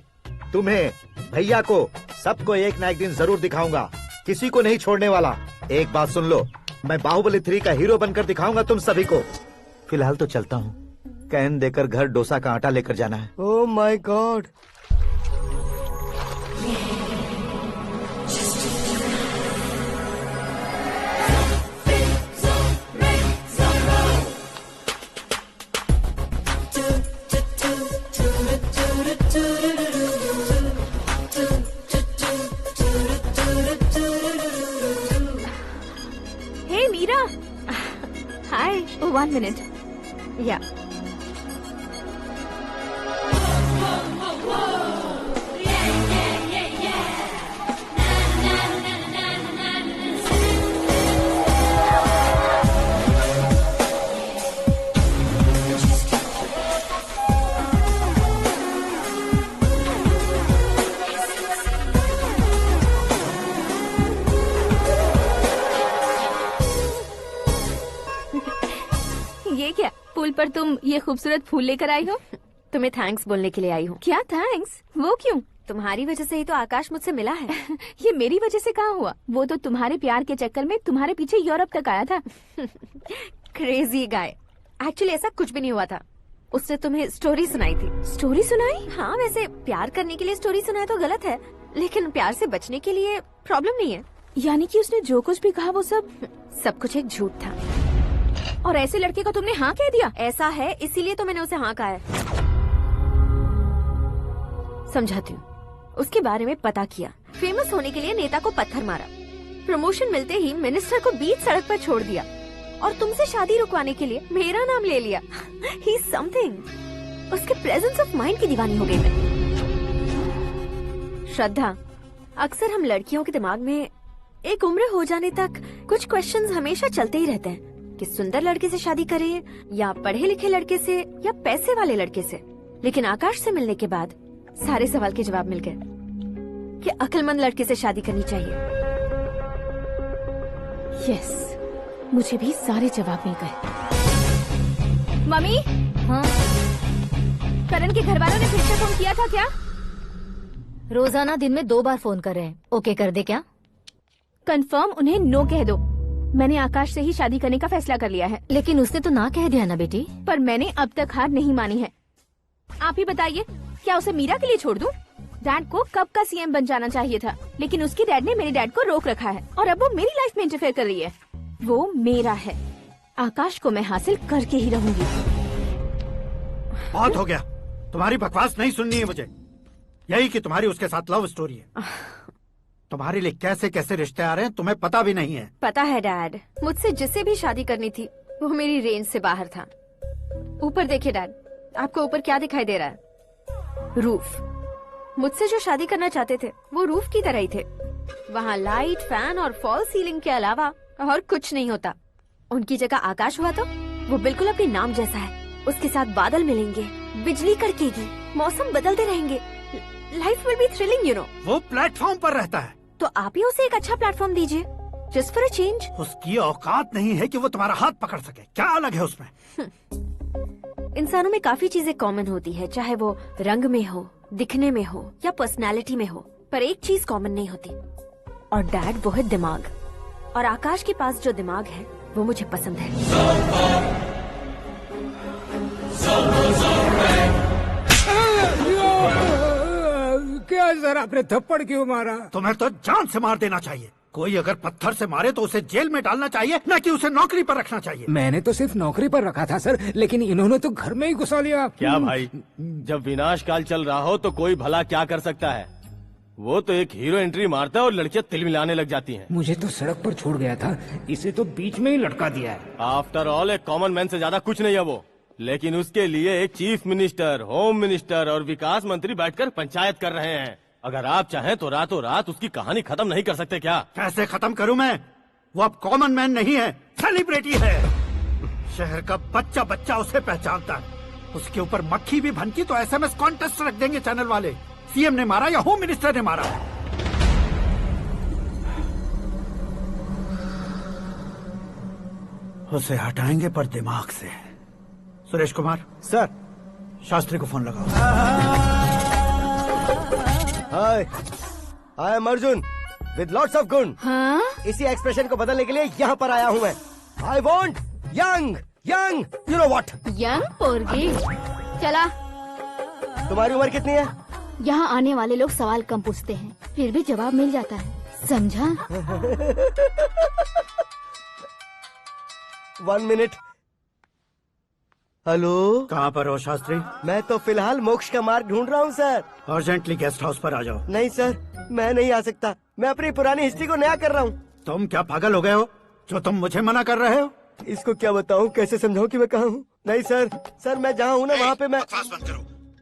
तुम्हें, भैया को, सबको एक ना एक दिन जरूर दिखाऊंगा, किसी को नहीं छोड़ने वाला। एक बात सुन लो, मैं बाहुबली 3 का हीरो बनकर दिखाऊंगा तुम सभी को। फिलहाल तो चलता हूँ, कैन देकर घर डोसा का आटा लेकर जाना है। Oh my God. Hey, Meera. Hi. Oh, 1 minute. Yeah. पर तुम ये खूबसूरत फूल लेकर आई हो? तुम्हें थैंक्स बोलने के लिए आई हूँ। क्या थैंक्स? वो क्यों? तुम्हारी वजह से ही तो आकाश मुझसे मिला है। ये मेरी वजह से कहाँ हुआ? वो तो तुम्हारे प्यार के चक्कर में तुम्हारे पीछे यूरोप तक आया था। Crazy guy. एक्चुअली ऐसा कुछ भी नहीं हुआ था। उसने तुम्हें स्टोरी सुनाई थी। स्टोरी सुनाई? हाँ, वैसे प्यार करने के लिए स्टोरी सुनाए तो गलत है, लेकिन प्यार से बचने के लिए प्रॉब्लम नहीं है। यानी कि उसने जो कुछ भी कहा वो सब कुछ एक झूठ था। और ऐसे लड़के को तुमने हाँ कह दिया? ऐसा है, इसीलिए तो मैंने उसे हाँ कहा है। समझाती हूँ। उसके बारे में पता किया, फेमस होने के लिए नेता को पत्थर मारा, प्रमोशन मिलते ही मिनिस्टर को बीच सड़क पर छोड़ दिया और तुमसे शादी रुकवाने के लिए मेरा नाम ले लिया। He is something. उसके प्रेजेंस ऑफ माइंड की दीवानी हो गई मैं। श्रद्धा, अक्सर हम लड़कियों के दिमाग में एक उम्र हो जाने तक कुछ क्वेश्चंस हमेशा चलते ही रहते हैं कि सुंदर लड़के से शादी करें या पढ़े लिखे लड़के से या पैसे वाले लड़के से। लेकिन आकाश से मिलने के बाद सारे सवाल के जवाब मिल गए कि अक्लमंद लड़के से शादी करनी चाहिए। यस, मुझे भी सारे जवाब मिल गए। मम्मी, हाँ? करण के घर वालों ने फिर से फोन किया था क्या? रोजाना दिन में 2 बार फोन कर रहे हैं। ओके कर दे क्या? कंफर्म उन्हें नो कह दो। मैंने आकाश से ही शादी करने का फैसला कर लिया है। लेकिन उसने तो ना कह दिया ना बेटी। पर मैंने अब तक हार नहीं मानी है। आप ही बताइए, क्या उसे मीरा के लिए छोड़ दूं? डैड को कब का सीएम बन जाना चाहिए था, लेकिन उसके डैड ने मेरे डैड को रोक रखा है और अब वो मेरी लाइफ में इंटरफेयर कर रही है। वो मेरा है। आकाश को मैं हासिल करके ही रहूंगी। बहुत हो गया, तुम्हारी बकवास नहीं सुननी है मुझे। यही कि तुम्हारी उसके साथ लव स्टोरी है। तुम्हारे लिए कैसे कैसे रिश्ते आ रहे हैं तुम्हें पता भी नहीं है। पता है डैड, मुझसे जिसे भी शादी करनी थी वो मेरी रेंज से बाहर था। ऊपर देखिए डैड, आपको ऊपर क्या दिखाई दे रहा है? रूफ। मुझसे जो शादी करना चाहते थे वो रूफ की तरह ही थे। वहाँ लाइट, फैन और फॉल सीलिंग के अलावा और कुछ नहीं होता। उनकी जगह आकाश हुआ तो वो बिल्कुल अपने नाम जैसा है। उसके साथ बादल मिलेंगे, बिजली कड़केगी, मौसम बदलते रहेंगे, life will be thrilling, you know. वो प्लेटफॉर्म पर रहता है तो आप ही उसे एक अच्छा प्लेटफॉर्म दीजिए, जस्ट फॉर अ चेंज। उसकी औकात नहीं है कि वो तुम्हारा हाथ पकड़ सके। क्या अलग है उसमें? इंसानों में काफी चीजें कॉमन होती है, चाहे वो रंग में हो, दिखने में हो या पर्सनालिटी में हो, पर एक चीज कॉमन नहीं होती, और डैड वो है दिमाग। और आकाश के पास जो दिमाग है वो मुझे पसंद है। क्या सर, आपने थप्पड़ क्यों मारा? तुम्हें तो जान से मार देना चाहिए। कोई अगर पत्थर से मारे तो उसे जेल में डालना चाहिए, न कि उसे नौकरी पर रखना चाहिए। मैंने तो सिर्फ नौकरी पर रखा था सर, लेकिन इन्होंने तो घर में ही घुसा लिया। क्या भाई, जब विनाश काल चल रहा हो तो कोई भला क्या कर सकता है? वो तो एक हीरो एंट्री मारता है और लड़कियां तिल मिलाने लग जाती हैं। मुझे तो सड़क पर छोड़ गया था, इसे तो बीच में ही लटका दिया है। आफ्टर ऑल एक कॉमन मैन से ज्यादा कुछ नहीं है वो, लेकिन उसके लिए एक चीफ मिनिस्टर, होम मिनिस्टर और विकास मंत्री बैठकर पंचायत कर रहे हैं। अगर आप चाहें तो रातों रात उसकी कहानी खत्म नहीं कर सकते क्या? कैसे खत्म करूं मैं? वो अब कॉमन मैन नहीं है, सेलिब्रिटी है। शहर का बच्चा बच्चा उसे पहचानता है। उसके ऊपर मक्खी भी भनकी तो एसएमएस कॉन्टेस्ट रख देंगे चैनल वाले। सीएम ने मारा या होम मिनिस्टर ने मारा। उसे हटाएंगे पर दिमाग से। सुरेश कुमार सर, शास्त्री को फोन लगाओ। Hi, I am Arjun with lots of गुण। हाँ? इसी एक्सप्रेशन को बदलने के लिए यहाँ पर आया हूँ मैं। I want young young, you know what? Young पोरगी। चला। तुम्हारी उम्र कितनी है? यहाँ आने वाले लोग सवाल कम पूछते हैं, फिर भी जवाब मिल जाता है, समझा? 1 मिनट। हेलो, कहाँ पर हो शास्त्री? मैं तो फिलहाल मोक्ष का मार्ग ढूंढ रहा हूँ सर। अर्जेंटली गेस्ट हाउस पर आ जाओ। नहीं सर, मैं नहीं आ सकता। मैं अपनी पुरानी हिस्ट्री को नया कर रहा हूँ। तुम क्या पागल हो गए हो जो तुम मुझे मना कर रहे हो? इसको क्या बताऊँ, कैसे समझाऊँ कि मैं कहाँ हूँ? नहीं सर, सर मैं जहाँ हूँ ना वहाँ पे मैं।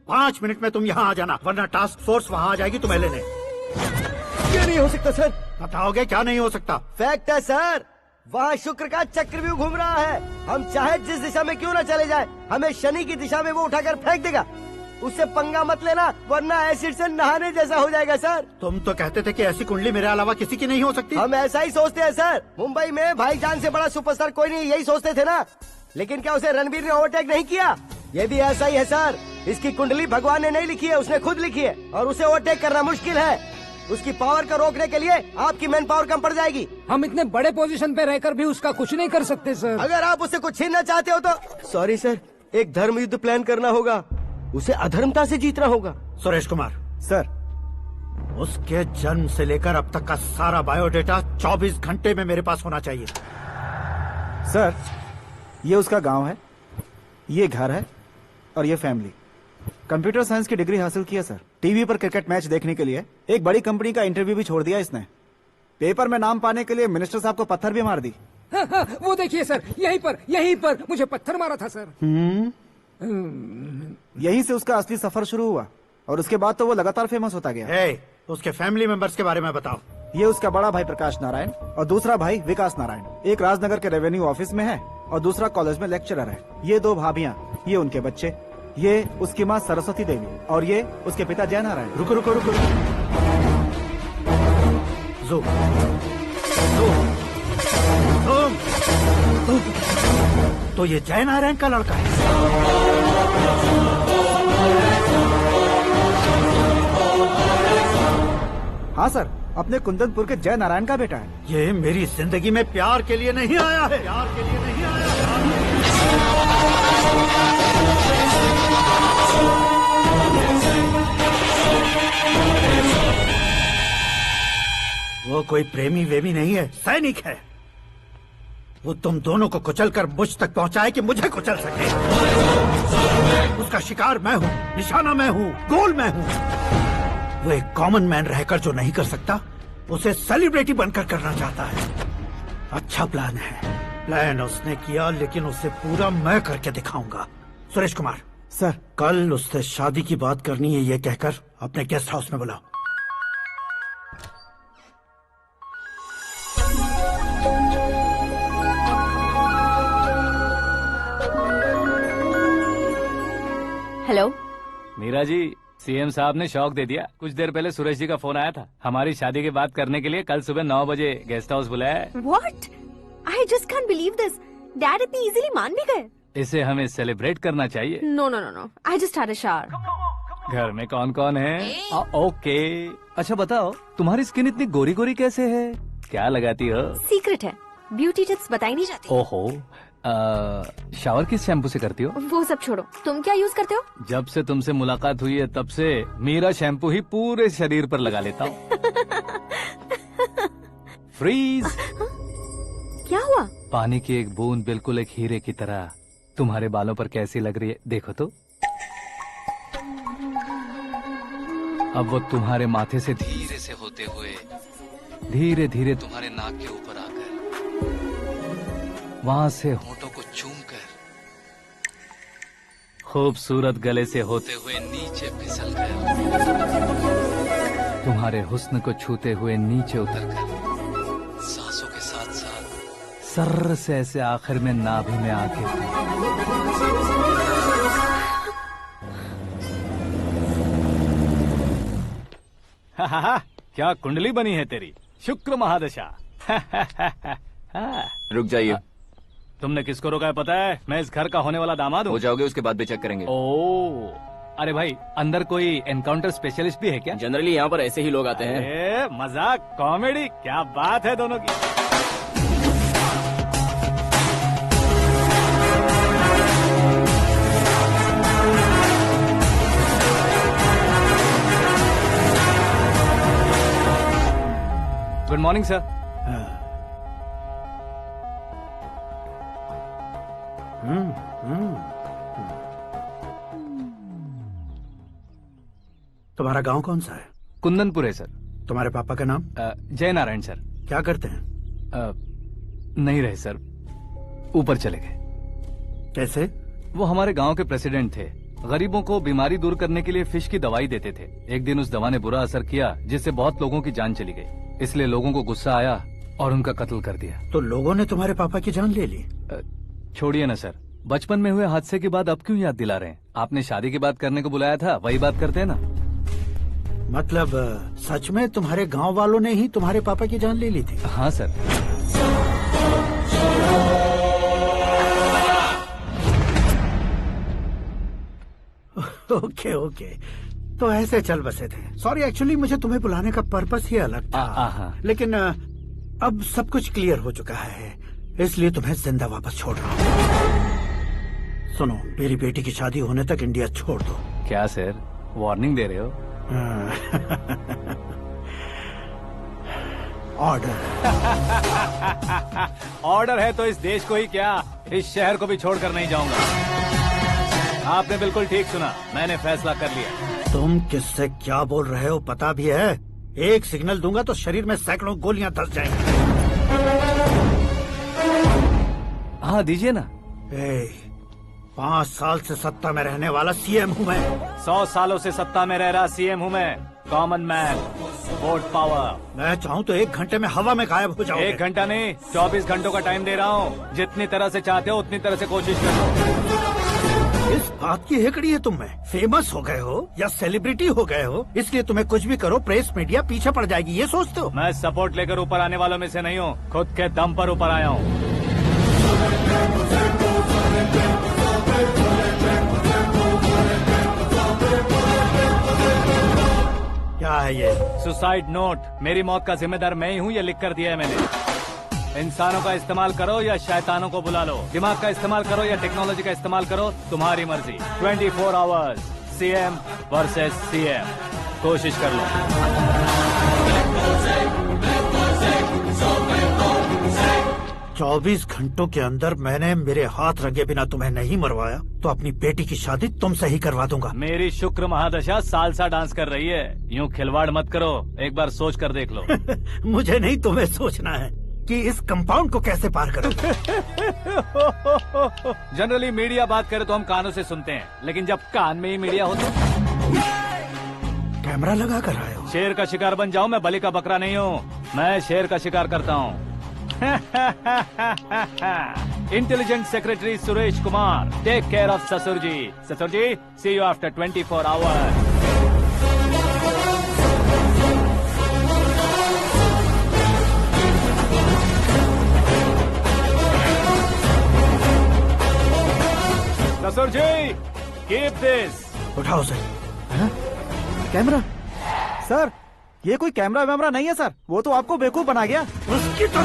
5 मिनट में तुम यहाँ आ जाना, वरना टास्क फोर्स वहाँ आ जाएगी तुम्हें लेने। क्या नहीं हो सकता सर? बताओगे क्या नहीं हो सकता? फैक्ट है सर, वहाँ शुक्र का चक्रव्यूह घूम रहा है। हम चाहे जिस दिशा में क्यों न चले जाए, हमें शनि की दिशा में वो उठाकर फेंक देगा। उससे पंगा मत लेना, वरना एसिड से नहाने जैसा हो जाएगा सर। तुम तो कहते थे कि ऐसी कुंडली मेरे अलावा किसी की नहीं हो सकती। हम ऐसा ही सोचते हैं सर। मुंबई में भाईजान से बड़ा सुपरस्टार कोई नहीं, यही सोचते थे ना। लेकिन क्या उसे रणबीर ने ओवरटेक नहीं किया? ये भी ऐसा ही है सर। इसकी कुंडली भगवान ने नहीं लिखी है, उसने खुद लिखी है और उसे ओवरटेक करना मुश्किल है। उसकी पावर को रोकने के लिए आपकी मैन पावर कम पड़ जाएगी। हम इतने बड़े पोजीशन पे रहकर भी उसका कुछ नहीं कर सकते सर। अगर आप उससे कुछ छीनना चाहते हो तो सॉरी सर, एक धर्म युद्ध प्लान करना होगा। उसे अधर्मता से जीतना होगा। सुरेश कुमार सर, उसके जन्म से लेकर अब तक का सारा बायोडेटा 24 घंटे में मेरे पास होना चाहिए। सर, ये उसका गांव है, ये घर है और ये फैमिली। कंप्यूटर साइंस की डिग्री हासिल की है सर। टीवी पर क्रिकेट मैच देखने के लिए एक बड़ी कंपनी का इंटरव्यू भी छोड़ दिया इसने। पेपर में नाम पाने के लिए मिनिस्टर साहब को पत्थर भी मार दी। वो देखिए सर, यहीं पर मुझे पत्थर मारा था सर। यहीं से उसका असली सफर शुरू हुआ और उसके बाद तो वो लगातार फेमस होता गया। उसके फैमिली मेंबर्स के बारे में बताओ। ये उसका बड़ा भाई प्रकाश नारायण और दूसरा भाई विकास नारायण। एक राजनगर के रेवेन्यू ऑफिस में है और दूसरा कॉलेज में लेक्चरर है। ये 2 भाभियां, ये उनके बच्चे, ये उसकी माँ सरस्वती देवी और ये उसके पिता जय नारायण। रुको रुको रुको, जो तो ये जय नारायण का लड़का है। हाँ सर, अपने कुंदनपुर के जय नारायण का बेटा है। ये मेरी जिंदगी में प्यार के लिए नहीं आया है। प्यार के लिए नहीं आया है। वो कोई प्रेमी वेमी नहीं है, सैनिक है। वो तुम दोनों को कुचल कर मुझ तक पहुंचाए कि मुझे कुचल सके। उसका शिकार मैं हूँ, निशाना मैं हूँ, गोल मैं हूँ। वो एक कॉमन मैन रहकर जो नहीं कर सकता, उसे सेलिब्रिटी बनकर करना चाहता है। अच्छा प्लान है। प्लान उसने किया, लेकिन उसे पूरा मैं करके दिखाऊंगा। सुरेश कुमार सर, कल उससे शादी की बात करनी है, ये कहकर अपने गेस्ट हाउस में बुलाओ। हेलो मीरा जी, सीएम साहब ने शौक दे दिया। कुछ देर पहले सुरेश जी का फोन आया था, हमारी शादी की बात करने के लिए कल सुबह 9 बजे गेस्ट हाउस बुलाया है। What? I just can't believe this. Dad इतनी इजीली मान भी गए। इसे हमें सेलिब्रेट करना चाहिए। No, no, no, no. I just had a shower. घर में कौन कौन है? ओके। अच्छा बताओ, तुम्हारी स्किन इतनी गोरी गोरी कैसे है? क्या लगाती हो? सीक्रेट है, ब्यूटी टिप्स बताई नहीं जाती। ओहो, शावर किस शैम्पू से करती हो? वो सब छोड़ो, तुम क्या यूज करते हो? जब से तुमसे मुलाकात हुई है तब से मीरा शैम्पू ही पूरे शरीर पर लगा लेता हूँ। फ्रीज। क्या हुआ? पानी की एक बूंद बिल्कुल एक हीरे की तरह तुम्हारे बालों पर कैसी लग रही है, देखो तो। अब वो तुम्हारे माथे से धीरे से होते हुए धीरे धीरे तुम्हारे नाक के ऊपर आकर वहां से होठों को चूमकर खूबसूरत गले से होते हुए नीचे फिसलकर तुम्हारे हुस्न को छूते हुए नीचे उतरकर सांसों के साथ साथ सर्र से ऐसे आखिर में नाभि में आके क्या कुंडली बनी है तेरी, शुक्र महादशा। रुक जाइए। तुमने किसको रोका है पता है? मैं इस घर का होने वाला दामाद हूँ। हो जाओगे उसके बाद भी चेक करेंगे। ओ, अरे भाई, अंदर कोई एनकाउंटर स्पेशलिस्ट भी है क्या? जनरली यहाँ पर ऐसे ही लोग आते हैं। मजाक, कॉमेडी, क्या बात है दोनों की। Good morning sir. तुम्हारा गांव कौन सा है? कुंदनपुर है सर। तुम्हारे पापा का नाम? जय नारायण सर। क्या करते हैं? नहीं रहे सर, ऊपर चले गए। कैसे? वो हमारे गांव के प्रेसिडेंट थे। गरीबों को बीमारी दूर करने के लिए फिश की दवाई देते थे। एक दिन उस दवा ने बुरा असर किया जिससे बहुत लोगों की जान चली गई। इसलिए लोगों को गुस्सा आया और उनका कत्ल कर दिया। तो लोगों ने तुम्हारे पापा की जान ले ली? छोड़िए ना सर, बचपन में हुए हादसे की बात अब क्यों याद दिला रहे हैं? आपने शादी की बात करने को बुलाया था, वही बात करते हैं ना। मतलब सच में तुम्हारे गांव वालों ने ही तुम्हारे पापा की जान ले ली थी? हाँ सर। ओके ओके, तो ऐसे चल बसे थे। सॉरी, एक्चुअली मुझे तुम्हें बुलाने का पर्पस ही अलग था, लेकिन अब सब कुछ क्लियर हो चुका है, इसलिए तुम्हें जिंदा वापस छोड़ रहा हूँ। सुनो, मेरी बेटी की शादी होने तक इंडिया छोड़ दो। क्या सर, वार्निंग दे रहे हो? ऑर्डर। ऑर्डर है तो इस देश को ही क्या, इस शहर को भी छोड़कर नहीं जाऊंगा। आपने बिल्कुल ठीक सुना, मैंने फैसला कर लिया। तुम किससे क्या बोल रहे हो पता भी है? एक सिग्नल दूंगा तो शरीर में सैकड़ों गोलियां धस जाएंगी। हाँ दीजिए ना। 5 साल से सत्ता में रहने वाला सीएम हूँ मैं। 100 सालों से सत्ता में रह रहा सीएम हूँ मैं। Common man, vote power. मैं चाहूँ तो 1 घंटे में हवा में गायब हो जाऊँ। 1 घंटा नहीं, 24 घंटों का टाइम दे रहा हूँ। जितनी तरह से चाहते हो उतनी तरह से कोशिश करो। इस बात की हेकड़ी है तुम में? फेमस हो गए हो या सेलिब्रिटी हो गए हो, इसलिए तुम्हें कुछ भी करो प्रेस मीडिया पीछे पड़ जाएगी, ये सोचते हो? मैं सपोर्ट लेकर ऊपर आने वालों में से नहीं हूँ, खुद के दम पर ऊपर आया हूँ। क्या है ये? Suicide note. मेरी मौत का जिम्मेदार मैं ही हूँ, ये लिख कर दिया है मैंने। इंसानों का इस्तेमाल करो या शैतानों को बुला लो, दिमाग का इस्तेमाल करो या टेक्नोलॉजी का इस्तेमाल करो, तुम्हारी मर्जी। 24 आवर्स, सीएम वर्सेस सीएम, कोशिश कर लो। 24 घंटों के अंदर मैंने मेरे हाथ रंगे बिना तुम्हें नहीं मरवाया तो अपनी बेटी की शादी तुमसे ही करवा दूंगा। मेरी शुक्र महादशा सालसा डांस कर रही है, यूँ खिलवाड़ मत करो, एक बार सोच कर देख लो। मुझे नहीं, तुम्हें सोचना है कि इस कंपाउंड को कैसे पार करो। जनरली मीडिया बात करे तो हम कानों से सुनते हैं, लेकिन जब कान में ही मीडिया हो तो कैमरा लगा कर आए हो। शेर का शिकार बन जाऊं, मैं बलि का बकरा नहीं हूँ, मैं शेर का शिकार करता हूँ। Intelligent secretary Suresh Kumar, take care of ससुर जी। ससुर जी, सी यू आफ्टर 24 आवर्स। ससुर जी, कीप दिस। उठाओ सर। कैमरा? सर, ये कोई कैमरा वैमरा नहीं है सर, वो तो आपको बेवकूफ बना गया। उसकी तो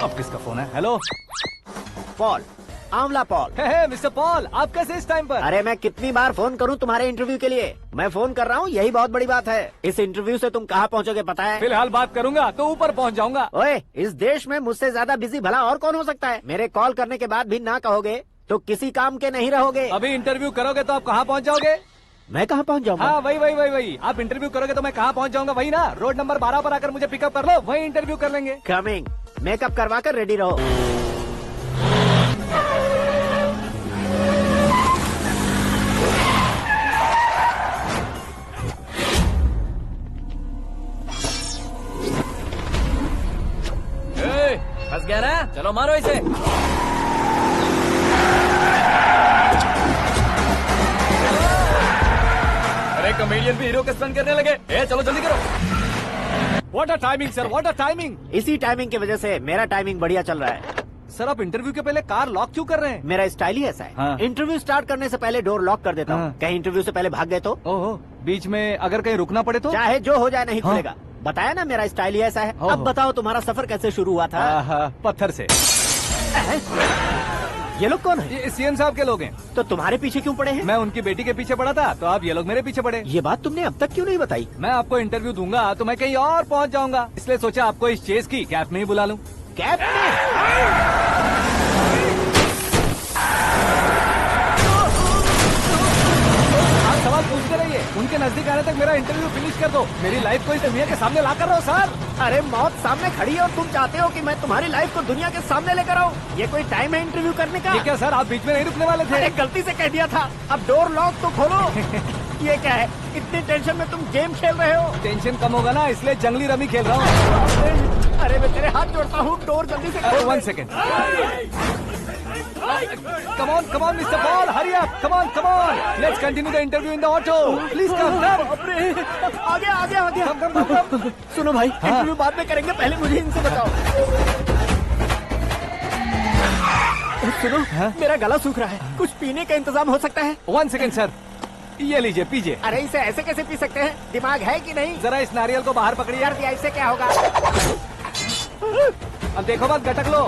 अब किसका फोन है? हेलो पॉल, आंवला पॉल। मिस्टर पॉल, आप कैसे इस टाइम पर? अरे मैं कितनी बार फोन करूं तुम्हारे इंटरव्यू के लिए? मैं फोन कर रहा हूं, यही बहुत बड़ी बात है। इस इंटरव्यू से तुम कहां पहुंचोगे पता है? फिलहाल बात करूंगा तो ऊपर पहुंच जाऊंगा। ओए, इस देश में मुझसे ज्यादा बिजी भला और कौन हो सकता है? मेरे कॉल करने के बाद भी ना कहोगे तो किसी काम के नहीं रहोगे। अभी इंटरव्यू करोगे तो आप कहाँ पहुँच जाओगे? मैं कहाँ पहुँच जाऊंगा? हाँ, वही। आप इंटरव्यू करोगे तो मैं कहाँ पहुँच जाऊंगा? वही ना, रोड नंबर 12 पर आकर मुझे पिकअप कर लो, वही इंटरव्यू कर लेंगे। कमिंग। मेकअप करवा कर रेडी रहो। फंस गया ना, चलो मारो इसे। अरे कॉमेडियन भी हीरो के स्टंट करने लगे। चलो जल्दी करो। What a timing sir, what a timing. इसी टाइमिंग की वजह से मेरा टाइमिंग बढ़िया चल रहा है। सर, आप इंटरव्यू के पहले कार लॉक क्यों कर रहे हैं? मेरा स्टाइल ही ऐसा है। हाँ। इंटरव्यू स्टार्ट करने से पहले डोर लॉक कर देता हूँ। हाँ। कहीं इंटरव्यू से पहले भाग गए तो? ओहो, बीच में अगर कहीं रुकना पड़े तो? चाहे जो हो जाए नहीं खुलेगा। बताया ना मेरा स्टाइल ही ऐसा है। अब बताओ तुम्हारा सफर कैसे शुरू हुआ था? पत्थर से। ये लोग कौन है? ये सीएम साहब के लोग हैं। तो तुम्हारे पीछे क्यों पड़े हैं? मैं उनकी बेटी के पीछे पड़ा था, तो आप ये लोग मेरे पीछे पड़े। ये बात तुमने अब तक क्यों नहीं बताई? मैं आपको इंटरव्यू दूंगा तो मैं कहीं और पहुंच जाऊंगा, इसलिए सोचा आपको इस चेस की कैप में ही बुला लूं। कैप में? सवाल पूछते रहिए, उनके नजदीक आने तक मेरा इंटरव्यू फिनिश कर दो। मेरी लाइफ को इस दुनिया के सामने ला कर रहो सर। अरे मौत सामने खड़ी है और तुम चाहते हो कि मैं तुम्हारी लाइफ को दुनिया के सामने लेकर आऊं? ये कोई टाइम है इंटरव्यू करने का? ये क्या सर, आप बीच में नहीं रुकने वाले थे? अरे गलती से कह दिया था। अब डोर लॉक तो खोलो। ये क्या है, इतनी टेंशन में तुम गेम खेल रहे हो? टेंशन कम होगा ना, इसलिए जंगली रमी खेल रहा हूँ। अरे मैं तेरे हाथ जोड़ता हूँ, डोर जल्दी से खोलो। 1 second. Come on, Mr. Paul, hurry up! Come on! Let's continue the interview in the auto. Please come. आगे। सुनो भाई, इंटरव्यू बाद में करेंगे, पहले मुझे इनसे बताओ। सुनो, मेरा गला सूख रहा है, कुछ पीने का इंतजाम हो सकता है? 1 सेकेंड सर, ये लीजिए पीजिए। अरे इसे ऐसे कैसे पी सकते हैं? दिमाग है कि नहीं? जरा इस नारियल को बाहर पकड़िए। कर दिया, इससे क्या होगा? अब देखो मत, गटक लो।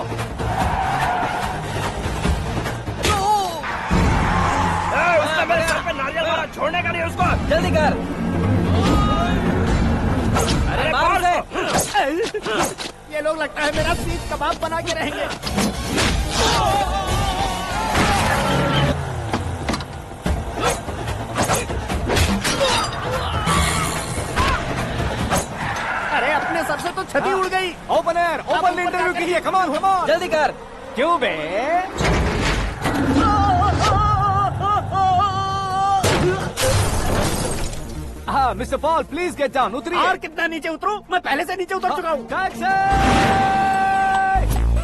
उसने मेरे सर पे नारियल मारा, छोड़ने का नहीं उसको। जल्दी कर। अरे मार उसे। ये लोग लगता है मेरा सीख कबाब बना के रहेंगे। अरे अपने सर से तो छती उड़ गई। ओपन एयर, ओपन इंटरव्यू कीजिए। कम ऑन, कम ऑन, जल्दी कर। क्यों बे? हाँ mister Paul, please get down. उतरिए। और कितना नीचे उतरूं? मैं पहले से नीचे उतर चुका हूँ।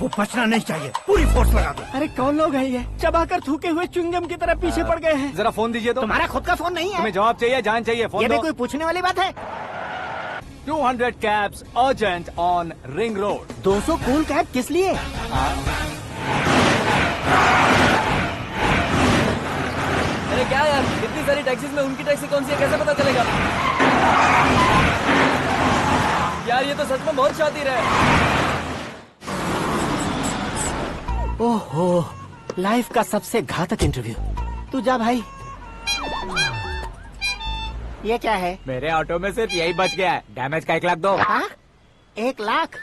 वो बचना नहीं चाहिए, पूरी फोर्स लगा दो। अरे कौन लोग हैं ये? चबाकर थूके हुए च्युइंगम की तरह पीछे पड़ गए हैं। जरा फोन दीजिए तो। तुम्हारा खुद का फोन नहीं है? तुम्हें जवाब चाहिए, जान चाहिए, फोन ये दो। भी कोई पूछने वाली बात है? 200 cabs urgent on Ring Road। 200 cool cab किस लिए? अरे क्या यार, इतनी सारी टैक्सीज में उनकी टैक्सी कौन सी है, कैसे पता चलेगा? यार ये तो सच में बहुत शातिर है। ओहो, लाइफ का सबसे घातक इंटरव्यू। तू जा भाई। ये क्या है? मेरे ऑटो में सिर्फ यही बच गया है, डैमेज का 1 लाख दो। 1 लाख?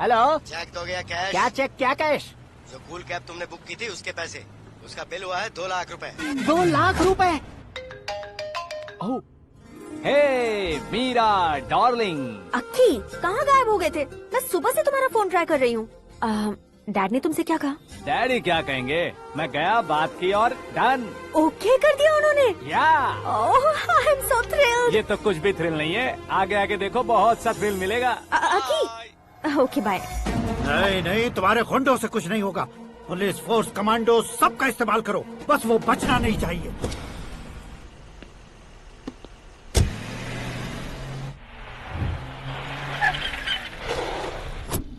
हेलो, चेक दोगे या कैश? क्या चेक, क्या कैश? जो कूल कैब तुमने बुक की थी उसके पैसे, उसका बिल हुआ है 2 लाख रुपए। 2 लाख रुपए? ओह, हे मीरा डार्लिंग। अक्की, कहाँ गायब हो गए थे? मैं सुबह से तुम्हारा फोन ट्राई कर रही हूँ। डैड ने तुमसे क्या कहा? डैडी क्या कहेंगे, मैं गया, बात की और डन। ओके कर दिया उन्होंने? या। ओह, आई एम सो थ्रिल्ड। ये तो कुछ भी थ्रिल नहीं है, आगे आगे देखो बहुत सा थ्रिल मिलेगा। अक्की, ओके बाय। नहीं नहीं, तुम्हारे गुंडों से कुछ नहीं होगा। पुलिस फोर्स, कमांडो, सबका इस्तेमाल करो, बस वो बचना नहीं चाहिए।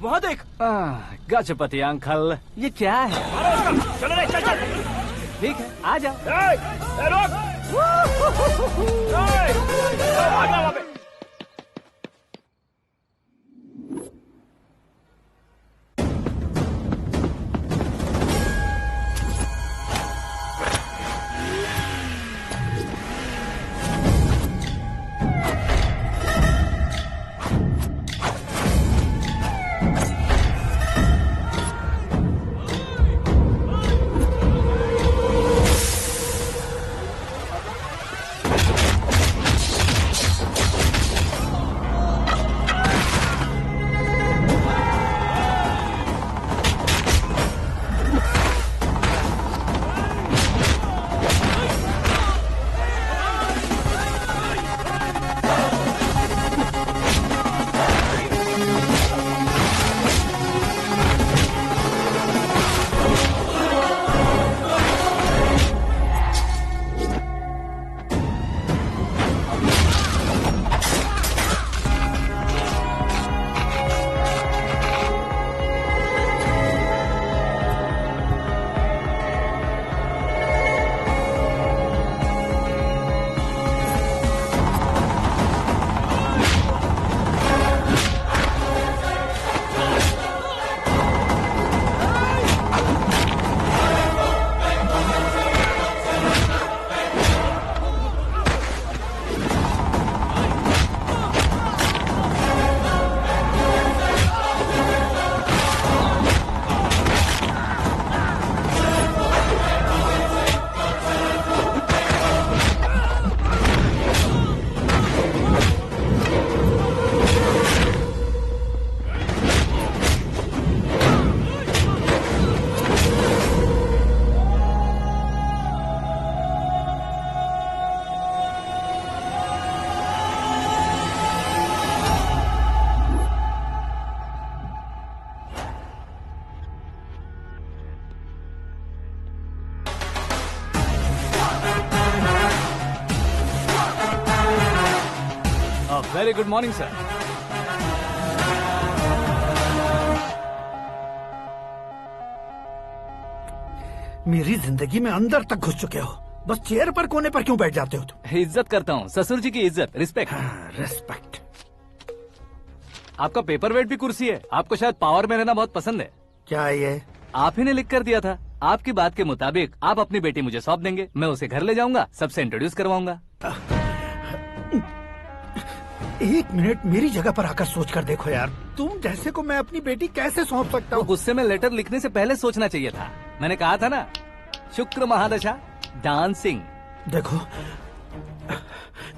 वहाँ देख। गजपति अंकल, ये क्या है? चलो रे, चल चल। ठीक है, आ जाओ। वहाँ पे। Very good morning, sir. मेरी जिंदगी में अंदर तक घुस चुके हो, बस चेयर पर कोने पर क्यों बैठ जाते हो तुम? इज्जत करता हूँ, ससुर जी की इज्जत, रिस्पेक्ट। रेस्पेक्ट। आपका पेपर वेट भी कुर्सी है। आपको शायद पावर में रहना बहुत पसंद है। क्या है ये? आप ही ने लिख कर दिया था। आपकी बात के मुताबिक आप अपनी बेटी मुझे सौंप देंगे, मैं उसे घर ले जाऊंगा, सबसे इंट्रोड्यूस करवाऊंगा। एक मिनट मेरी जगह पर आकर सोच कर देखो यार, तुम जैसे को मैं अपनी बेटी कैसे सौंप सकता हूँ? गुस्से में लेटर लिखने से पहले सोचना चाहिए था। मैंने कहा था ना, शुक्र महादशा डांसिंग। देखो,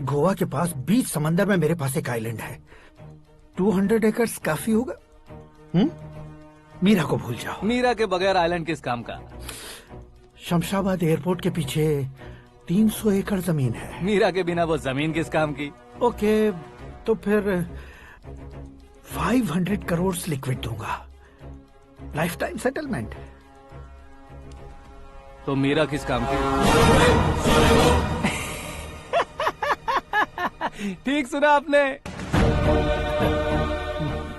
गोवा के पास बीच समंदर में मेरे पास एक आइलैंड है, 200 एकर्स काफी होगा। मीरा को भूल जाओ। मीरा के बगैर आइलैंड किस काम का? शमशाबाद एयरपोर्ट के पीछे 300 एकड़ जमीन है। मीरा के बिना वो जमीन किस काम की? ओके, तो फिर 500 करोड़ लिक्विड दूंगा, लाइफ टाइम सेटलमेंट। तो मीरा किस काम की? ठीक सुना आपने,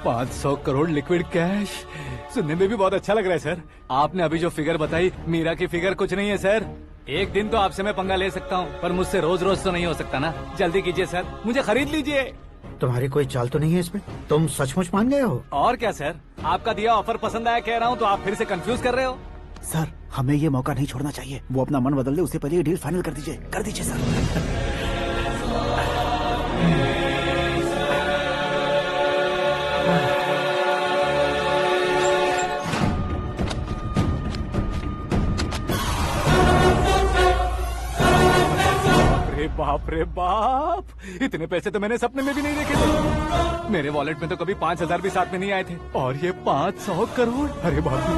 500 करोड़ लिक्विड कैश। सुनने में भी बहुत अच्छा लग रहा है सर। आपने अभी जो फिगर बताई, मीरा की फिगर कुछ नहीं है सर। एक दिन तो आपसे मैं पंगा ले सकता हूँ, पर मुझसे रोज रोज तो नहीं हो सकता ना। जल्दी कीजिए सर, मुझे खरीद लीजिए। तुम्हारी कोई चाल तो नहीं है इसमें? तुम सचमुच मान गए हो? और क्या सर, आपका दिया ऑफर पसंद आया कह रहा हूँ, तो आप फिर से कंफ्यूज कर रहे हो। सर, हमें ये मौका नहीं छोड़ना चाहिए। वो अपना मन बदल दे, उससे पहले ये डील फाइनल कर दीजिए। कर दीजिए सर। बाप रे बाप, इतने पैसे तो मैंने सपने में भी नहीं देखे थे। मेरे वॉलेट में तो कभी 5000 भी साथ में नहीं आए थे, और ये 500 करोड़। अरे बाप रे।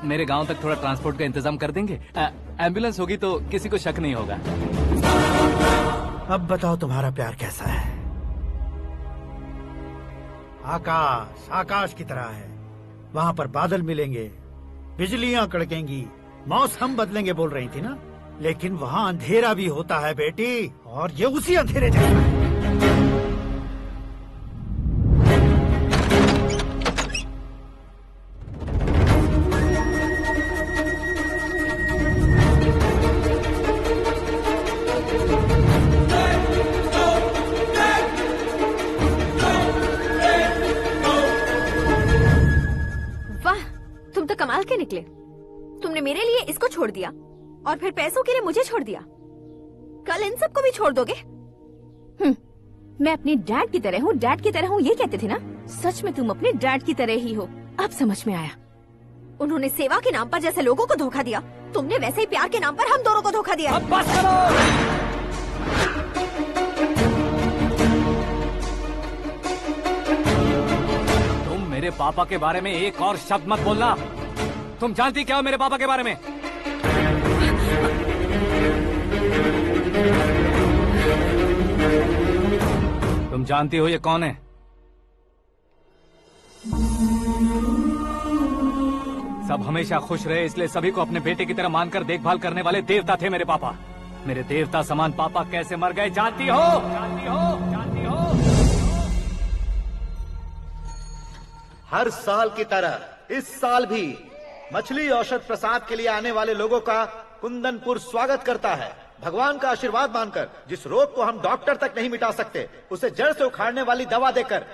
मेरे गांव तक थोड़ा ट्रांसपोर्ट का इंतजाम कर देंगे? एम्बुलेंस होगी तो किसी को शक नहीं होगा। अब बताओ तुम्हारा प्यार कैसा है? आकाश आकाश की तरह है, वहाँ पर बादल मिलेंगे, बिजलियां कड़केंगी, मौसम बदलेंगे बोल रही थी ना, लेकिन वहाँ अंधेरा भी होता है बेटी, और ये उसी अंधेरे जैसा है। वाह, तुम तो कमाल के निकले। तुमने मेरे लिए इसको छोड़ दिया और फिर पैसों के लिए मुझे छोड़ दिया। कल इन सबको भी छोड़ दोगे? मैं अपने डैड की तरह हूँ, डैड की तरह हूँ, ये कहते थे ना। सच में तुम अपने डैड की तरह ही हो, अब समझ में आया। उन्होंने सेवा के नाम पर जैसे लोगों को धोखा दिया, तुमने वैसे ही प्यार के नाम पर हम दोनों को धोखा दिया। अब बस करो। तुम मेरे पापा के बारे में एक और शब्द मत बोलना। तुम जानती क्या हो मेरे पापा के बारे में? तुम जानती हो ये कौन है? सब हमेशा खुश रहे, इसलिए सभी को अपने बेटे की तरह मानकर देखभाल करने वाले देवता थे मेरे पापा। मेरे देवता समान पापा कैसे मर गए जानती हो? जानती हो? जानती हो? हर साल की तरह इस साल भी मछली औषध प्रसाद के लिए आने वाले लोगों का कुंदनपुर स्वागत करता है। भगवान का आशीर्वाद मानकर जिस रोग को हम डॉक्टर तक नहीं मिटा सकते, उसे जड़ से उखाड़ने वाली दवा देकर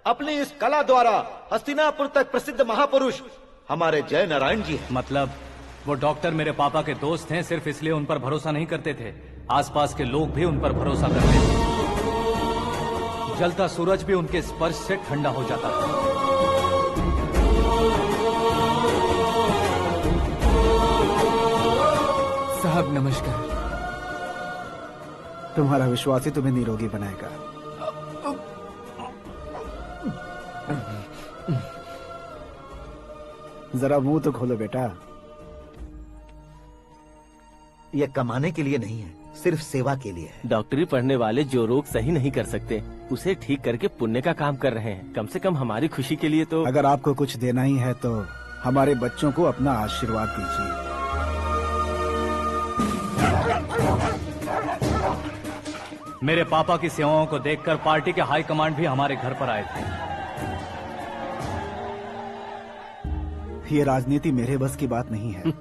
अपनी इस कला द्वारा हस्तिनापुर तक प्रसिद्ध महापुरुष हमारे जय नारायण जी हैं। मतलब वो डॉक्टर मेरे पापा के दोस्त हैं, सिर्फ इसलिए उन पर भरोसा नहीं करते थे, आसपास के लोग भी उन पर भरोसा करते थे। जलता सूरज भी उनके स्पर्श से ठंडा हो जाता था। साहब नमस्कार। तुम्हारा विश्वास ही तुम्हें निरोगी बनाएगा। जरा मुंह तो खोलो बेटा। यह कमाने के लिए नहीं है, सिर्फ सेवा के लिए है। डॉक्टरी पढ़ने वाले जो रोग सही नहीं कर सकते, उसे ठीक करके पुण्य का काम कर रहे हैं। कम से कम हमारी खुशी के लिए तो। अगर आपको कुछ देना ही है तो हमारे बच्चों को अपना आशीर्वाद दीजिए। मेरे पापा की सेवाओं को देखकर पार्टी के हाई कमांड भी हमारे घर पर आए थे। ये राजनीति मेरे बस की बात नहीं है।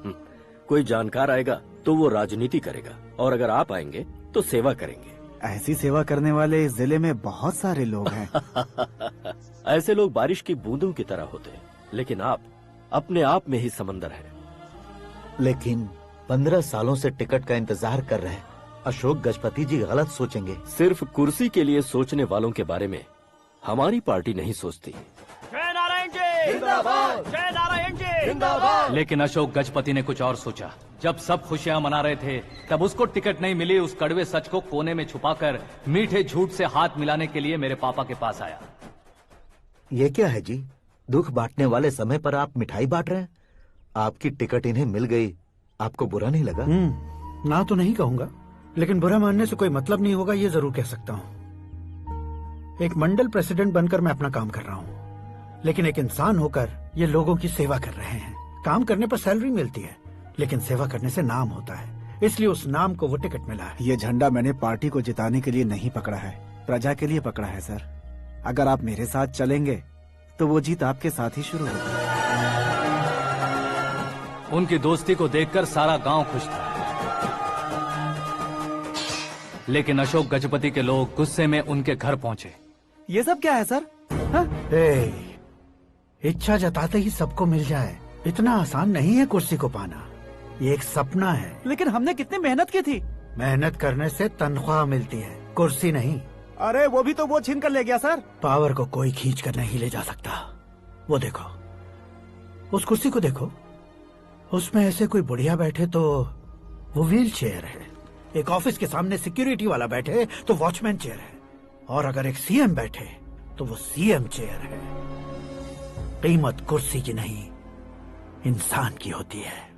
कोई जानकार आएगा तो वो राजनीति करेगा, और अगर आप आएंगे तो सेवा करेंगे। ऐसी सेवा करने वाले इस जिले में बहुत सारे लोग हैं। ऐसे लोग बारिश की बूंदों की तरह होते हैं, लेकिन आप अपने आप में ही समंदर हैं। लेकिन 15 सालों से टिकट का इंतजार कर रहे हैं। अशोक गजपति जी गलत सोचेंगे। सिर्फ कुर्सी के लिए सोचने वालों के बारे में हमारी पार्टी नहीं सोचती। जय नारायण जी जिंदाबाद, जय नारायण जी जिंदाबाद। लेकिन अशोक गजपति ने कुछ और सोचा। जब सब खुशियां मना रहे थे, तब उसको टिकट नहीं मिली। उस कड़वे सच को कोने में छुपाकर मीठे झूठ से हाथ मिलाने के लिए मेरे पापा के पास आया। ये क्या है जी? दुख बांटने वाले समय पर आप मिठाई बांट रहे हैं। आपकी टिकट इन्हें मिल गई, आपको बुरा नहीं लगा? ना तो नहीं कहूंगा, लेकिन बुरा मानने से कोई मतलब नहीं होगा, ये जरूर कह सकता हूँ। एक मंडल प्रेसिडेंट बनकर मैं अपना काम कर रहा हूँ, लेकिन एक इंसान होकर ये लोगों की सेवा कर रहे हैं। काम करने पर सैलरी मिलती है, लेकिन सेवा करने से नाम होता है, इसलिए उस नाम को वो टिकट मिला है। ये झंडा मैंने पार्टी को जिताने के लिए नहीं पकड़ा है, प्रजा के लिए पकड़ा है सर। अगर आप मेरे साथ चलेंगे तो वो जीत आपके साथ ही शुरू होगी। उनकी दोस्ती को देखकर सारा गांव खुश था, लेकिन अशोक गजपति के लोग गुस्से में उनके घर पहुंचे। ये सब क्या है सर? इच्छा जताते ही सबको मिल जाए, इतना आसान नहीं है कुर्सी को पाना। ये एक सपना है। लेकिन हमने कितनी मेहनत की थी। मेहनत करने से तनख्वाह मिलती है, कुर्सी नहीं। अरे वो भी तो वो छीन कर ले गया सर। पावर को कोई खींच कर नहीं ले जा सकता। वो देखो, उस कुर्सी को देखो, उसमें ऐसे कोई बुढ़िया बैठे तो वो व्हील चेयर है। एक ऑफिस के सामने सिक्योरिटी वाला बैठे तो वॉचमैन चेयर है, और अगर एक सीएम बैठे तो वो सीएम चेयर है। कीमत कुर्सी की नहीं, इंसान की होती है।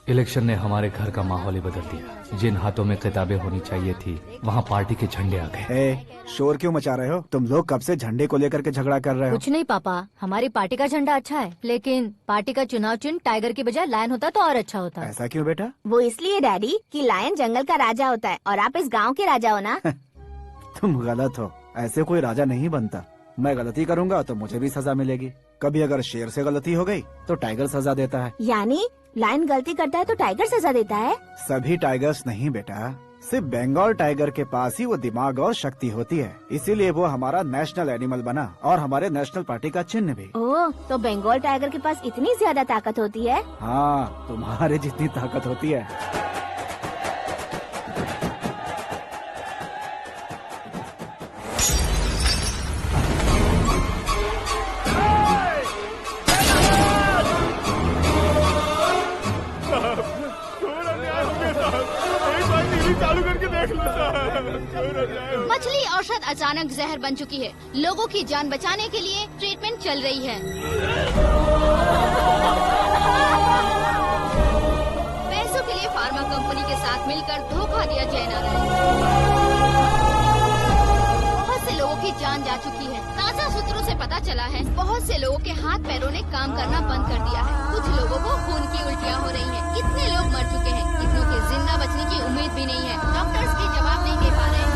इलेक्शन ने हमारे घर का माहौल ही बदल दिया। जिन हाथों में किताबें होनी चाहिए थी, वहाँ पार्टी के झंडे आ गए। शोर क्यों मचा रहे हो? तुम लोग कब से झंडे को लेकर के झगड़ा कर रहे हो? कुछ नहीं पापा, हमारी पार्टी का झंडा अच्छा है, लेकिन पार्टी का चुनाव चिन्ह टाइगर की बजाय लायन होता तो और अच्छा होता। ऐसा क्यों बेटा? वो इसलिए डैडी कि लायन जंगल का राजा होता है और आप इस गांव के राजा हो ना। तुम गलत हो, ऐसे कोई राजा नहीं बनता। मैं गलती करूंगा तो मुझे भी सजा मिलेगी। कभी अगर शेर से गलती हो गई तो टाइगर सजा देता है। यानी लायन गलती करता है तो टाइगर सजा देता है? सभी टाइगर्स नहीं बेटा, सिर्फ बंगाल टाइगर के पास ही वो दिमाग और शक्ति होती है, इसीलिए वो हमारा नेशनल एनिमल बना और हमारे नेशनल पार्टी का चिन्ह भी। ओह, तो बंगाल टाइगर के पास इतनी ज्यादा ताकत होती है? हाँ, तुम्हारे जितनी ताकत होती है। मछली औषध अचानक जहर बन चुकी है। लोगों की जान बचाने के लिए ट्रीटमेंट चल रही है। पैसों के लिए फार्मा कंपनी के साथ मिलकर धोखा दिया जय नारायण। बहुत से लोगों की जान जा चुकी है। ताजा सूत्रों से पता चला है बहुत से लोगों के हाथ पैरों ने काम करना बंद कर दिया है। कुछ लोगों को खून की उल्टियाँ हो रही हैं। कितने लोग मर चुके हैं, कितनों के जिंदा बचने की उम्मीद भी नहीं है। डॉक्टर्स भी जवाब नहीं दे पा रहे हैं।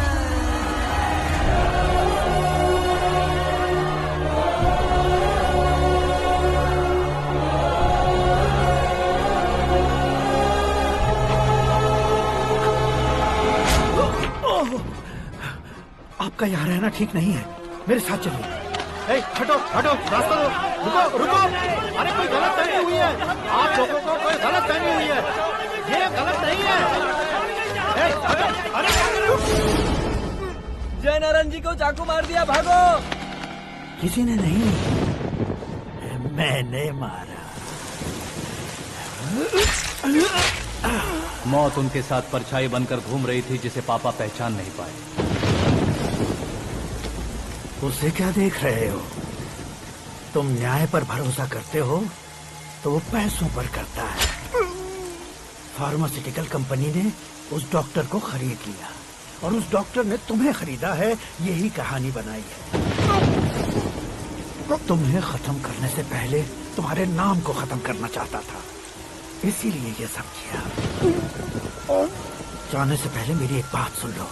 आपका यहाँ रहना ठीक नहीं है, मेरे साथ चलिए। हटो हटो, रास्ता दो। रुको रुको, अरे कोई गलत फहमी हुई है। आप लोगों को कोई गलत फहमी हुई है, ये गलत नहीं है। हटो, अरे जय नारायण जी को चाकू मार दिया, भागो। किसी ने नहीं, मैंने मारा। मौत उनके साथ परछाई बनकर घूम रही थी, जिसे पापा पहचान नहीं पाए। उसे क्या देख रहे हो? तुम न्याय पर भरोसा करते हो तो वो पैसों पर करता है। फार्मास्यूटिकल कंपनी ने उस डॉक्टर को खरीद लिया और उस डॉक्टर ने तुम्हें खरीदा है, यही कहानी बनाई है। तुम्हें खत्म करने से पहले तुम्हारे नाम को खत्म करना चाहता था, इसीलिए ये सब किया। जाने से पहले मेरी एक बात सुन लो।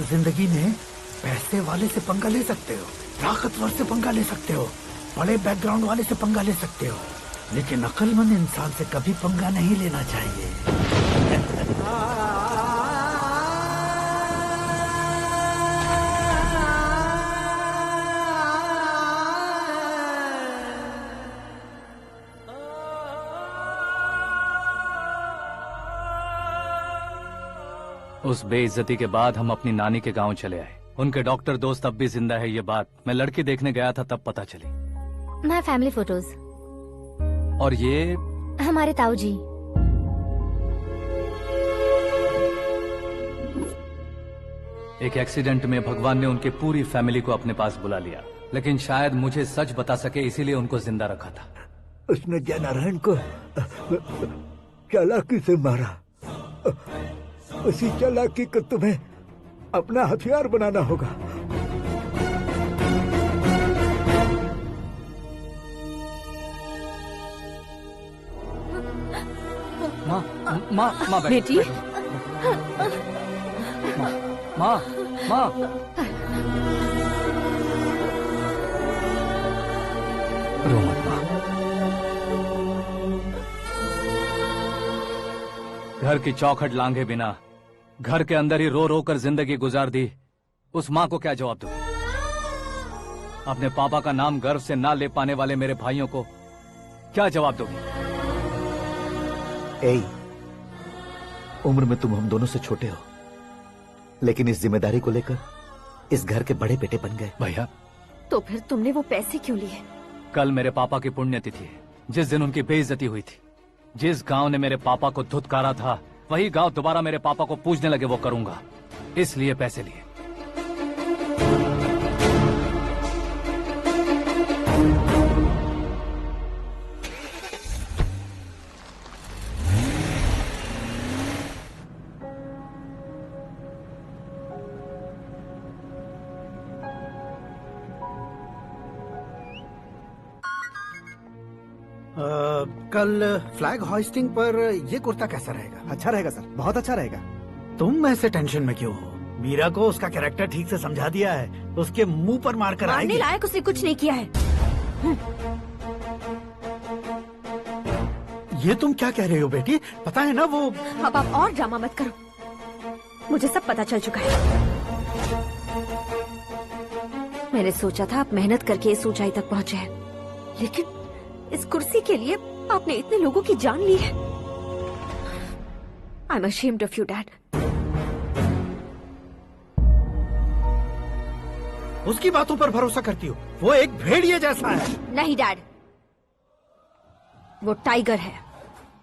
जिंदगी में पैसे वाले से पंगा ले सकते हो, ताकतवर से पंगा ले सकते हो, बड़े बैकग्राउंड वाले से पंगा ले सकते हो, लेकिन अक्लमंद इंसान से कभी पंगा नहीं लेना चाहिए। उस बेइज्जती के बाद हम अपनी नानी के गांव चले आए। उनके डॉक्टर दोस्त अब भी जिंदा है, ये बात मैं लड़की देखने गया था तब पता चली। My family photos. और ये हमारे ताऊ जी। एक एक्सीडेंट में भगवान ने उनकी पूरी फैमिली को अपने पास बुला लिया, लेकिन शायद मुझे सच बता सके इसीलिए उनको जिंदा रखा था। उसने जयनारायण को चालाकी से मारा। उसी चालाकी को तुम्हें अपना हथियार बनाना होगा। माँ बेटी। माँ रो मत माँ। घर की चौखट लांघे बिना घर के अंदर ही रो रो कर जिंदगी गुजार दी उस माँ को क्या जवाब दूं? अपने पापा का नाम गर्व से ना ले पाने वाले मेरे भाइयों को क्या जवाब दोगी? उम्र में तुम हम दोनों से छोटे हो, लेकिन इस जिम्मेदारी को लेकर इस घर के बड़े बेटे बन गए। भैया, तो फिर तुमने वो पैसे क्यों लिए? कल मेरे पापा की पुण्यतिथि है, जिस दिन उनकी बेइज्जती हुई थी। जिस गांव ने मेरे पापा को धुतकारा था, वही गांव दोबारा मेरे पापा को पूजने लगे वो करूंगा, इसलिए पैसे लिए। कल फ्लैग होइस्टिंग पर ये कुर्ता कैसा रहेगा? अच्छा रहेगा सर, बहुत अच्छा रहेगा। तुम ऐसे टेंशन में क्यों हो? मीरा को उसका कैरेक्टर ठीक से समझा दिया है, उसके मुंह पर मारकर आएगी। मारने लायक उसने कुछ नहीं किया है। ये तुम क्या कह रहे हो बेटी? पता है ना वो। अब आप और ड्रामा मत करो, मुझे सब पता चल चुका है। मैंने सोचा था आप मेहनत करके इस ऊंचाई तक पहुंचे हैं, लेकिन इस कुर्सी के लिए आपने इतने लोगों की जान ली है। I am ashamed of you, Dad. उसकी बातों पर भरोसा करती हो? वो एक भेड़िए जैसा है। नहीं डैड, वो टाइगर है,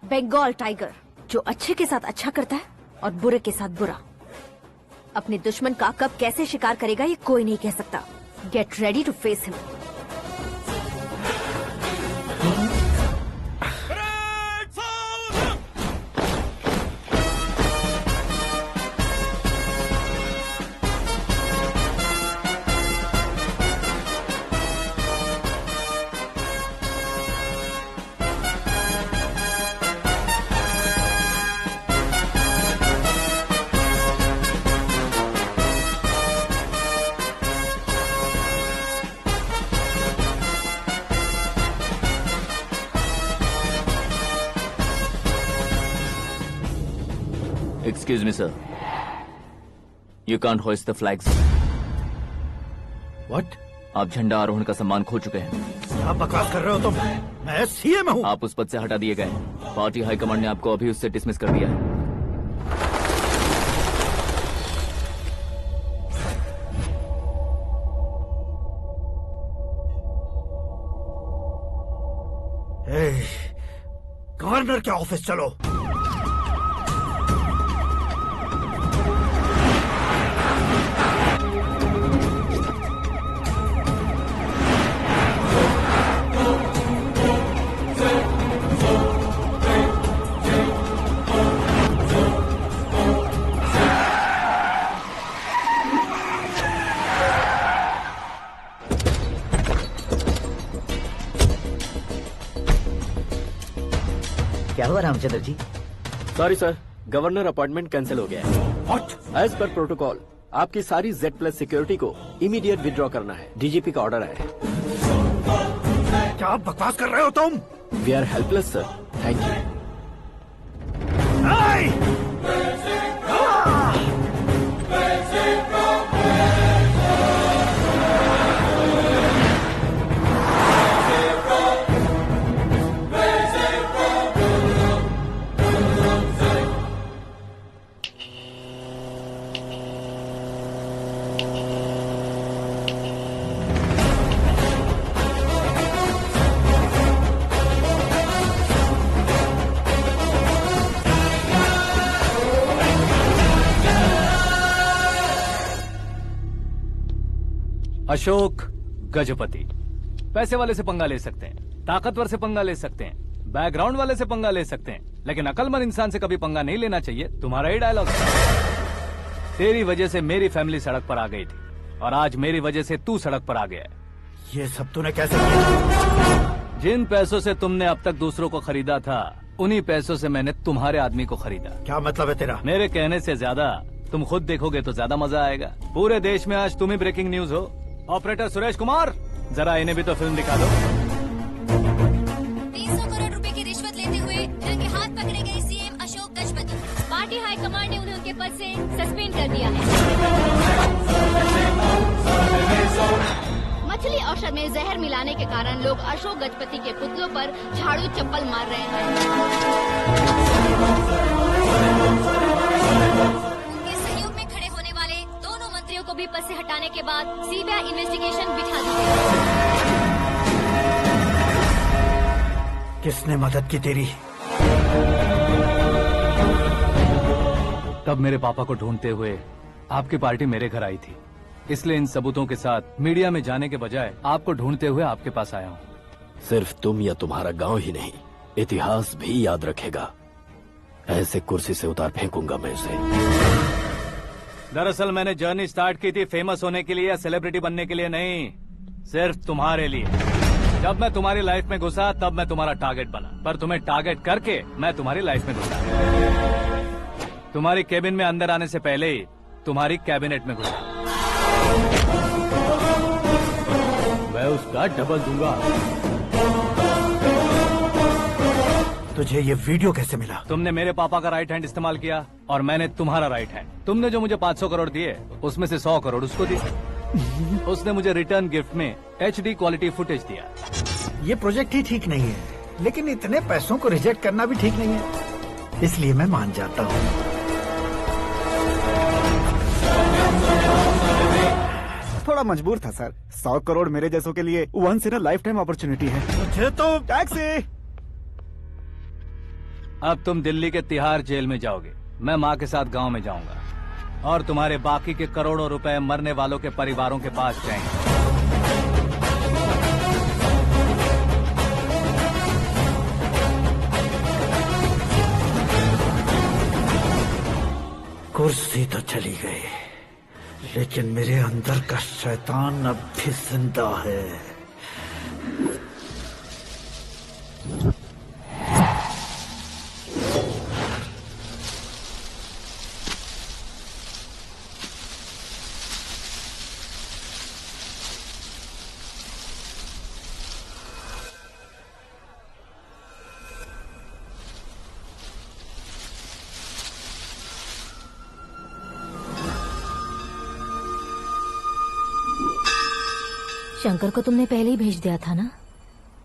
बंगाल टाइगर, जो अच्छे के साथ अच्छा करता है और बुरे के साथ बुरा। अपने दुश्मन का कब कैसे शिकार करेगा ये कोई नहीं कह सकता। Get ready to face him. Excuse me, sir. You can't hoist the flags. What? आप झंडा आरोहण का सम्मान खो चुके हैं। आप बकवास कर रहे हो तुम? मैं सीएम हूँ। आप उस पद से हटा दिए गए। पार्टी हाईकमांड ने आपको अभी उससे डिसमिस कर दिया है। गवर्नर के ऑफिस चलो। क्या हुआ Ramchandra ji? Sorry sir, governor appointment cancel हो गया है। What? एज पर प्रोटोकॉल आपकी सारी Z+ सिक्योरिटी को इमीडिएट विड्रॉ करना है। डीजीपी का ऑर्डर आया है। क्या बकवास कर रहे हो तुम? We are helpless sir, thank you. Ashok Gajapati पैसे वाले से पंगा ले सकते हैं, ताकतवर से पंगा ले सकते हैं, बैकग्राउंड वाले से पंगा ले सकते हैं, लेकिन अकलमंद इंसान से कभी पंगा नहीं लेना चाहिए। तुम्हारा ही डायलॉग। तेरी वजह से मेरी फैमिली सड़क पर आ गई थी और आज मेरी वजह से तू सड़क पर आ गया है। ये सब तूने कैसे किया? जिन पैसों से तुमने अब तक दूसरों को खरीदा था, उन्हीं पैसों से मैंने तुम्हारे आदमी को खरीदा। क्या मतलब है तेरा? मेरे कहने से ज्यादा तुम खुद देखोगे तो ज्यादा मजा आएगा। पूरे देश में आज तुम ही ब्रेकिंग न्यूज हो। ऑपरेटर सुरेश कुमार, जरा इन्हें भी तो फिल्म दिखा दो। 300 करोड़ रुपए की रिश्वत लेते हुए रंगे हाथ पकड़े गए CM Ashok Gajapati. Party high command ने उन्हें उनके पद से सस्पेंड कर दिया है। मछली औषध में जहर मिलाने के कारण लोग अशोक गजपति के पुतलों पर झाड़ू चप्पल मार रहे हैं। उनके सहयोग में खड़े होने वाले दोनों मंत्रियों को भी पद से हटाने के बाद सीबीआई इन्वेस्टिगेशन बिठा दी गई। किसने मदद की तेरी? तब मेरे पापा को ढूंढते हुए आपकी पार्टी मेरे घर आई थी, इसलिए इन सबूतों के साथ मीडिया में जाने के बजाय आपको ढूंढते हुए आपके पास आया हूँ। सिर्फ तुम या तुम्हारा गांव ही नहीं, इतिहास भी याद रखेगा। ऐसे कुर्सी से उतार फेंकूंगा मैं उसे। दरअसल मैंने जर्नी स्टार्ट की थी फेमस होने के लिए या सेलिब्रिटी बनने के लिए नहीं, सिर्फ तुम्हारे लिए। जब मैं तुम्हारी लाइफ में घुसा तब मैं तुम्हारा टारगेट बना, पर तुम्हें टारगेट करके मैं तुम्हारी लाइफ में घुसा। तुम्हारी केबिन में अंदर आने से पहले ही तुम्हारी कैबिनेट में घुसा। मैं उसका डबल दूंगा। तुझे ये वीडियो कैसे मिला? तुमने मेरे पापा का राइट हैंड इस्तेमाल किया और मैंने तुम्हारा राइट हैंड। तुमने जो मुझे 500 करोड़ दिए उसमें से 100 करोड़ उसको दिए। उसने मुझे रिटर्न गिफ्ट में HD क्वालिटी फुटेज दिया। ये प्रोजेक्ट ही ठीक नहीं है, लेकिन इतने पैसों को रिजेक्ट करना भी ठीक नहीं है, इसलिए मैं मान जाता हूँ। थोड़ा मजबूर था सर। 100 करोड़ मेरे जैसों के लिए once in a lifetime opportunity है। मुझे तो टैक्सी। अब तुम दिल्ली के तिहाड़ जेल में जाओगे, मैं माँ के साथ गांव में जाऊंगा और तुम्हारे बाकी के करोड़ों रुपए मरने वालों के परिवारों के पास जाएंगे। कुर्सी तो चली गई, लेकिन मेरे अंदर का शैतान अब भी जिंदा है। शंकर को तुमने पहले ही भेज दिया था ना?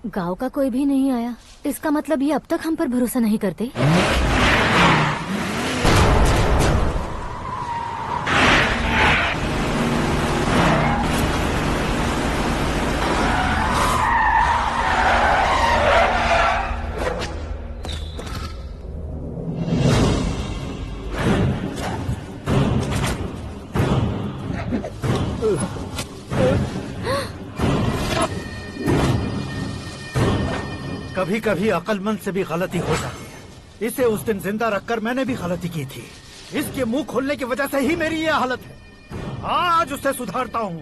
गांव का कोई भी नहीं आया, इसका मतलब ये अब तक हम पर भरोसा नहीं करते। कभी कभी अक्लमंद से भी गलती हो जाती है। इसे उस दिन जिंदा रखकर मैंने भी गलती की थी। इसके मुंह खोलने की वजह से ही मेरी ये हालत है। आज उसे सुधारता हूँ।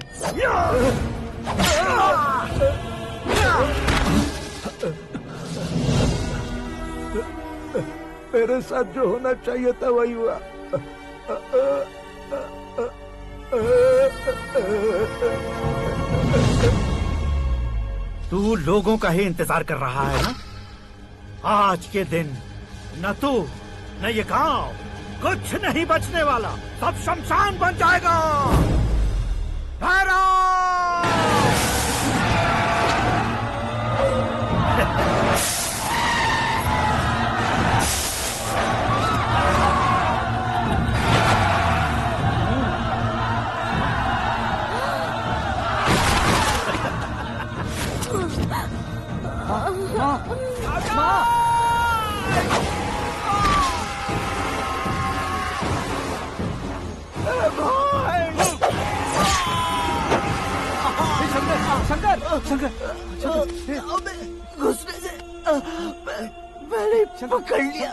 मेरे साथ जो होना चाहिए था वही हुआ। तू लोगों का ही इंतजार कर रहा है ना? आज के दिन न तू न ये गांव कुछ नहीं बचने वाला, सब शमशान बन जाएगा। शंकर, घुसने से मैंने पकड़ लिया।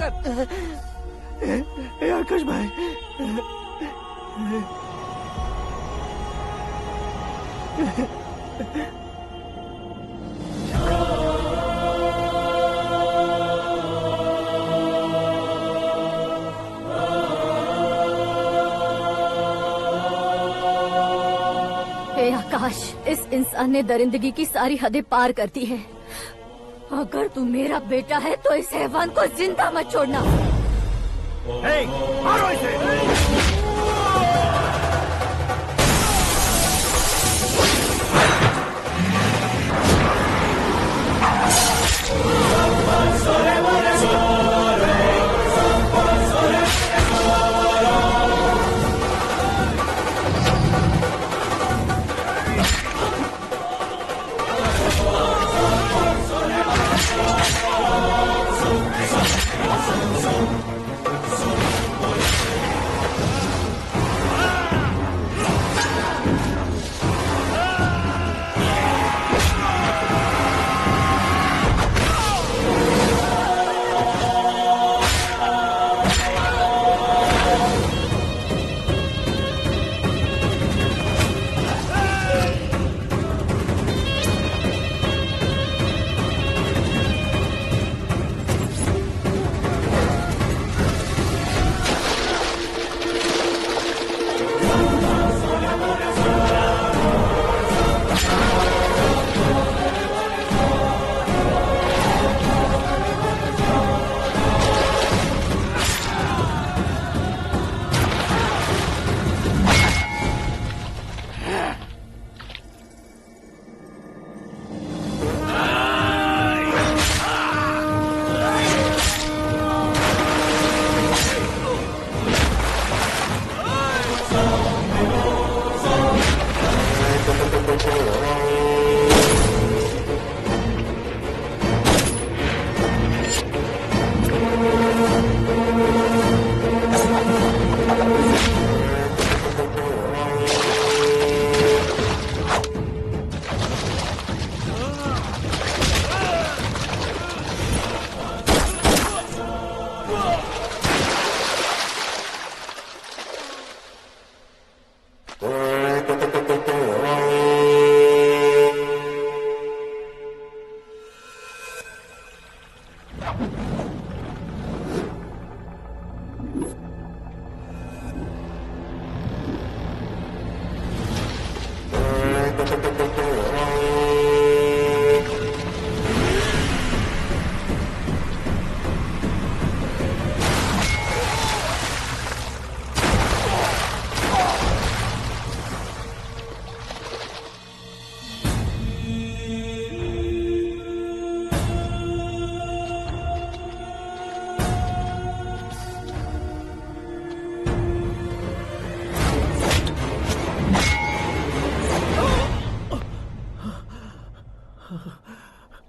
आकाश भाई, आकाश, इस इंसान ने दरिंदगी की सारी हदें पार कर दी है। अगर तू मेरा बेटा है तो इस हैवान को जिंदा मत छोड़ना। मारो इसे।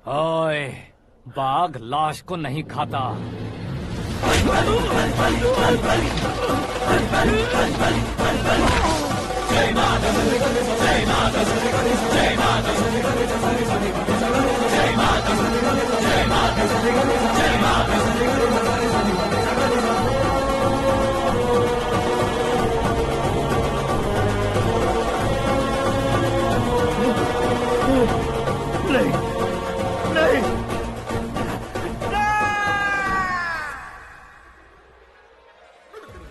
ओए, बाघ लाश को नहीं खाता। नहीं, नहीं।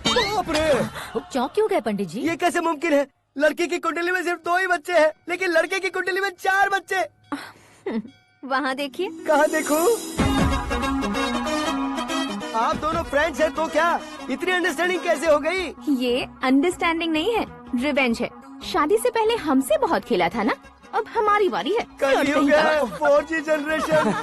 बाप रे! चौंक क्यों गए पंडित जी? ये कैसे मुमकिन है? लड़की की कुंडली में सिर्फ 2 ही बच्चे हैं, लेकिन लड़के की कुंडली में 4 बच्चे। वहाँ देखिए। कहाँ देखूं? आप दोनों फ्रेंड्स हैं तो क्या इतनी अंडरस्टैंडिंग कैसे हो गई? ये अंडरस्टैंडिंग नहीं है, रिवेंज है। शादी से पहले हमसे बहुत खेला था ना, अब हमारी बारी है। कलयुग है, 4G जनरेशन।